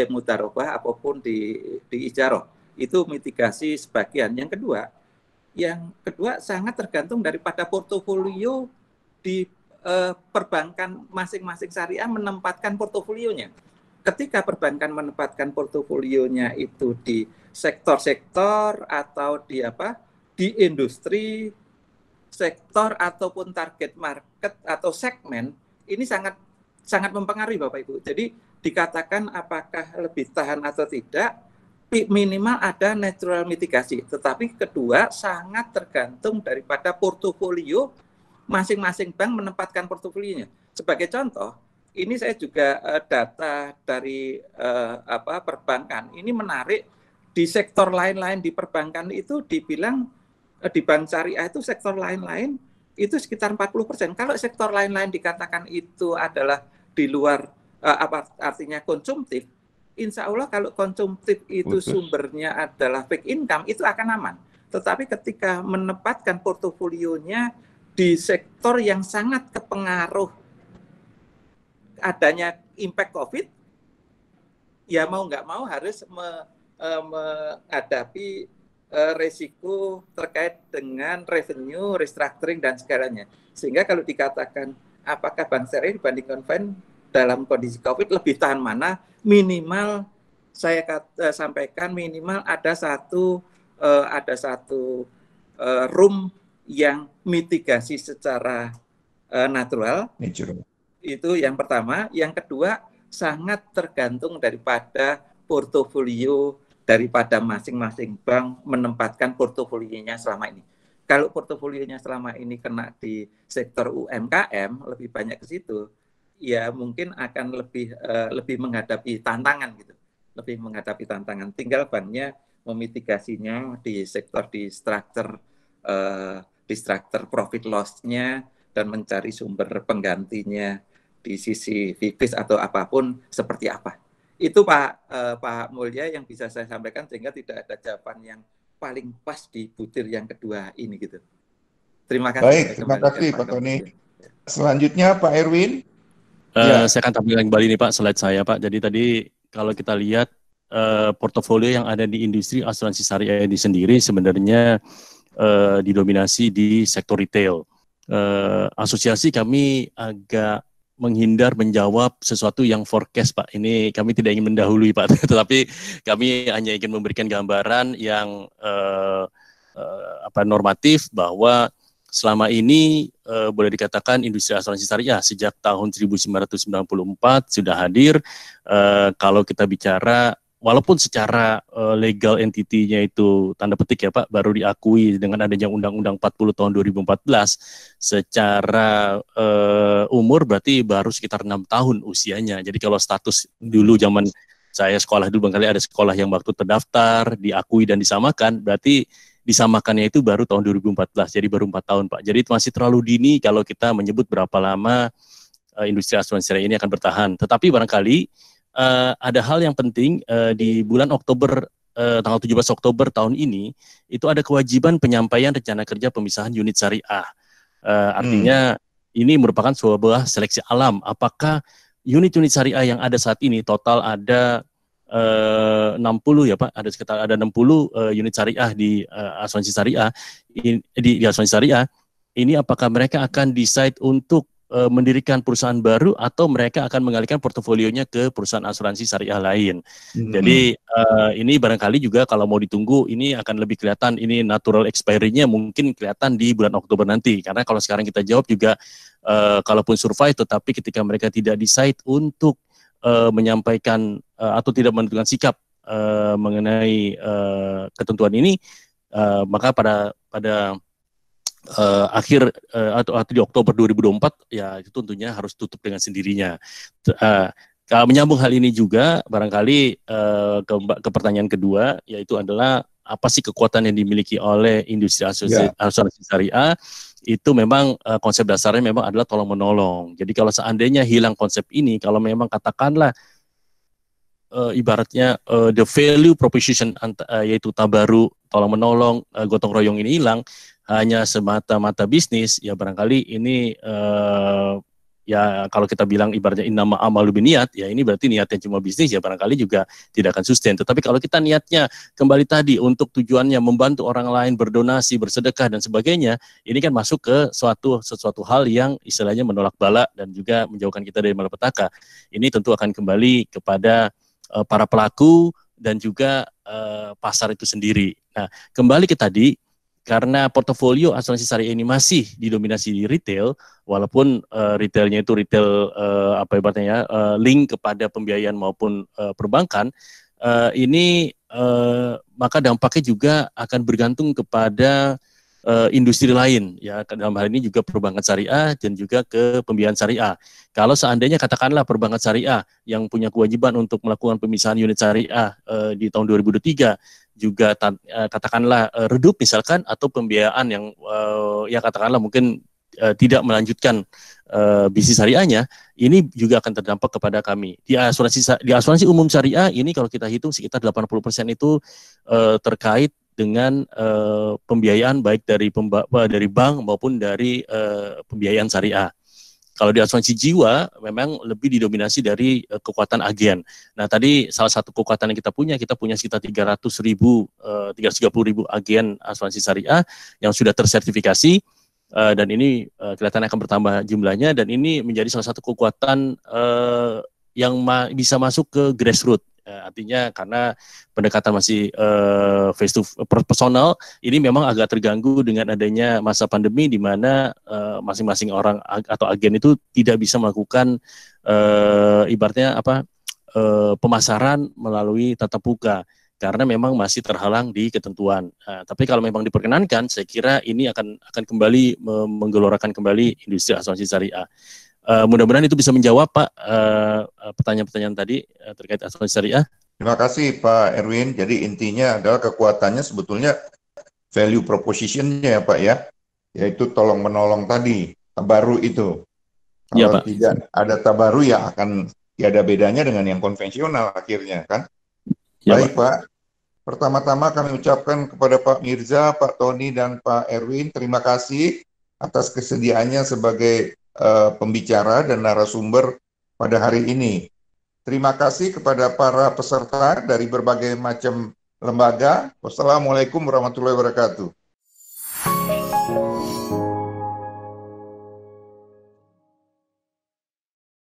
mudarobah apapun di ijaroh. Itu mitigasi sebagian. Yang kedua sangat tergantung daripada portofolio di perbankan masing-masing syariah menempatkan portofolionya. Ketika perbankan menempatkan portofolionya itu di sektor-sektor atau di industri, sektor ataupun target market atau segmen, ini sangat mempengaruhi Bapak Ibu. Jadi dikatakan apakah lebih tahan atau tidak, minimal ada natural mitigasi. Tetapi kedua sangat tergantung daripada portofolio masing-masing bank menempatkan portofolionya. Sebagai contoh, ini saya juga data dari perbankan. Ini menarik di sektor lain-lain di perbankan itu dibilang di bank syariah itu sektor lain-lain itu sekitar 40%. Kalau sektor lain-lain dikatakan itu adalah di luar artinya konsumtif, insya Allah kalau konsumtif itu sumbernya adalah fixed income itu akan aman. Tetapi ketika menempatkan portofolionya di sektor yang sangat kepengaruh adanya impact COVID, ya mau nggak mau harus menghadapi resiko terkait dengan revenue, restructuring, dan segalanya. Sehingga kalau dikatakan apakah bank syariah dibanding konven dalam kondisi COVID lebih tahan mana, minimal saya sampaikan minimal ada satu room yang mitigasi secara natural. Itu yang pertama. Yang kedua, sangat tergantung daripada portofolio daripada masing-masing bank menempatkan portofolionya selama ini. Kalau portofolionya selama ini kena di sektor UMKM, lebih banyak ke situ, ya mungkin akan lebih menghadapi tantangan gitu. Lebih menghadapi tantangan. Tinggal banknya memitigasinya di sektor di structure profit loss-nya dan mencari sumber penggantinya di sisi fixed atau apapun seperti apa. Itu Pak Mulya yang bisa saya sampaikan sehingga tidak ada jawaban yang paling pas di butir yang kedua ini gitu. Terima kasih. Baik, terima kasih Pak Tony. Selanjutnya Pak Erwin. Saya akan tampilkan kembali nih Pak slide saya Pak. Jadi tadi kalau kita lihat portofolio yang ada di industri asuransi syariah ini sendiri sebenarnya didominasi di sektor retail. Asosiasi kami agak menghindar menjawab sesuatu yang forecast Pak. Ini kami tidak ingin mendahului Pak, tetapi kami hanya ingin memberikan gambaran yang normatif bahwa selama ini boleh dikatakan industri asuransi syariah sejak tahun 1994 sudah hadir. Kalau kita bicara walaupun secara legal entity-nya itu tanda petik ya Pak, baru diakui dengan adanya Undang-Undang 40 tahun 2014, secara umur berarti baru sekitar 6 tahun usianya. Jadi kalau status dulu zaman saya sekolah dulu barangkali ada sekolah yang waktu terdaftar, diakui dan disamakan, berarti disamakannya itu baru tahun 2014, jadi baru 4 tahun Pak. Jadi itu masih terlalu dini kalau kita menyebut berapa lama industri asuransi syariah ini akan bertahan. Tetapi barangkali ada hal yang penting di bulan Oktober, tanggal 17 Oktober tahun ini, itu ada kewajiban penyampaian rencana kerja pemisahan unit syariah. Artinya ini merupakan sebuah seleksi alam. Apakah unit-unit syariah yang ada saat ini total ada 60 ya Pak, ada sekitar 60 unit syariah di asuransi syariah, di asuransi syariah. Ini apakah mereka akan decide untuk mendirikan perusahaan baru atau mereka akan mengalihkan portofolionya ke perusahaan asuransi syariah lain. Jadi ini barangkali juga kalau mau ditunggu ini akan lebih kelihatan, ini natural expiry-nya mungkin kelihatan di bulan Oktober nanti. Karena kalau sekarang kita jawab juga kalaupun survive, tetapi ketika mereka tidak decide untuk menyampaikan atau tidak menentukan sikap mengenai ketentuan ini, maka pada akhir atau di Oktober 2024 ya itu tentunya harus tutup dengan sendirinya. Kalau menyambung hal ini juga barangkali ke pertanyaan kedua, yaitu adalah apa sih kekuatan yang dimiliki oleh industri asuransi syariah. Itu memang konsep dasarnya memang adalah tolong menolong. Jadi kalau seandainya hilang konsep ini, kalau memang katakanlah ibaratnya the value proposition yaitu tabaru, tolong menolong, gotong royong ini hilang, hanya semata-mata bisnis, ya barangkali ini ya kalau kita bilang ibaratnya innama amalu biniat, ya ini berarti niatnya cuma bisnis, ya barangkali juga tidak akan sustain. Tetapi kalau kita niatnya kembali tadi untuk tujuannya membantu orang lain, berdonasi, bersedekah dan sebagainya, ini kan masuk ke sesuatu hal yang istilahnya menolak bala dan juga menjauhkan kita dari malapetaka. Ini tentu akan kembali kepada para pelaku dan juga pasar itu sendiri. Nah, kembali ke tadi, karena portofolio asuransi syariah ini masih didominasi di retail, walaupun retailnya itu retail ibaratnya link kepada pembiayaan maupun perbankan, ini maka dampaknya juga akan bergantung kepada industri lain, ya dalam hal ini juga perbankan syariah dan juga ke pembiayaan syariah. Kalau seandainya katakanlah perbankan syariah yang punya kewajiban untuk melakukan pemisahan unit syariah di tahun 2023 juga katakanlah redup misalkan, atau pembiayaan yang ya katakanlah mungkin tidak melanjutkan bisnis syariahnya, ini juga akan terdampak kepada kami. Di asuransi umum syariah ini kalau kita hitung sekitar 80% itu terkait dengan pembiayaan baik dari bank maupun dari pembiayaan syariah. Kalau di asuransi jiwa memang lebih didominasi dari kekuatan agen. Nah tadi salah satu kekuatan yang kita punya sekitar 330.000 agen asuransi syariah yang sudah tersertifikasi, dan ini kelihatannya akan bertambah jumlahnya, dan ini menjadi salah satu kekuatan yang bisa masuk ke grassroots. Artinya karena pendekatan masih face to personal, ini memang agak terganggu dengan adanya masa pandemi di mana masing-masing orang atau agen itu tidak bisa melakukan ibaratnya pemasaran melalui tatap muka karena memang masih terhalang di ketentuan. Tapi kalau memang diperkenankan, saya kira ini akan kembali menggelorakan kembali industri asuransi syariah. Mudah-mudahan itu bisa menjawab Pak pertanyaan-pertanyaan tadi terkait asuransi syariah. Terima kasih Pak Erwin. Jadi intinya adalah kekuatannya sebetulnya value proposition-nya ya Pak ya, yaitu tolong menolong tadi, tabaru itu. Kalau ya, Pak, tidak ada tabaru ya akan tiada bedanya dengan yang konvensional akhirnya kan. Ya, baik Pak. Pertama-tama kami ucapkan kepada Pak Mirza, Pak Tony dan Pak Erwin terima kasih atas kesediaannya sebagai pembicara dan narasumber pada hari ini. Terima kasih kepada para peserta dari berbagai macam lembaga. Wassalamualaikum warahmatullahi wabarakatuh.